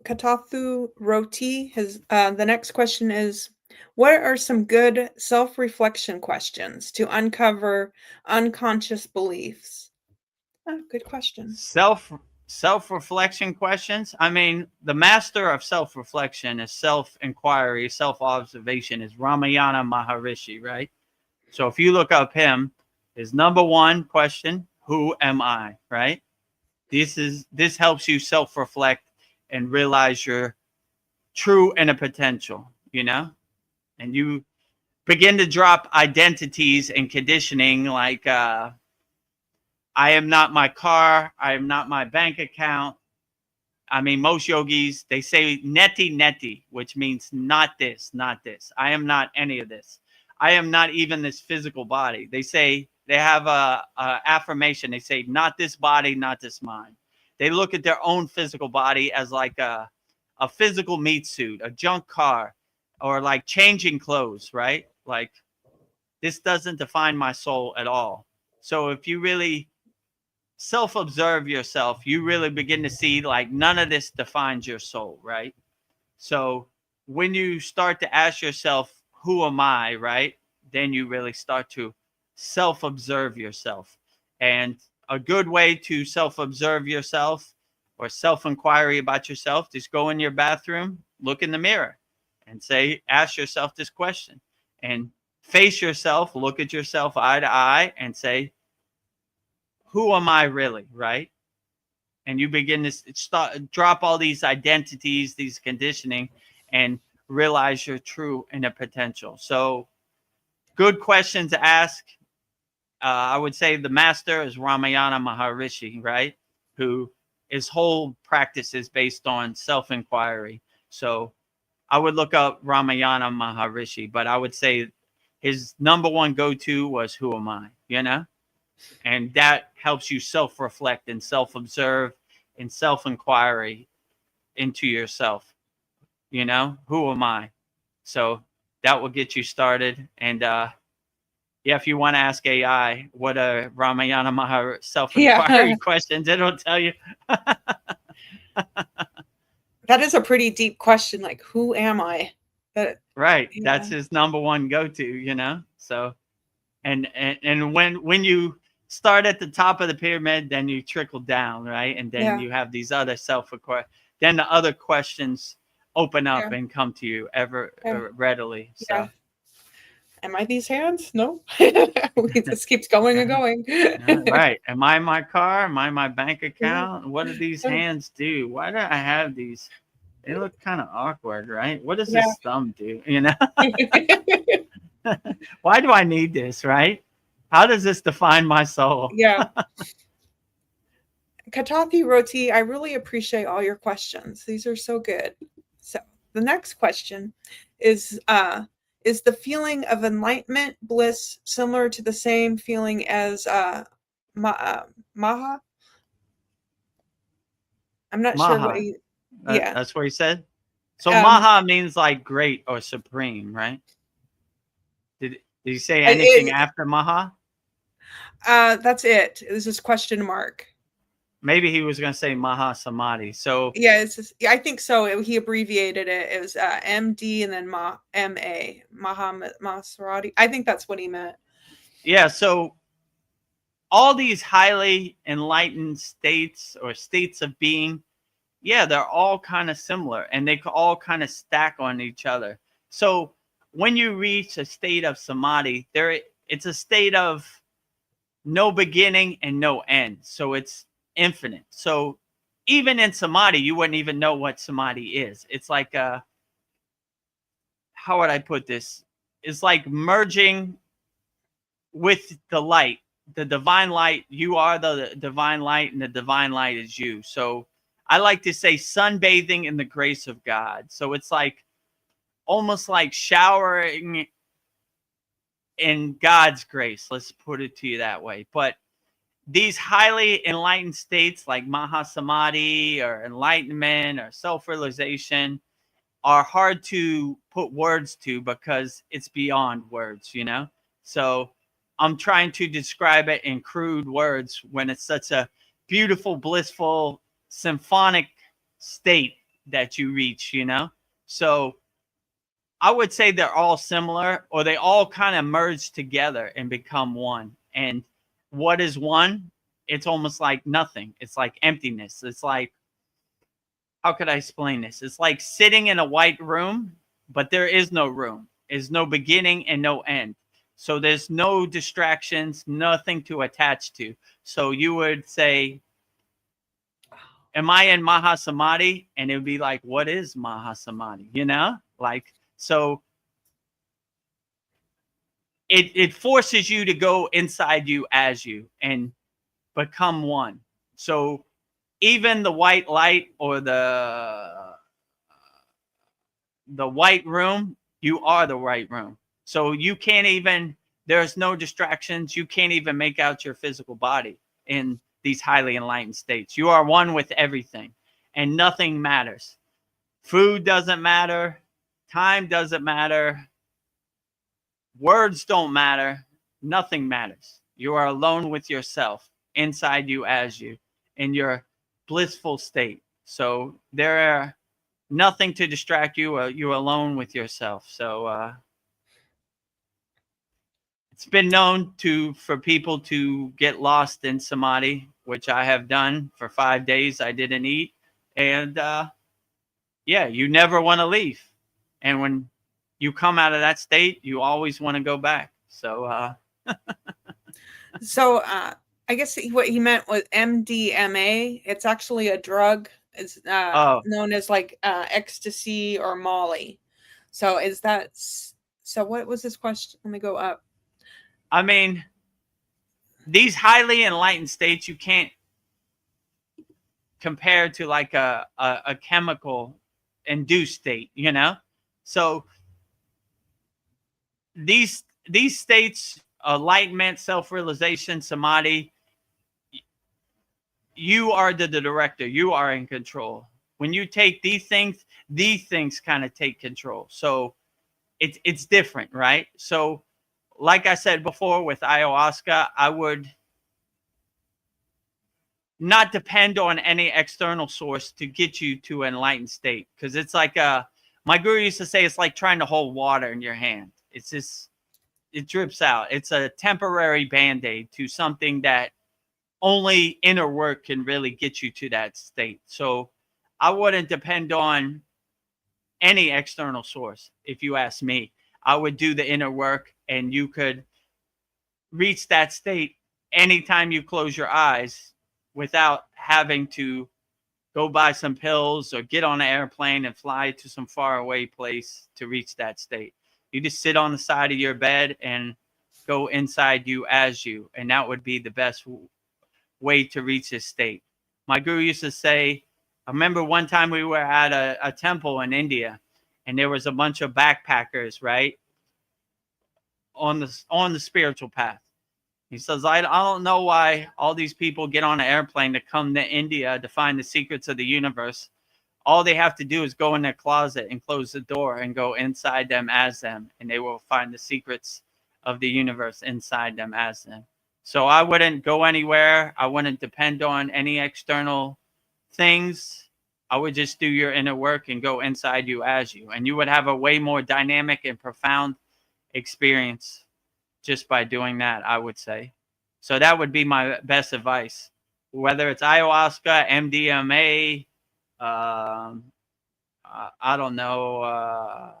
Katathu Roti has the next question is, what are some good self-reflection questions to uncover unconscious beliefs? Oh, good question. Self-reflection questions. I mean, the master of self-reflection is self-inquiry, self-observation, is Ramayana Maharishi, right? So if you look up him, his number one question, who am I, right? This helps you self-reflect and realize your true inner potential, and you begin to drop identities and conditioning, like I am not my car, I am not my bank account. I mean, most yogis, they say neti neti, which means not this, not this. I am not any of this. I am not even this physical body. They say, they have a affirmation. They say, not this body, not this mind. They look at their own physical body as like a physical meat suit, a junk car, or like changing clothes, right? Like, this doesn't define my soul at all. So if you really self-observe yourself, you really begin to see like none of this defines your soul, right? So when you start to ask yourself, who am I, right? Then you really start to self-observe yourself. And a good way to self-observe yourself or self-inquiry about yourself, just go in your bathroom, look in the mirror, and ask yourself this question, and face yourself, look at yourself eye to eye, and say, who am I really, right? And you begin to drop all these identities, these conditioning, and realize your true inner potential. So good question to ask. I would say the master is Ramayana Maharishi, right? Who his whole practice is based on self-inquiry. So I would look up Ramayana Maharishi, but I would say his number one go-to was who am I, you know? And that helps you self-reflect and self-observe and self-inquiry into yourself, you know? Who am I? So that will get you started. And yeah, if you want to ask AI what a Ramayana Maharishi self-inquiry Yeah. questions, it'll tell you. That is a pretty deep question. Like, who am I? That, Right. yeah. That's his number one go-to, you know? So, and when you start at the top of the pyramid, then you trickle down, right? And then Yeah. you have these other then the other questions open up Yeah. and come to you ever Yeah. readily. So, Yeah. Am I these hands? No. It just keeps going and going. right. Am I my car? Am I my bank account? What do these hands do? Why do I have these? They look kind of awkward, right? What does Yeah. this thumb do? You know? Why do I need this, right? How does this define my soul? Yeah. Katathi Roti, I really appreciate all your questions. These are so good. So the next question is the feeling of enlightenment, bliss, similar to the same feeling as Maha? I'm not sure what Maha. you, yeah. That's what he said. So Um, Maha means like great or supreme, right? Did he say anything after Maha? That's it. This is question mark. Maybe he was going to say Maha Samadhi. So Yeah, it's just, yeah, I think so. He abbreviated it. It was MD and then MA, Muhammad Maserati. I think that's what he meant. yeah, so all these highly enlightened states or states of being, yeah, they're all kind of similar and they all kind of stack on each other. So when you reach a state of samadhi, it's a state of no beginning and no end. So it's infinite. So even in samadhi, you wouldn't even know what samadhi is. It's like how would I put this? It's like merging with the light, the divine light. You are the divine light, and the divine light is you. So I like to say sunbathing in the grace of God. So it's like almost like showering in God's grace. Let's put it to you that way. But these highly enlightened states like Mahasamadhi or enlightenment or self-realization are hard to put words to because it's beyond words, you know? So I'm trying to describe it in crude words when it's such a beautiful, blissful, symphonic state that you reach, you know? So I would say they're all similar, or they all kind of merge together and become one. And what is one? It's almost like nothing. It's like emptiness. It's like, how could I explain this? It's like sitting in a white room, but there is no room. There's no beginning and no end. So there's no distractions, nothing to attach to. So you would say, am I in Mahasamadhi? And it would be like, what is Mahasamadhi? You know? Like, so it forces you to go inside you as you and become one. So even the white light or the white room, you are the white room. So you can't even, there's no distractions. You can't even make out your physical body in these highly enlightened states. You are one with everything and nothing matters. Food doesn't matter. Time doesn't matter. Words don't matter. Nothing matters. You are alone with yourself, inside you as you, in your blissful state. So there are nothing to distract you. You're alone with yourself. So it's been known for people to get lost in samadhi, which I have done for 5 days. I didn't eat. And yeah, you never want to leave. And when you come out of that state, you always want to go back. So So I guess what he meant was MDMA. It's actually a drug. It's known as like ecstasy or Molly. So is that, so what was this question? Let me go up. I mean, these highly enlightened states, you can't compared to like a chemical induced state, you know? So these states, enlightenment, self-realization, samadhi, you are the director. You are in control. When you take these things kind of take control. So it's different, right? So like I said before with ayahuasca, I would not depend on any external source to get you to an enlightened state. Because it's like my guru used to say, it's like trying to hold water in your hand. It's just, it drips out. It's a temporary band-aid to something that only inner work can really get you to that state. So I wouldn't depend on any external source. If you ask me, I would do the inner work, and you could reach that state anytime you close your eyes without having to go buy some pills or get on an airplane and fly to some faraway place to reach that state. You just sit on the side of your bed and go inside you as you, and that would be the best way to reach this state. My guru used to say, I remember one time we were at a temple in India, and there was a bunch of backpackers, right, on the spiritual path. He says, I don't know why all these people get on an airplane to come to India to find the secrets of the universe. All they have to do is go in their closet and close the door and go inside them as them, and they will find the secrets of the universe inside them as them. So I wouldn't go anywhere. I wouldn't depend on any external things. I would just do your inner work and go inside you as you. And you would have a way more dynamic and profound experience just by doing that, I would say. So that would be my best advice. Whether it's ayahuasca, MDMA, I don't know,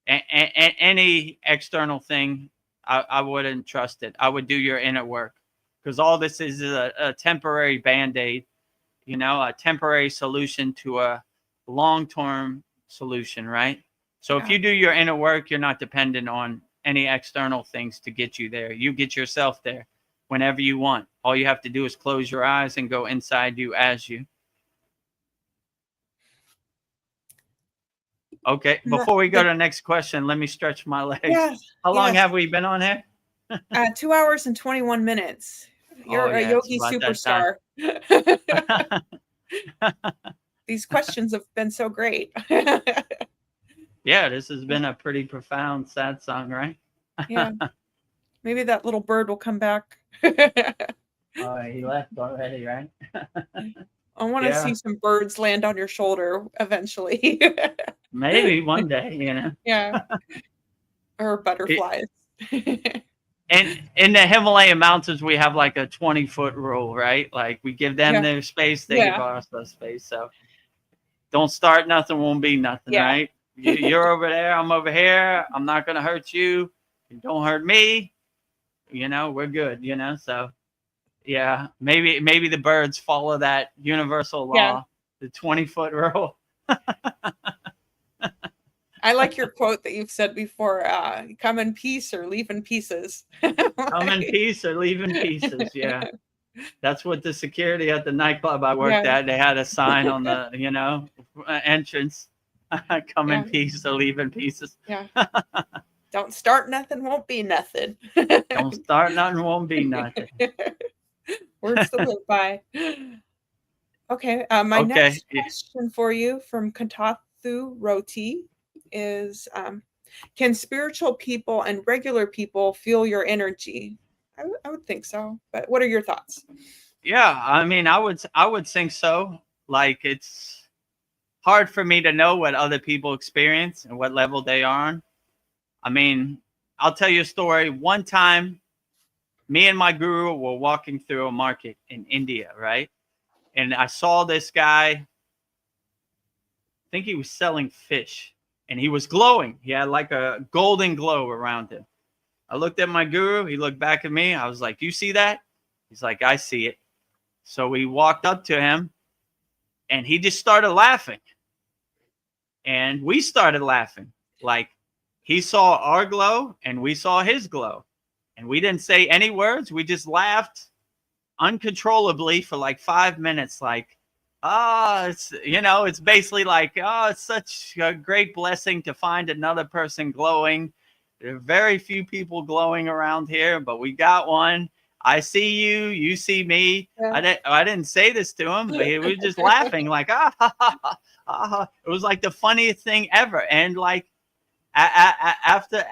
any external thing, I wouldn't trust it. I would do your inner work, because all this is a temporary band-aid, you know, a temporary solution to a long-term solution, right? So if you do your inner work, you're not dependent on any external things to get you there. You get yourself there whenever you want. All you have to do is close your eyes and go inside you as you. Okay, before we go to the next question, let me stretch my legs. Yes, How long have we been on here? 2 hours and 21 minutes. You're a yogi superstar. These questions have been so great. Yeah, this has been a pretty profound satsang, right? Yeah. Maybe that little bird will come back. Oh, he left already, right? I want to see some birds land on your shoulder eventually. Maybe one day, you know. Yeah. Or butterflies. And in the Himalayan mountains, we have like a 20-foot rule, right? Like we give them their space, they give us their space. So don't start nothing, won't be nothing, right? You're over there, I'm over here. I'm not going to hurt you. You don't hurt me. You know, we're good, you know? So yeah, maybe the birds follow that universal law, the 20-foot rule. I like your quote that you've said before, come in peace or leave in pieces. Come in peace or leave in pieces, yeah. That's what the security at the nightclub I worked at, they had a sign on the, you know, entrance. Come in peace or leave in pieces. Yeah. Don't start nothing, won't be nothing. Don't start nothing, won't be nothing. Words to live by. Okay. My next question for you from Kantathu Roti is, can spiritual people and regular people feel your energy? I would think so, but what are your thoughts? Yeah, I mean, I would think so. Like, it's hard for me to know what other people experience and what level they are on. I mean, I'll tell you a story. One time, me and my guru were walking through a market in India, right? And I saw this guy, I think he was selling fish, and he was glowing. He had like a golden glow around him. I looked at my guru. He looked back at me. I was like, you see that? He's like, I see it. So we walked up to him, and he just started laughing. And we started laughing. Like, he saw our glow, and we saw his glow. And we didn't say any words. We just laughed uncontrollably for like 5 minutes. Like, it's, it's basically like, oh, it's such a great blessing to find another person glowing. There are very few people glowing around here, but we got one. I see you, you see me. Yeah. I didn't say this to him, but he was just laughing like, ah, ha, ha, ha, ha. It was like the funniest thing ever. And like after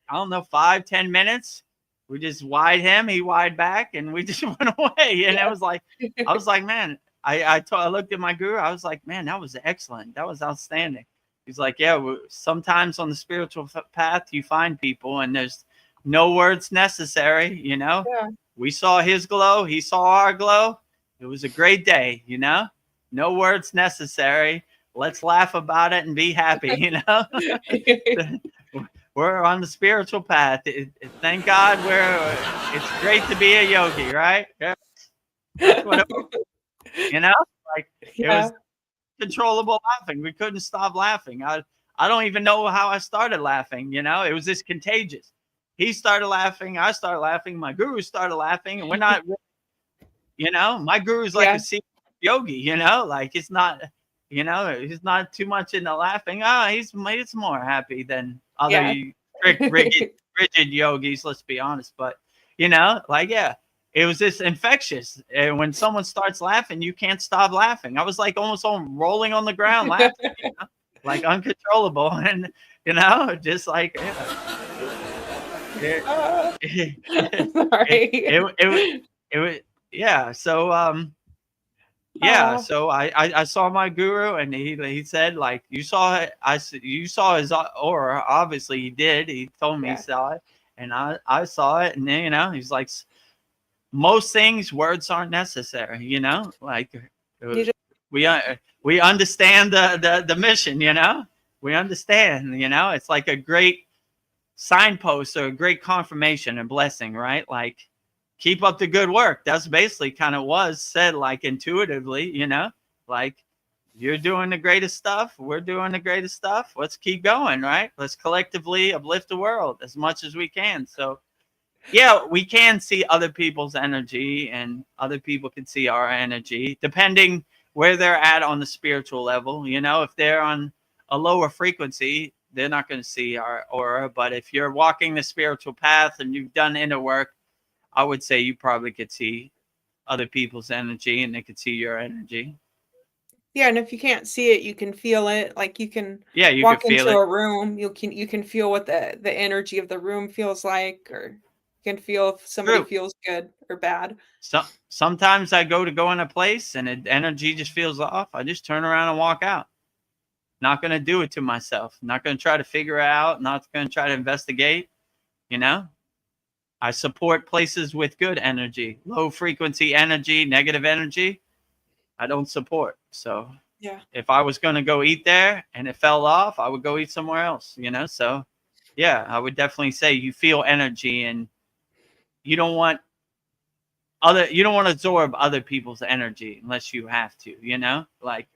I don't know, 5-10 minutes, we just wide him, he wide back, and we just went away. And Yeah. it was like, I was like, man, I looked at my guru. I was like, man, that was excellent. That was outstanding. He's like, yeah, sometimes on the spiritual path, you find people and there's no words necessary, Yeah. We saw his glow. He saw our glow. It was a great day, no words necessary. Let's laugh about it and be happy, We're on the spiritual path. Thank God it's great to be a yogi, right? Yeah. That's what it was, like it was controllable laughing. We couldn't stop laughing. I don't even know how I started laughing, it was just contagious. He started laughing, I started laughing, my guru started laughing, and we're not, my guru's like a secret yogi, like it's not, he's not too much into laughing. He's more happy than other strict, rigid yogis, let's be honest. But it was just infectious. And when someone starts laughing, you can't stop laughing. I was like almost rolling on the ground laughing, like uncontrollable. And just like it was so I saw my guru, and he said, like, you saw it. You saw his aura. Obviously he did. He told me he saw it, and I saw it. And then he's like, most things words aren't necessary. Like we understand the mission. We understand. It's like a great signpost or a great confirmation and blessing, right? Like, keep up the good work. That's basically kind of was said, like, intuitively, like, you're doing the greatest stuff. We're doing the greatest stuff. Let's keep going, right? Let's collectively uplift the world as much as we can. So yeah, we can see other people's energy, and other people can see our energy, depending where they're at on the spiritual level. If they're on a lower frequency, they're not going to see our aura. But if you're walking the spiritual path and you've done inner work, I would say you probably could see other people's energy, and they could see your energy. Yeah, and if you can't see it, you can feel it. Like you can you walk can feel into it. a room, you can feel what the energy of the room feels like, or you can feel if somebody feels good or bad. So sometimes I go in a place and the energy just feels off. I just turn around and walk out. Not going to do it to myself. Not going to try to figure it out. Not going to try to investigate. I support places with good energy. Low frequency energy, negative energy, I don't support. So if I was going to go eat there and it fell off, I would go eat somewhere else, So yeah, I would definitely say you feel energy, and you don't want to absorb other people's energy unless you have to, like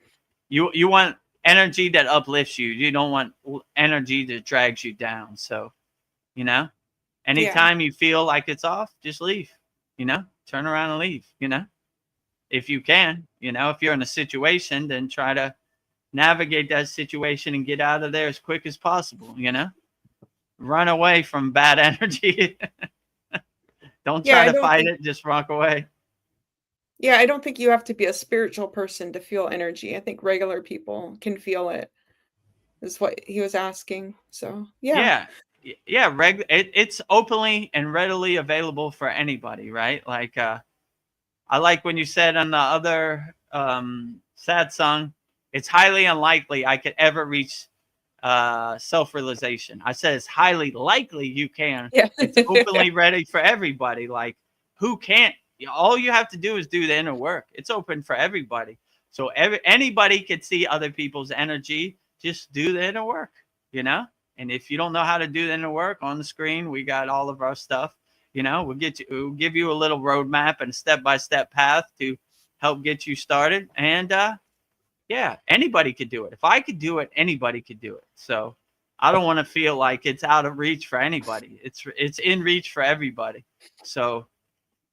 you want energy that uplifts you. You don't want energy that drags you down. So, anytime you feel like it's off, just leave, turn around and leave, if you can, if you're in a situation, then try to navigate that situation and get out of there as quick as possible, run away from bad energy. Don't try to fight it. Just walk away. Yeah, I don't think you have to be a spiritual person to feel energy. I think regular people can feel it, is what he was asking. So, yeah. It's openly and readily available for anybody, right? Like, I like when you said on the other satsang, it's highly unlikely I could ever reach self-realization. I said it's highly likely you can. Yeah. It's openly ready for everybody. Like, who can't? All you have to do is do the inner work. It's open for everybody. So anybody could see other people's energy. Just do the inner work, And if you don't know how to do the inner work, on the screen we got all of our stuff. We'll give you a little roadmap and a step-by-step path to help get you started. And anybody could do it. If I could do it, anybody could do it. So I don't want to feel like it's out of reach for anybody. It's in reach for everybody. So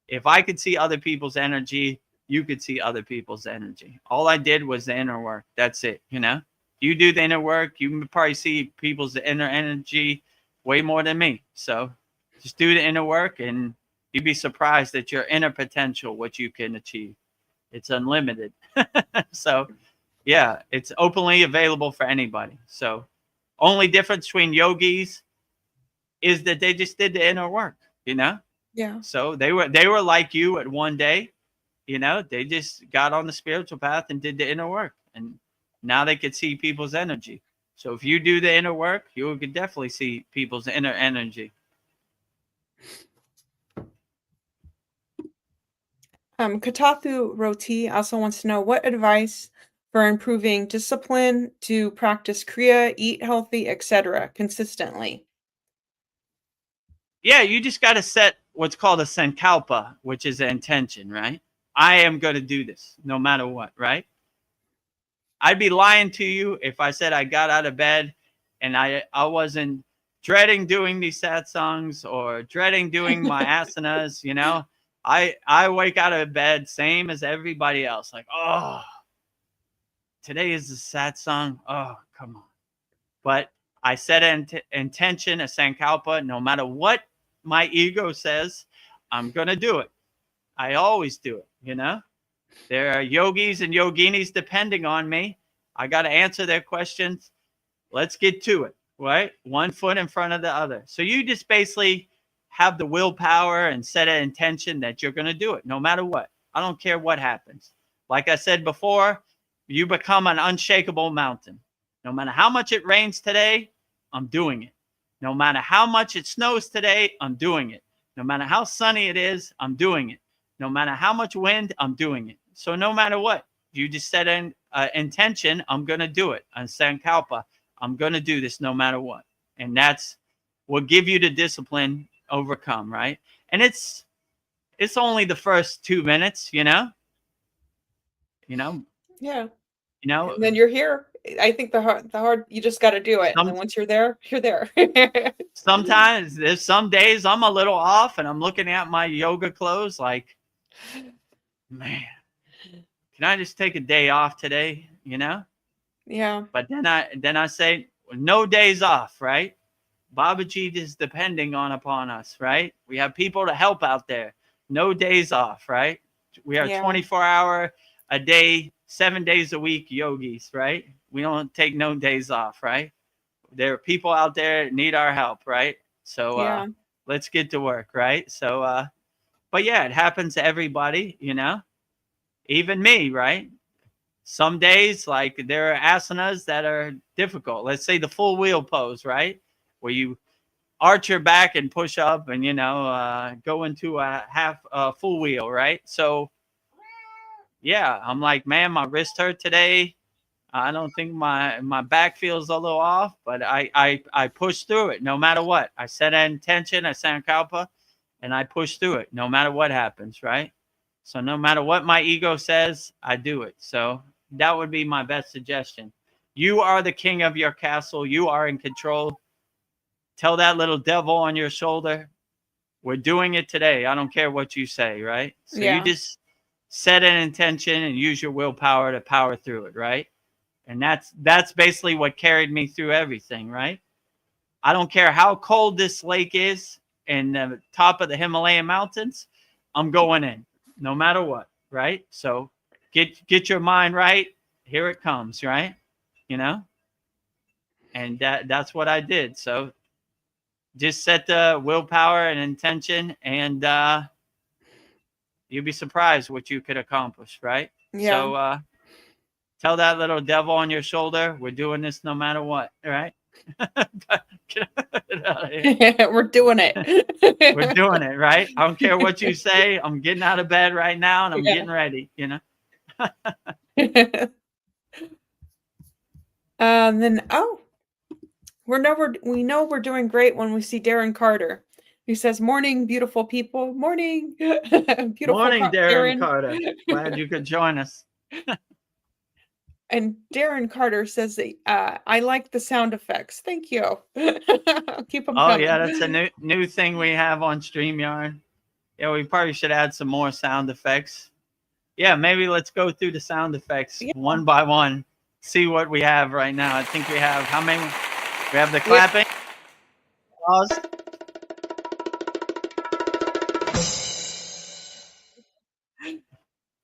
if I could see other people's energy, you could see other people's energy. All I did was the inner work. That's it. You do the inner work, you probably see people's inner energy way more than me. So just do the inner work, and you'd be surprised at your inner potential, what you can achieve. It's unlimited. So yeah, it's openly available for anybody. So only difference between yogis is that they just did the inner work, Yeah. So they were like you at one day, they just got on the spiritual path and did the inner work, and now they could see people's energy. So if you do the inner work, you could definitely see people's inner energy. Katathu Roti also wants to know what advice for improving discipline to practice Kriya, eat healthy, etc. consistently. Yeah, you just got to set what's called a sankalpa, which is an intention, right? I am going to do this no matter what, right? I'd be lying to you if I said I got out of bed and I wasn't dreading doing these satsangs or dreading doing my asanas, I wake out of bed same as everybody else. Like, oh, today is the satsang. Oh, come on. But I set an intention, a sankalpa, no matter what my ego says, I'm going to do it. I always do it, There are yogis and yoginis depending on me. I got to answer their questions. Let's get to it, right? One foot in front of the other. So you just basically have the willpower and set an intention that you're going to do it no matter what. I don't care what happens. Like I said before, you become an unshakable mountain. No matter how much it rains today, I'm doing it. No matter how much it snows today, I'm doing it. No matter how sunny it is, I'm doing it. No matter how much wind, I'm doing it. So no matter what, you just set an intention, I'm going to do it. On sankalpa, I'm going to do this no matter what. And that's what give you the discipline, overcome, right? And it's only the first 2 minutes, Yeah. And then you're here. I think the hard you just got to do it. And then once you're there, you're there. Sometimes there's some days I'm a little off and I'm looking at my yoga clothes like, man, can I just take a day off today? Yeah. But then I say, no days off, right? Babaji is depending upon us, right? We have people to help out there. No days off, right? We are 24-hour a day, 7 days a week yogis, right? We don't take no days off, right? There are people out there that need our help, right? So let's get to work, right? So, but yeah, it happens to everybody, even me, right? Some days, like there are asanas that are difficult. Let's say the full wheel pose, right? Where you arch your back and push up and, go into a half full wheel, right? So, yeah, I'm like, man, my wrist hurt today. I don't think my back feels a little off, but I push through it no matter what. I set an intention, a sankalpa, and I push through it no matter what happens, right? So no matter what my ego says, I do it. So that would be my best suggestion. You are the king of your castle. You are in control. Tell that little devil on your shoulder, we're doing it today. I don't care what you say, right? So you just set an intention and use your willpower to power through it, right? And that's basically what carried me through everything, right? I don't care how cold this lake is in the top of the Himalayan mountains, I'm going in no matter what, right? So get your mind right. Here it comes, right? And that's what I did. So just set the willpower and intention, and you'll be surprised what you could accomplish, right? Yeah. So tell that little devil on your shoulder, we're doing this no matter what, right? We're doing it. We're doing it, right? I don't care what you say. I'm getting out of bed right now and I'm getting ready, Then we know we're doing great when we see Darren Carter, who says, "Morning, beautiful people. Morning, beautiful morning, Darren Carter. Glad you could join us." And Darren Carter says that I like the sound effects. Thank you. Keep them coming. Yeah, that's a new thing we have on StreamYard. Yeah, we probably should add some more sound effects. Yeah, maybe let's go through the sound effects Yeah. one by one. See what we have right now. I think we have how many? We have the Yeah. clapping. Pause.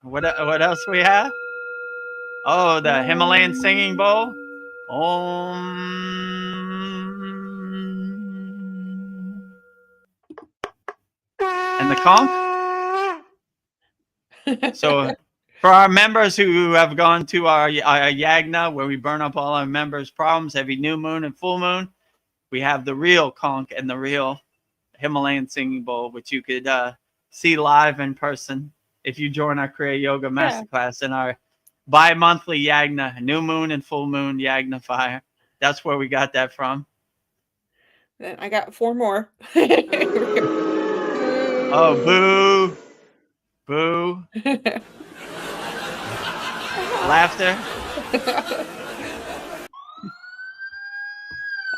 What else we have? Oh, the Himalayan singing bowl. And the conch. So for our members who have gone to our yagna, where we burn up all our members' problems every new moon and full moon, we have the real conch and the real Himalayan singing bowl, which you could see live in person if you join our Kriya Yoga Masterclass in our bi-monthly yagna, new moon and full moon yagna fire. That's where we got that from. Then I got 4 more. Oh, boo. Boo. Laughter.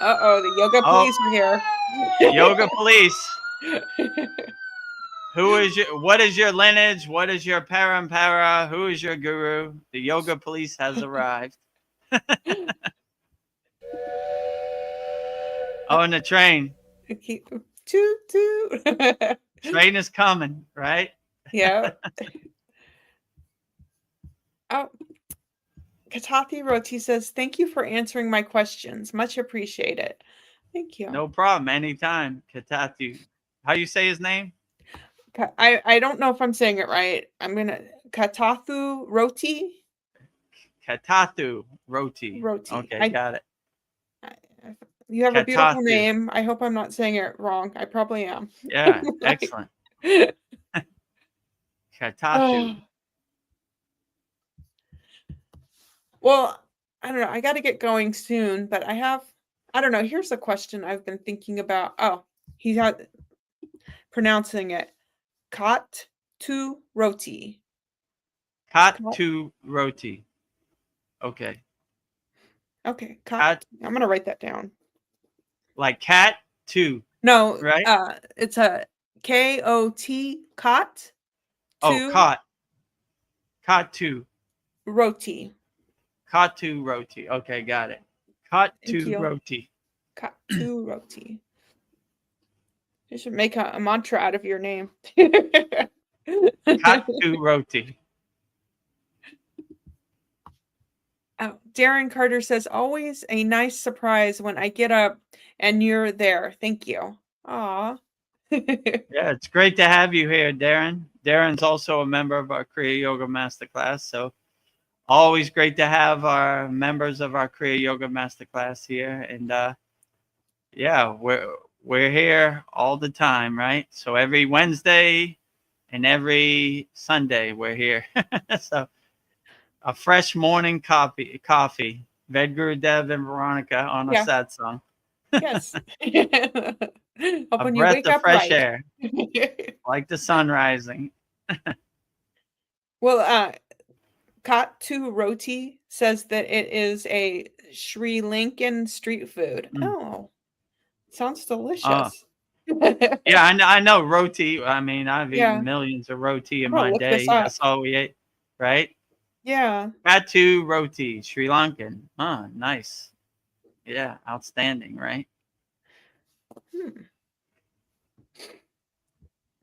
Uh-oh, the yoga police are here. Yoga police. What is your lineage? What is your parampara? Who is your guru? The yoga police has arrived. Oh, and the train. Toot toot. Train is coming, right? Yeah. Oh, Katathi Roti says, thank you for answering my questions. Much appreciated. Thank you. No problem. Anytime. Katatu. How you say his name? I don't know if I'm saying it right. I'm going to Katathu Roti. Katatu Roti. Roti. Okay, got it. You have a beautiful Katathu. name. I hope I'm not saying it wrong. I probably am. Yeah, excellent. Katatu. Well, I don't know. I got to get going soon, but I don't know. Here's a question I've been thinking about. Oh, he's pronouncing it. Katu Roti. Katu Roti. Okay. Okay. Kat, I'm going to write that down. like cat two. No, right? It's a K-O-T, Kot. Oh, cot. Katu. Roti. Katu Roti. Okay, got it. Katu Roti. Katu Roti. You should make a mantra out of your name. Katu Roti. Oh, Darren Carter says, always a nice surprise when I get up and you're there. Thank you. Aw. Yeah, it's great to have you here, Darren. Darren's also a member of our Kriya Yoga Masterclass, so always great to have our members of our Kriya Yoga Masterclass here. And yeah, we're here all the time, right? So every Wednesday and every Sunday we're here. So a fresh morning coffee. Vedagurudev and Veronica on a satsang. Yes. A breath of fresh air, like the sun rising. Well, Katu Roti says that it is a Sri Lankan street food. Oh, sounds delicious. Yeah, I know roti. I mean, I've eaten millions of roti in my day. That's all we ate, right? Yeah. Katu Roti, Sri Lankan. Oh, nice. Yeah, outstanding, right?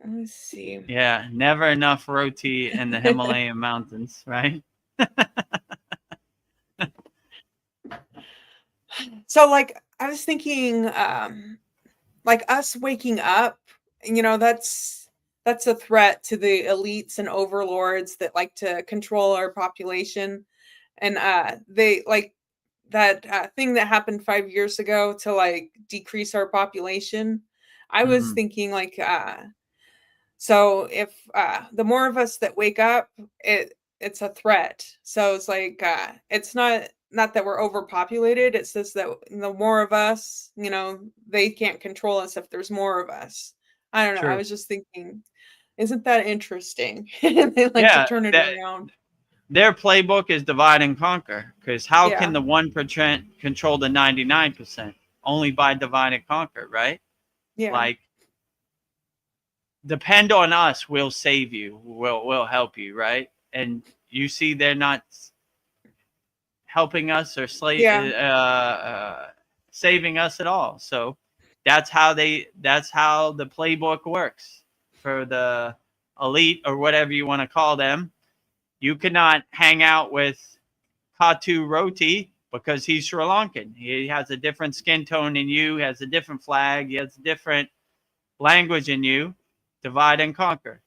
Let's see. Yeah, never enough roti in the Himalayan mountains, right? So, like, I was thinking, like us waking up, that's a threat to the elites and overlords that like to control our population. And they like that thing that happened 5 years ago to like decrease our population. I was thinking like, so if the more of us that wake up, it's a threat. So it's like, it's not that we're overpopulated. It's just that the more of us, they can't control us if there's more of us. I don't know. True. I was just thinking, isn't that interesting? They like to turn it around. Their playbook is divide and conquer, because how can the 1% control the 99%? Only by divide and conquer, right? Yeah. Like, depend on us, we'll save you, we'll help you, right? and you see they're not helping us or saving us at all. So that's how the playbook works for the elite, or whatever you want to call them. You cannot hang out with Katu Roti because he's Sri Lankan. He has a different skin tone than you, has a different flag, he has a different language than you. Divide and conquer.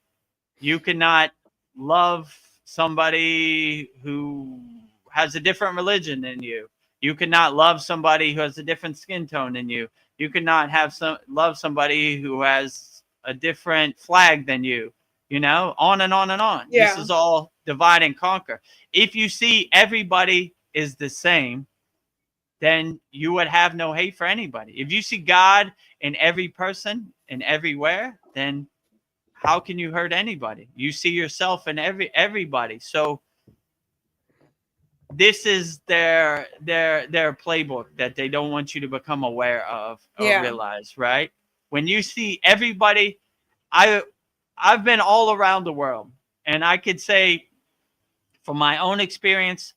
You cannot love somebody who has a different religion than you. You cannot love somebody who has a different skin tone than you. You cannot love somebody who has a different flag than you. You know, on and on and on. Yeah. This is all divide and conquer. If you see everybody is the same, then you would have no hate for anybody. If you see God in every person and everywhere, then how can you hurt anybody? You see yourself in everybody. So this is their playbook that they don't want you to become aware of or realize, right? When you see everybody, I've been all around the world, and I could say from my own experience,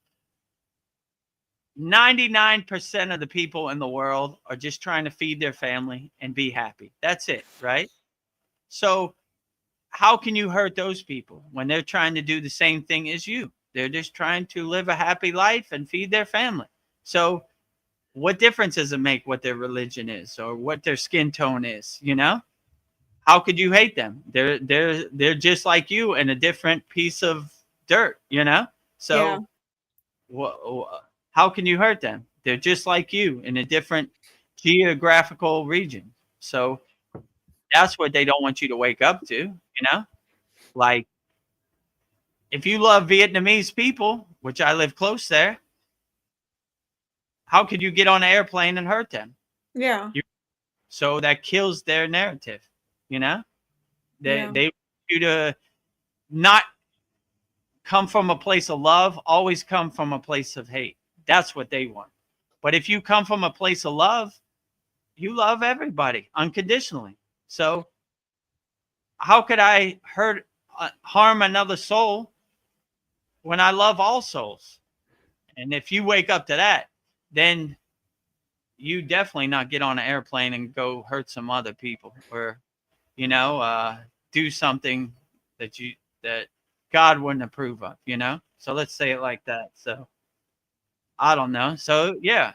99% of the people in the world are just trying to feed their family and be happy. That's it, right? So how can you hurt those people when they're trying to do the same thing as you? They're just trying to live a happy life and feed their family. So what difference does it make what their religion is or what their skin tone is, you know? How could you hate them? They're just like you in a different piece of dirt, you know? So how can you hurt them? They're just like you in a different geographical region. So that's what they don't want you to wake up to, you know? Like, if you love Vietnamese people, which I live close there, how could you get on an airplane and hurt them? Yeah. So that kills their narrative, you know? They want you to not come from a place of love, always come from a place of hate. That's what they want. But if you come from a place of love, you love everybody unconditionally. So how could I harm another soul when I love all souls? And if you wake up to that, then you definitely not get on an airplane and go hurt some other people, or, you know, do something that God wouldn't approve of, you know? So let's say it like that. So I don't know. So yeah,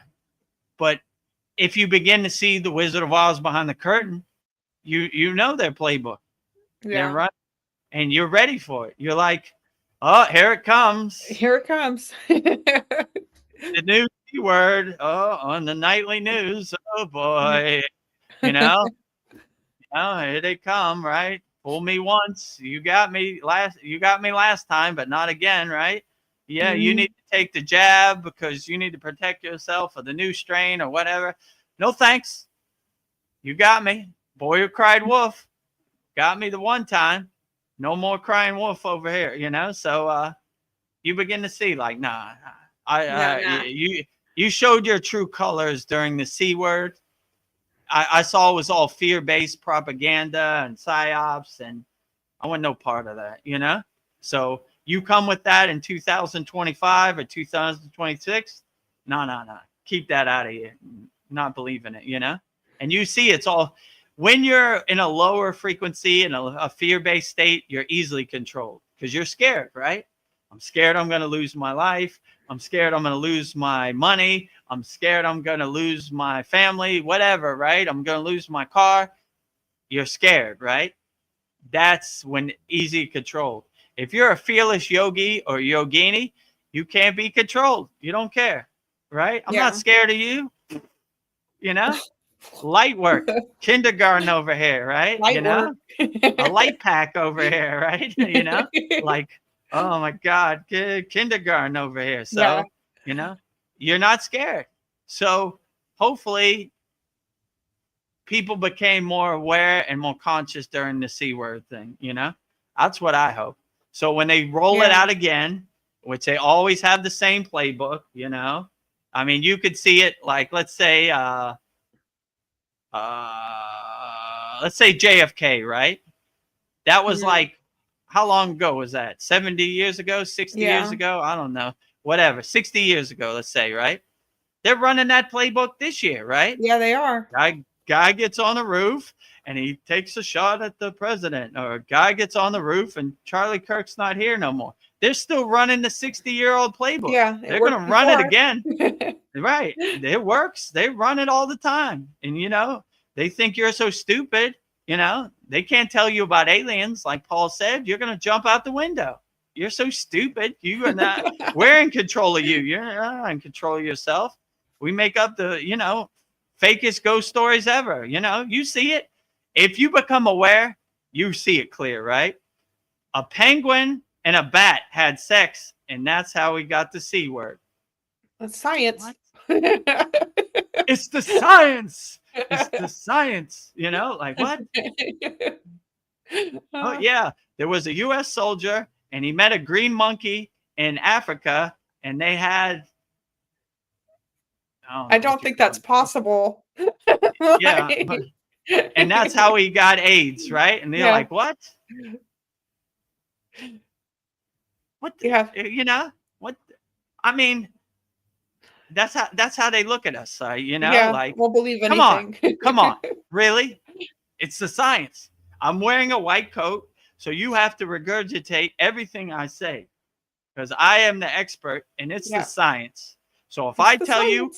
but if you begin to see the Wizard of Oz behind the curtain, you know their playbook. They're right, and you're ready for it. You're like, oh, here it comes. Here it comes. The new C word, on the nightly news. Oh boy, you know, here they come, right? Fool me once, you got me last time, but not again, right? Yeah, you need to take the jab because you need to protect yourself of the new strain or whatever. No thanks. You got me. Boy who cried wolf. Got me the one time. No more crying wolf over here, you know? So you begin to see, like, nah. You showed your true colors during the C word. I saw it was all fear-based propaganda and psyops, and I want no part of that, you know? So you come with that in 2025 or 2026, no. Keep that out of you. Not believing it, you know? And you see it's all, when you're in a lower frequency, in a fear-based state, you're easily controlled because you're scared, right? I'm scared I'm going to lose my life. I'm scared I'm going to lose my money. I'm scared I'm going to lose my family, whatever, right? I'm going to lose my car. You're scared, right? That's when easy controlled. If you're a fearless yogi or yogini, you can't be controlled. You don't care, right? I'm not scared of you, you know? Light work, kindergarten over here, right? Light you know, work. a light pack over here, right? You know, like, oh my God, kindergarten over here. So, you know, you're not scared. So hopefully people became more aware and more conscious during the C word thing, you know? That's what I hope. So when they roll it out again, which they always have the same playbook, you know, I mean, you could see it like, let's say JFK, right? That was like, how long ago was that? 70 years ago, 60 years Yeah. ago? I don't know. Whatever. 60 years ago, let's say, right? They're running that playbook this year, right? Yeah, they are. Guy gets on the roof and he takes a shot at the president, or a guy gets on the roof and Charlie Kirk's not here no more. They're still running the 60-year-old playbook. Yeah, They're going to run it again. before. Right. It works. They run it all the time. And, you know, they think you're so stupid. You know, they can't tell you about aliens. Like Paul said, you're going to jump out the window. You're so stupid. You are not. We're in control of you. You're not in control of yourself. We make up the, you know, fakest ghost stories ever. You know, you see it. If you become aware, you see it clear, right? A penguin and a bat had sex, and that's how we got the C word. That's science. What? It's the science. It's the science. You know, like what? Oh, yeah. There was a U.S. soldier, and he met a green monkey in Africa, and they had. I don't think that's possible. Yeah. And that's how he got AIDS, right? And they're like, what? What? Yeah. You know, what? I mean, that's how they look at us. You know, Yeah, like, we'll believe anything. come on, really? It's the science. I'm wearing a white coat, so you have to regurgitate everything I say, because I am the expert, and it's the science. So if I tell you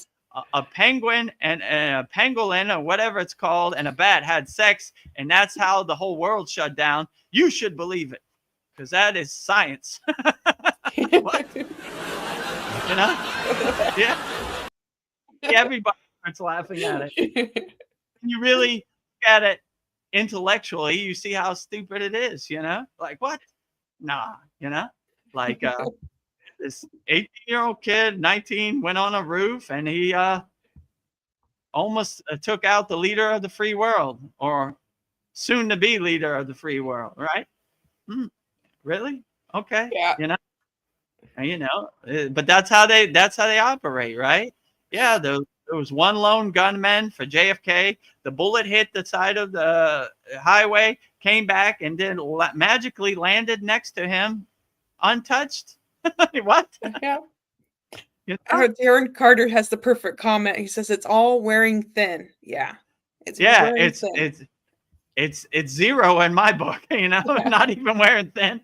a penguin and a pangolin or whatever it's called and a bat had sex, and that's how the whole world shut down, you should believe it, because that is science. What? You know? Yeah. Everybody starts laughing at it. You really look at it intellectually, you see how stupid it is, you know? Like, what? Nah, you know? Like, this 18-year-old kid, 19, went on a roof and he almost took out the leader of the free world, or soon to be leader of the free world, right? Really? Okay. Yeah. You know, but that's how they operate, right? Yeah, there was one lone gunman for JFK. The bullet hit the side of the highway, came back, and then magically landed next to him, untouched. What? Yeah. You know? Darren Carter has the perfect comment. He says it's all wearing thin. Yeah. It's zero in my book, you know, not even wearing thin.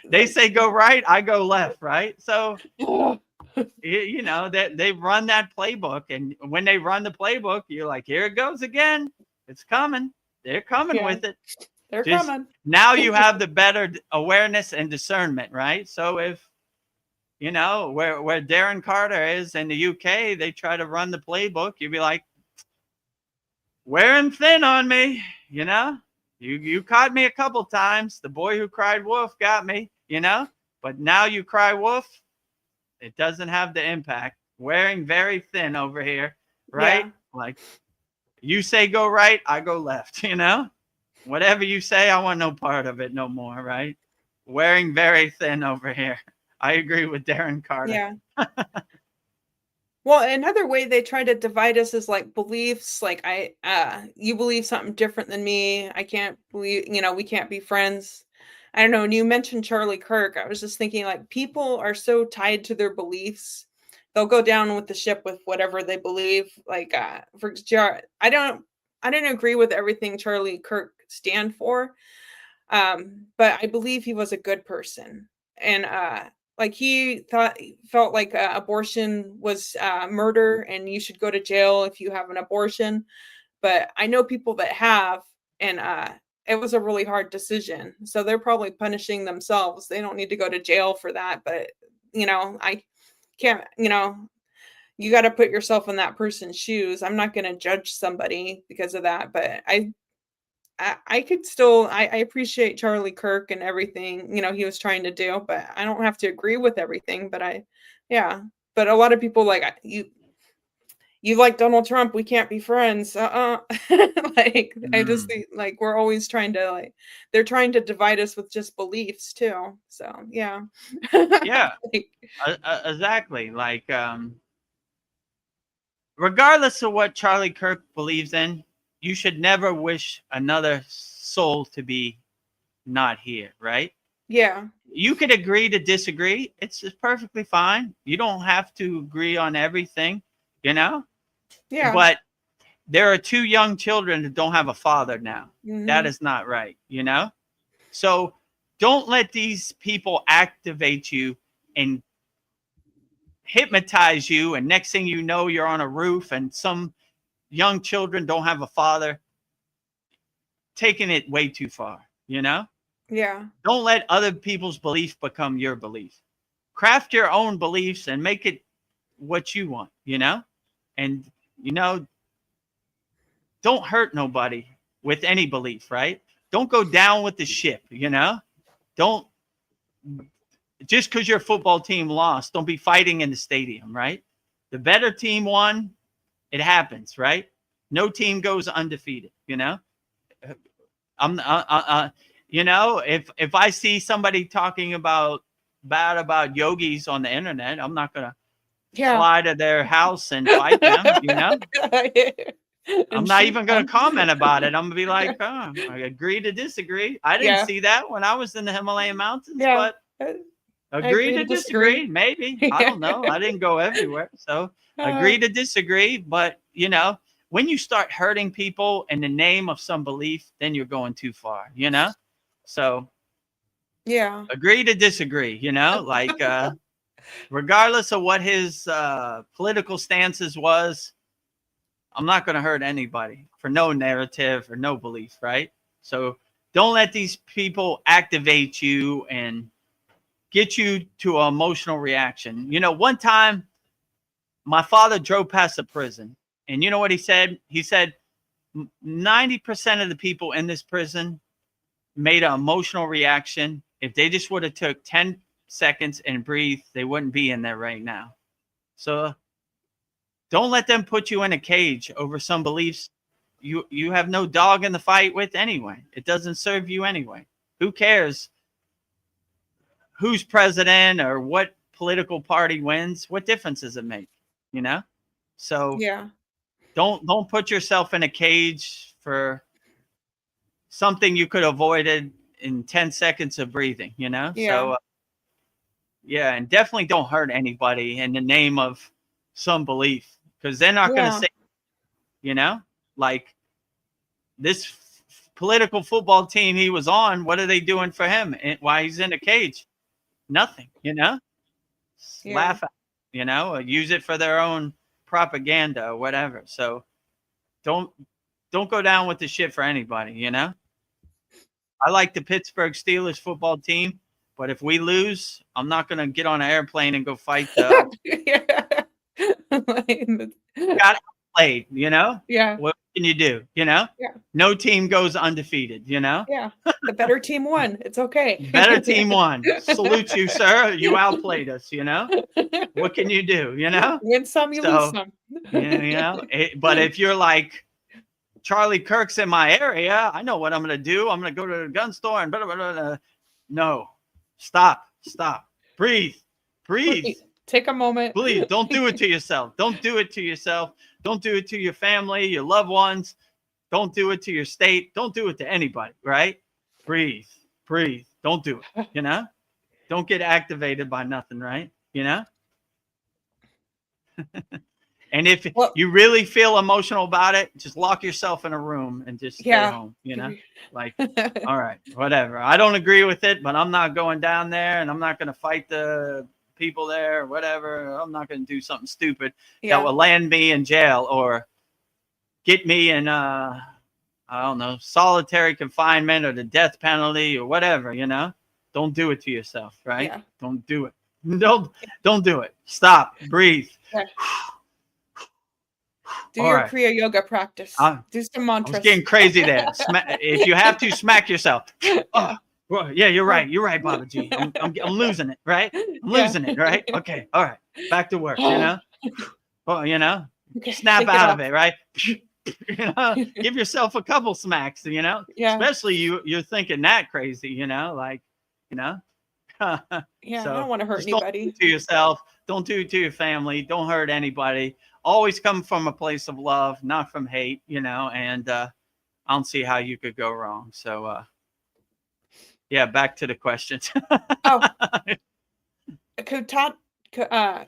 They say go right, I go left, right? So, you know, they run that playbook, and when they run the playbook, you're like, here it goes again. It's coming. They're coming with it. They're coming. Now you have the better awareness and discernment, right? So if, you know, where Darren Carter is in the UK, they try to run the playbook, you'd be like, wearing thin on me, you know? You caught me a couple times. The boy who cried wolf got me, you know? But now you cry wolf, it doesn't have the impact. Wearing very thin over here, right? Yeah. Like, you say go right, I go left, you know? Whatever you say, I want no part of it no more, right? Wearing very thin over here. I agree with Darren Carter. Yeah. Well, another way they try to divide us is like beliefs. Like you believe something different than me. I can't believe, you know, we can't be friends. I don't know. And you mentioned Charlie Kirk. I was just thinking, like, people are so tied to their beliefs. They'll go down with the ship with whatever they believe. Like, I didn't agree with everything Charlie Kirk stand for. But I believe he was a good person. And, like he felt like abortion was murder and you should go to jail if you have an abortion. But I know people that have, and it was a really hard decision. So they're probably punishing themselves. They don't need to go to jail for that. But, you know, I can't, you know, you got to put yourself in that person's shoes. I'm not going to judge somebody because of that. But I could still, I appreciate Charlie Kirk and everything, you know, he was trying to do, but I don't have to agree with everything. But but a lot of people like, you like Donald Trump, we can't be friends. Like, I just think, like, we're always trying to, like, they're trying to divide us with just beliefs too. So, yeah. Yeah, exactly. Like, regardless of what Charlie Kirk believes in, you should never wish another soul to be not here, right? Yeah. You could agree to disagree. It's perfectly fine. You don't have to agree on everything, you know? Yeah. But there are 2 young children that don't have a father now. That Mhm. is not right, you know? So don't let these people activate you and hypnotize you. And next thing you know, you're on a roof and some young children don't have a father, taking it way too far, you know? Yeah. Don't let other people's belief become your belief. Craft your own beliefs and make it what you want, you know? And, you know, don't hurt nobody with any belief, right? Don't go down with the ship, you know? Don't, just because your football team lost, don't be fighting in the stadium, right? The better team won, it happens, right? No team goes undefeated, you know? I'm, you know, if I see somebody talking about bad about yogis on the internet, I'm not gonna Yeah. fly to their house and fight them. You know, I'm And not shoot even gonna them. comment about it. I'm gonna be like, oh, I agree to disagree. I didn't Yeah. see that when I was in the Himalayan mountains, Yeah. but I agree agree to to disagree. disagree. Maybe I don't know. I didn't go everywhere, so Uh, agree to disagree. But you know, when you start hurting people in the name of some belief, then you're going too far. You know, so yeah. agree to disagree. You know, like regardless of what his political stances was, I'm not going to hurt anybody for no narrative or no belief, right? So don't let these people activate you and get you to an emotional reaction. You know, one time my father drove past a prison, and you know what he said? He said 90% of the people in this prison made an emotional reaction. If they just would have took 10 seconds and breathed, they wouldn't be in there right now. So don't let them put you in a cage over some beliefs you have no dog in the fight with anyway. It doesn't serve you anyway. Who cares who's president or what political party wins? What difference does it make? You know? So Yeah. don't put yourself in a cage for something you could have avoided in 10 seconds of breathing, you know? Yeah. So yeah, and definitely don't hurt anybody in the name of some belief because they're not going to Yeah. say, you know, like this political football team he was on, what are they doing for him and why he's in a cage? Nothing, you know? Yeah. Laugh at, you know, or use it for their own propaganda or whatever. So don't go down with the shit for anybody, you know? I like the Pittsburgh Steelers football team, but if we lose, I'm not going to get on an airplane and go fight the Yeah. Like, got outplayed, you know? yeah. What can you do, you know? Yeah. No team goes undefeated, you know? Yeah. The better team won. It's okay. Better team won. Salute you, sir. You outplayed us, you know? What can you do, you know? Win some, you lose So, some. you know, but if you're like Charlie Kirk's in my area, I know what I'm going to do. I'm going to go to the gun store and blah, blah, blah, blah. No, stop, breathe. Take a moment. Please don't do it to yourself. Don't do it to yourself. Don't do it to your family, your loved ones. Don't do it to your state. Don't do it to anybody, right? Breathe. Don't do it, you know? Don't get activated by nothing, right? You know? And if Well, you really feel emotional about it, just lock yourself in a room and just stay yeah. home, you know? Like, all right, whatever. I don't agree with it, but I'm not going down there and I'm not going to fight the people there or whatever. I'm not going to do something stupid that will land me in jail or get me in, I don't know, solitary confinement or the death penalty or whatever, you know? Don't do it to yourself, right? Yeah. Don't do it. Don't do it. Stop. Breathe. Yeah. Do All your right. Kriya yoga practice. Do some I mantras. was getting crazy there. If you have to, smack yourself. Yeah. Oh, yeah, you're right. You're right, Baba G. I'm losing it, right? I'm losing it, right? Okay. All right. Back to work, you know? Oh, you know? Okay, Snap shake out it of it, right? You know? Give yourself a couple smacks, you know? Yeah. Especially you're thinking that crazy, you know? Like, you know? Yeah, So I don't want to hurt just don't do anybody. it to yourself. Don't do it to your family. Don't hurt anybody. Always come from a place of love, not from hate, you know, and I don't see how you could go wrong. So Yeah, back to the questions. Oh, Katu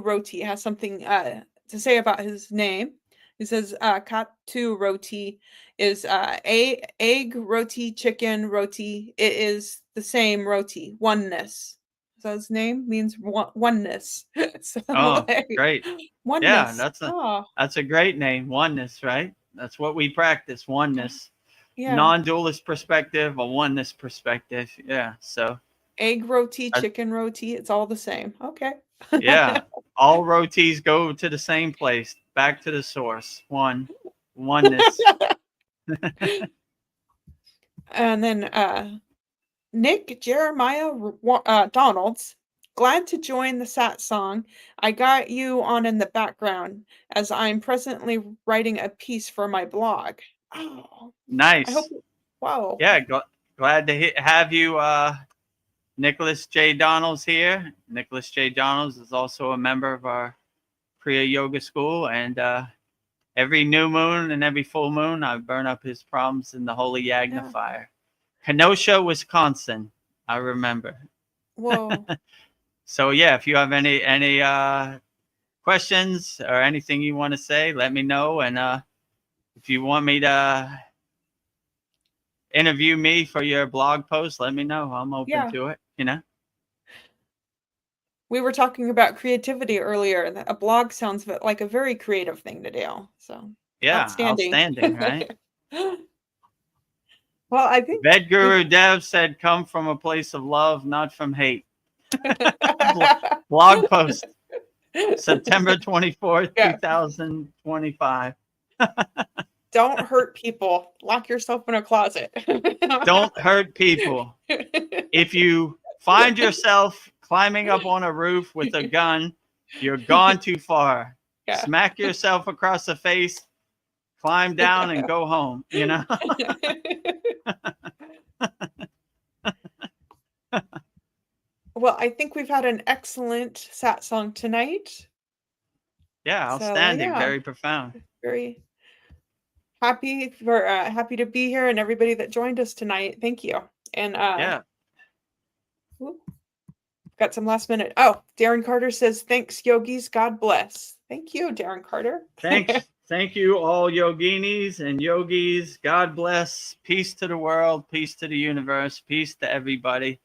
Roti has something to say about his name. He says Katu Roti is egg roti, chicken roti. It is the same roti, oneness. So his name means oneness. So Oh, like, great. Yeah, oneness. Oh, that's a great name. Oneness, right? That's what we practice. Oneness. yeah. Non-dualist perspective, a oneness perspective. Yeah. So Egg roti, uh, chicken roti, it's all the same. Okay. yeah, all rotis go to the same place, back to the source. Oneness. And then Nick Jeremiah Donalds, glad to join the Satsang. I got you on in the background as I'm presently writing a piece for my blog. Oh, I hope. Nice. Wow. Yeah, glad to have you, Nicholas J. Donalds here. Nicholas J. Donalds is also a member of our Kriya Yoga School, and every new moon and every full moon, I burn up his problems in the holy Yagna Yeah. fire. Kenosha, Wisconsin, I remember. Whoa. So yeah, if you have any questions or anything you want to say, let me know. And if you want me to interview me for your blog post, let me know. I'm open Yeah. to it. You know. We were talking about creativity earlier. And a blog sounds like a very creative thing to do. So Yeah, outstanding, right? Well, I think Vedagurudev said, "Come from a place of love, not from hate." Blog post, September 24th, Yeah. 2025. Don't hurt people. Lock yourself in a closet. Don't hurt people. If you find yourself climbing up on a roof with a gun, you're gone too far. Yeah. Smack yourself across the face, climb down, and go home. You know. Well, I think we've had an excellent satsang tonight. Yeah, outstanding. Very profound. Very happy to be here, and everybody that joined us tonight. Thank you. And yeah. Got some last minute. Oh, Darren Carter says, thanks, yogis. God bless. Thank you, Darren Carter. Thanks. Thank you, all yoginis and yogis. God bless. Peace to the world. Peace to the universe. Peace to everybody.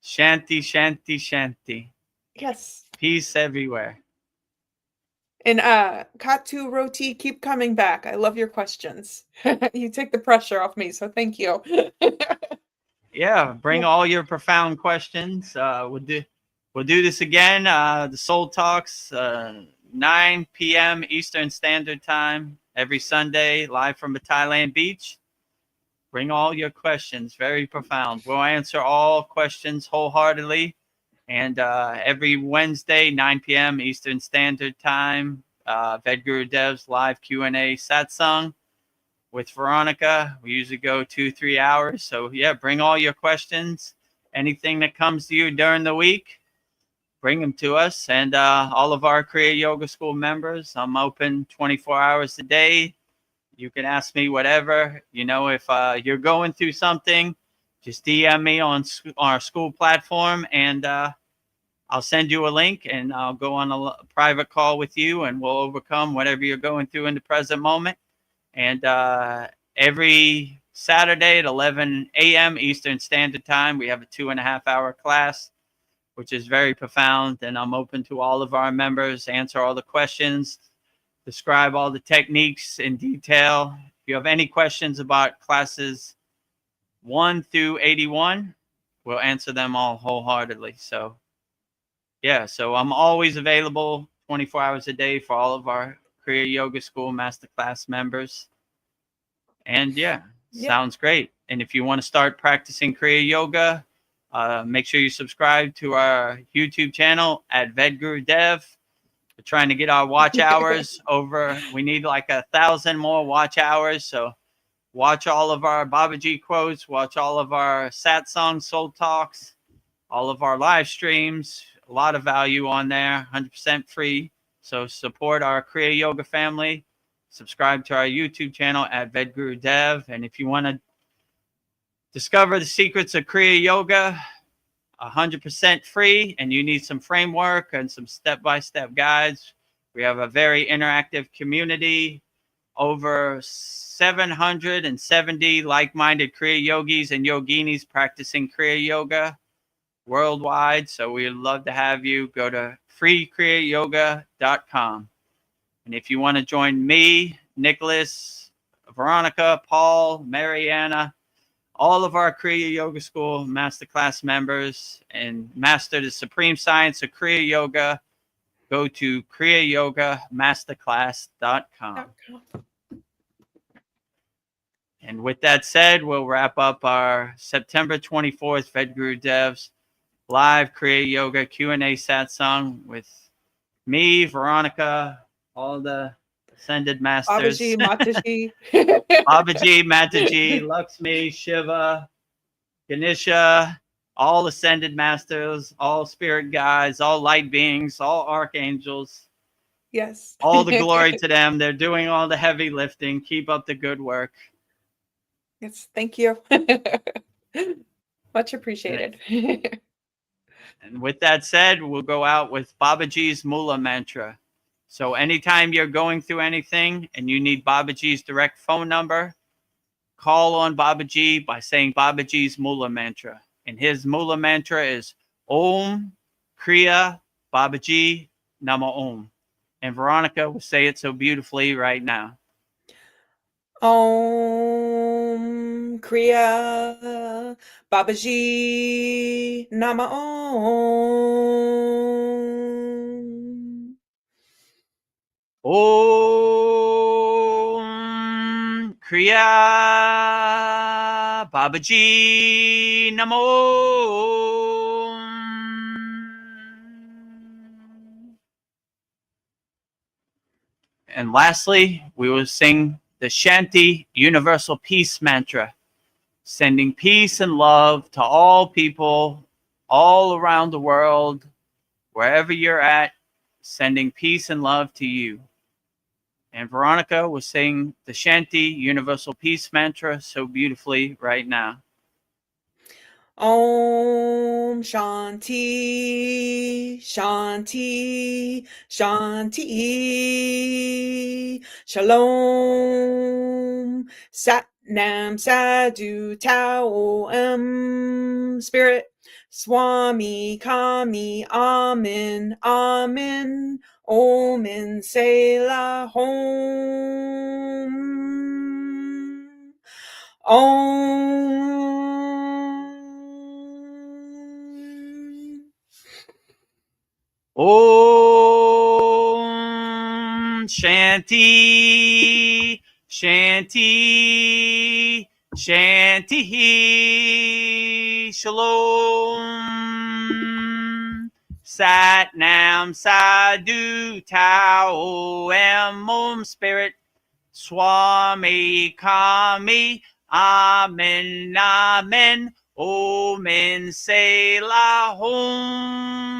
Shanti, shanti, shanti. Yes. Peace everywhere. And Katu Roti, keep coming back. I love your questions. You take the pressure off me, so thank you. Yeah, bring all your profound questions. We'll do this again. The Soul Talks, 9 p.m. Eastern Standard Time every Sunday, live from the Thailand beach. Bring all your questions. Very profound. We'll answer all questions wholeheartedly. And every Wednesday, 9 p.m. Eastern Standard Time, Vedgurudev's live Q&A satsang with Veronica. We usually go 2-3 hours. So yeah, bring all your questions. Anything that comes to you during the week, bring them to us. And all of our Kriya Yoga School members, I'm open 24 hours a day. You can ask me whatever. You know, if you're going through something, just DM me on our school platform, and I'll send you a link, and I'll go on a private call with you, and we'll overcome whatever you're going through in the present moment. And every Saturday at 11 a.m. Eastern Standard Time, we have a 2.5-hour class, which is very profound. And I'm open to all of our members, answer all the questions, describe all the techniques in detail. If you have any questions about classes 1 through 81, we'll answer them all wholeheartedly. So yeah, so I'm always available 24 hours a day for all of our Kriya Yoga School Masterclass members. And yeah, sounds great. And if you want to start practicing Kriya Yoga, make sure you subscribe to our YouTube channel at Vedagurudev. We're trying to get our watch hours over. We need like 1,000 more watch hours. So watch all of our Babaji quotes, watch all of our satsang soul talks, all of our live streams. A lot of value on there, 100% free. So support our Kriya Yoga family. Subscribe to our YouTube channel at Vedagurudev. And if you want to Discover the secrets of Kriya Yoga, 100% free, and you need some framework and some step-by-step guides. We have a very interactive community, over 770 like-minded Kriya yogis and yoginis practicing Kriya Yoga worldwide. So we'd love to have you. Go to freekriyayoga.com. And if you want to join me, Nicholas, Veronica, Paul, Mariana, all of our Kriya Yoga School Masterclass members, and master the supreme science of Kriya Yoga, go to kriyayogamasterclass.com. And with that said, we'll wrap up our September 24th Vedagurudev's live Kriya Yoga Q&A Satsang with me, Veronica, all the ascended masters. Babaji, Mataji. Babaji, Mataji, Lakshmi, Shiva, Ganesha, all ascended masters, all spirit guides, all light beings, all archangels. Yes. All the glory to them. They're doing all the heavy lifting. Keep up the good work. Yes, thank you. Much appreciated. And with that said, we'll go out with Babaji's Mula mantra. So anytime you're going through anything and you need Babaji's direct phone number, call on Babaji by saying Babaji's Mula mantra. And his Mula mantra is Om Kriya Babaji Nama Om. And Veronica will say it so beautifully right now. Om Kriya Babaji Nama Om. Om Kriya Babaji Namo. And lastly, we will sing the Shanti Universal Peace Mantra, sending peace and love to all people all around the world, wherever you're at, sending peace and love to you. And Veronica will sing the Shanti Universal Peace Mantra so beautifully right now. Om Shanti, Shanti, Shanti, Shalom, Sat Nam Sadhu Tao Spirit, Swami Kami, Amen, Amen, Om Selah Hom, Om. Om Shanti, Shanti, Shanti, Shalom, Sat Nam Sadhu Tao Om Spirit, Swami Kami, Amen, Amen, Om Selah Hom.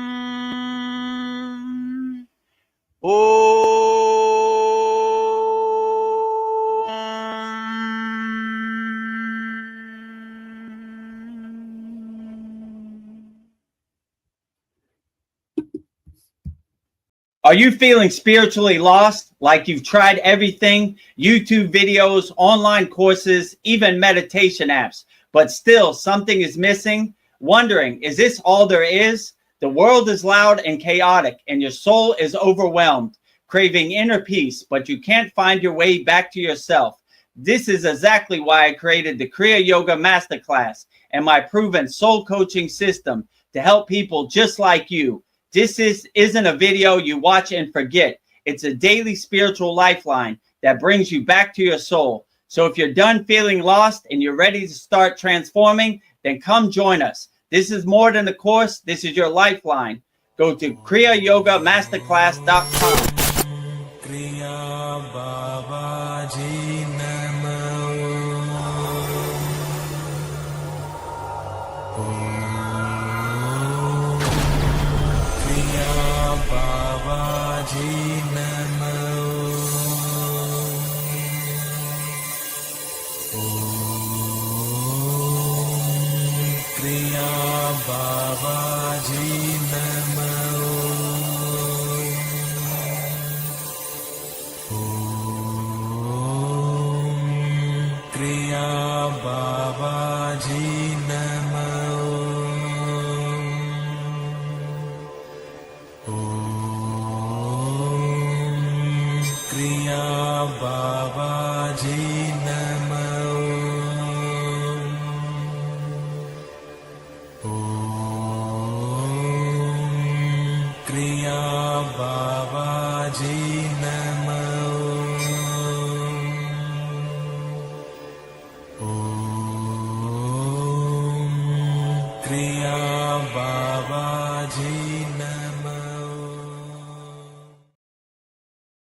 Are you feeling spiritually lost, like you've tried everything, YouTube videos, online courses, even meditation apps, but still something is missing? Wondering, is this all there is? The world is loud and chaotic, and your soul is overwhelmed, craving inner peace, but you can't find your way back to yourself. This is exactly why I created the Kriya Yoga Masterclass and my proven soul coaching system to help people just like you. This isn't a video you watch and forget. It's a daily spiritual lifeline that brings you back to your soul. So if you're done feeling lost and you're ready to start transforming, then come join us. This is more than a course. This is your lifeline. Go to kriyayogamasterclass.com. Kriya Babaji Namo. Kriya Babaji Namo. Om बाबाजी नमो ओम क्रिया बाबाजी नमो ओम क्रिया बाबाजी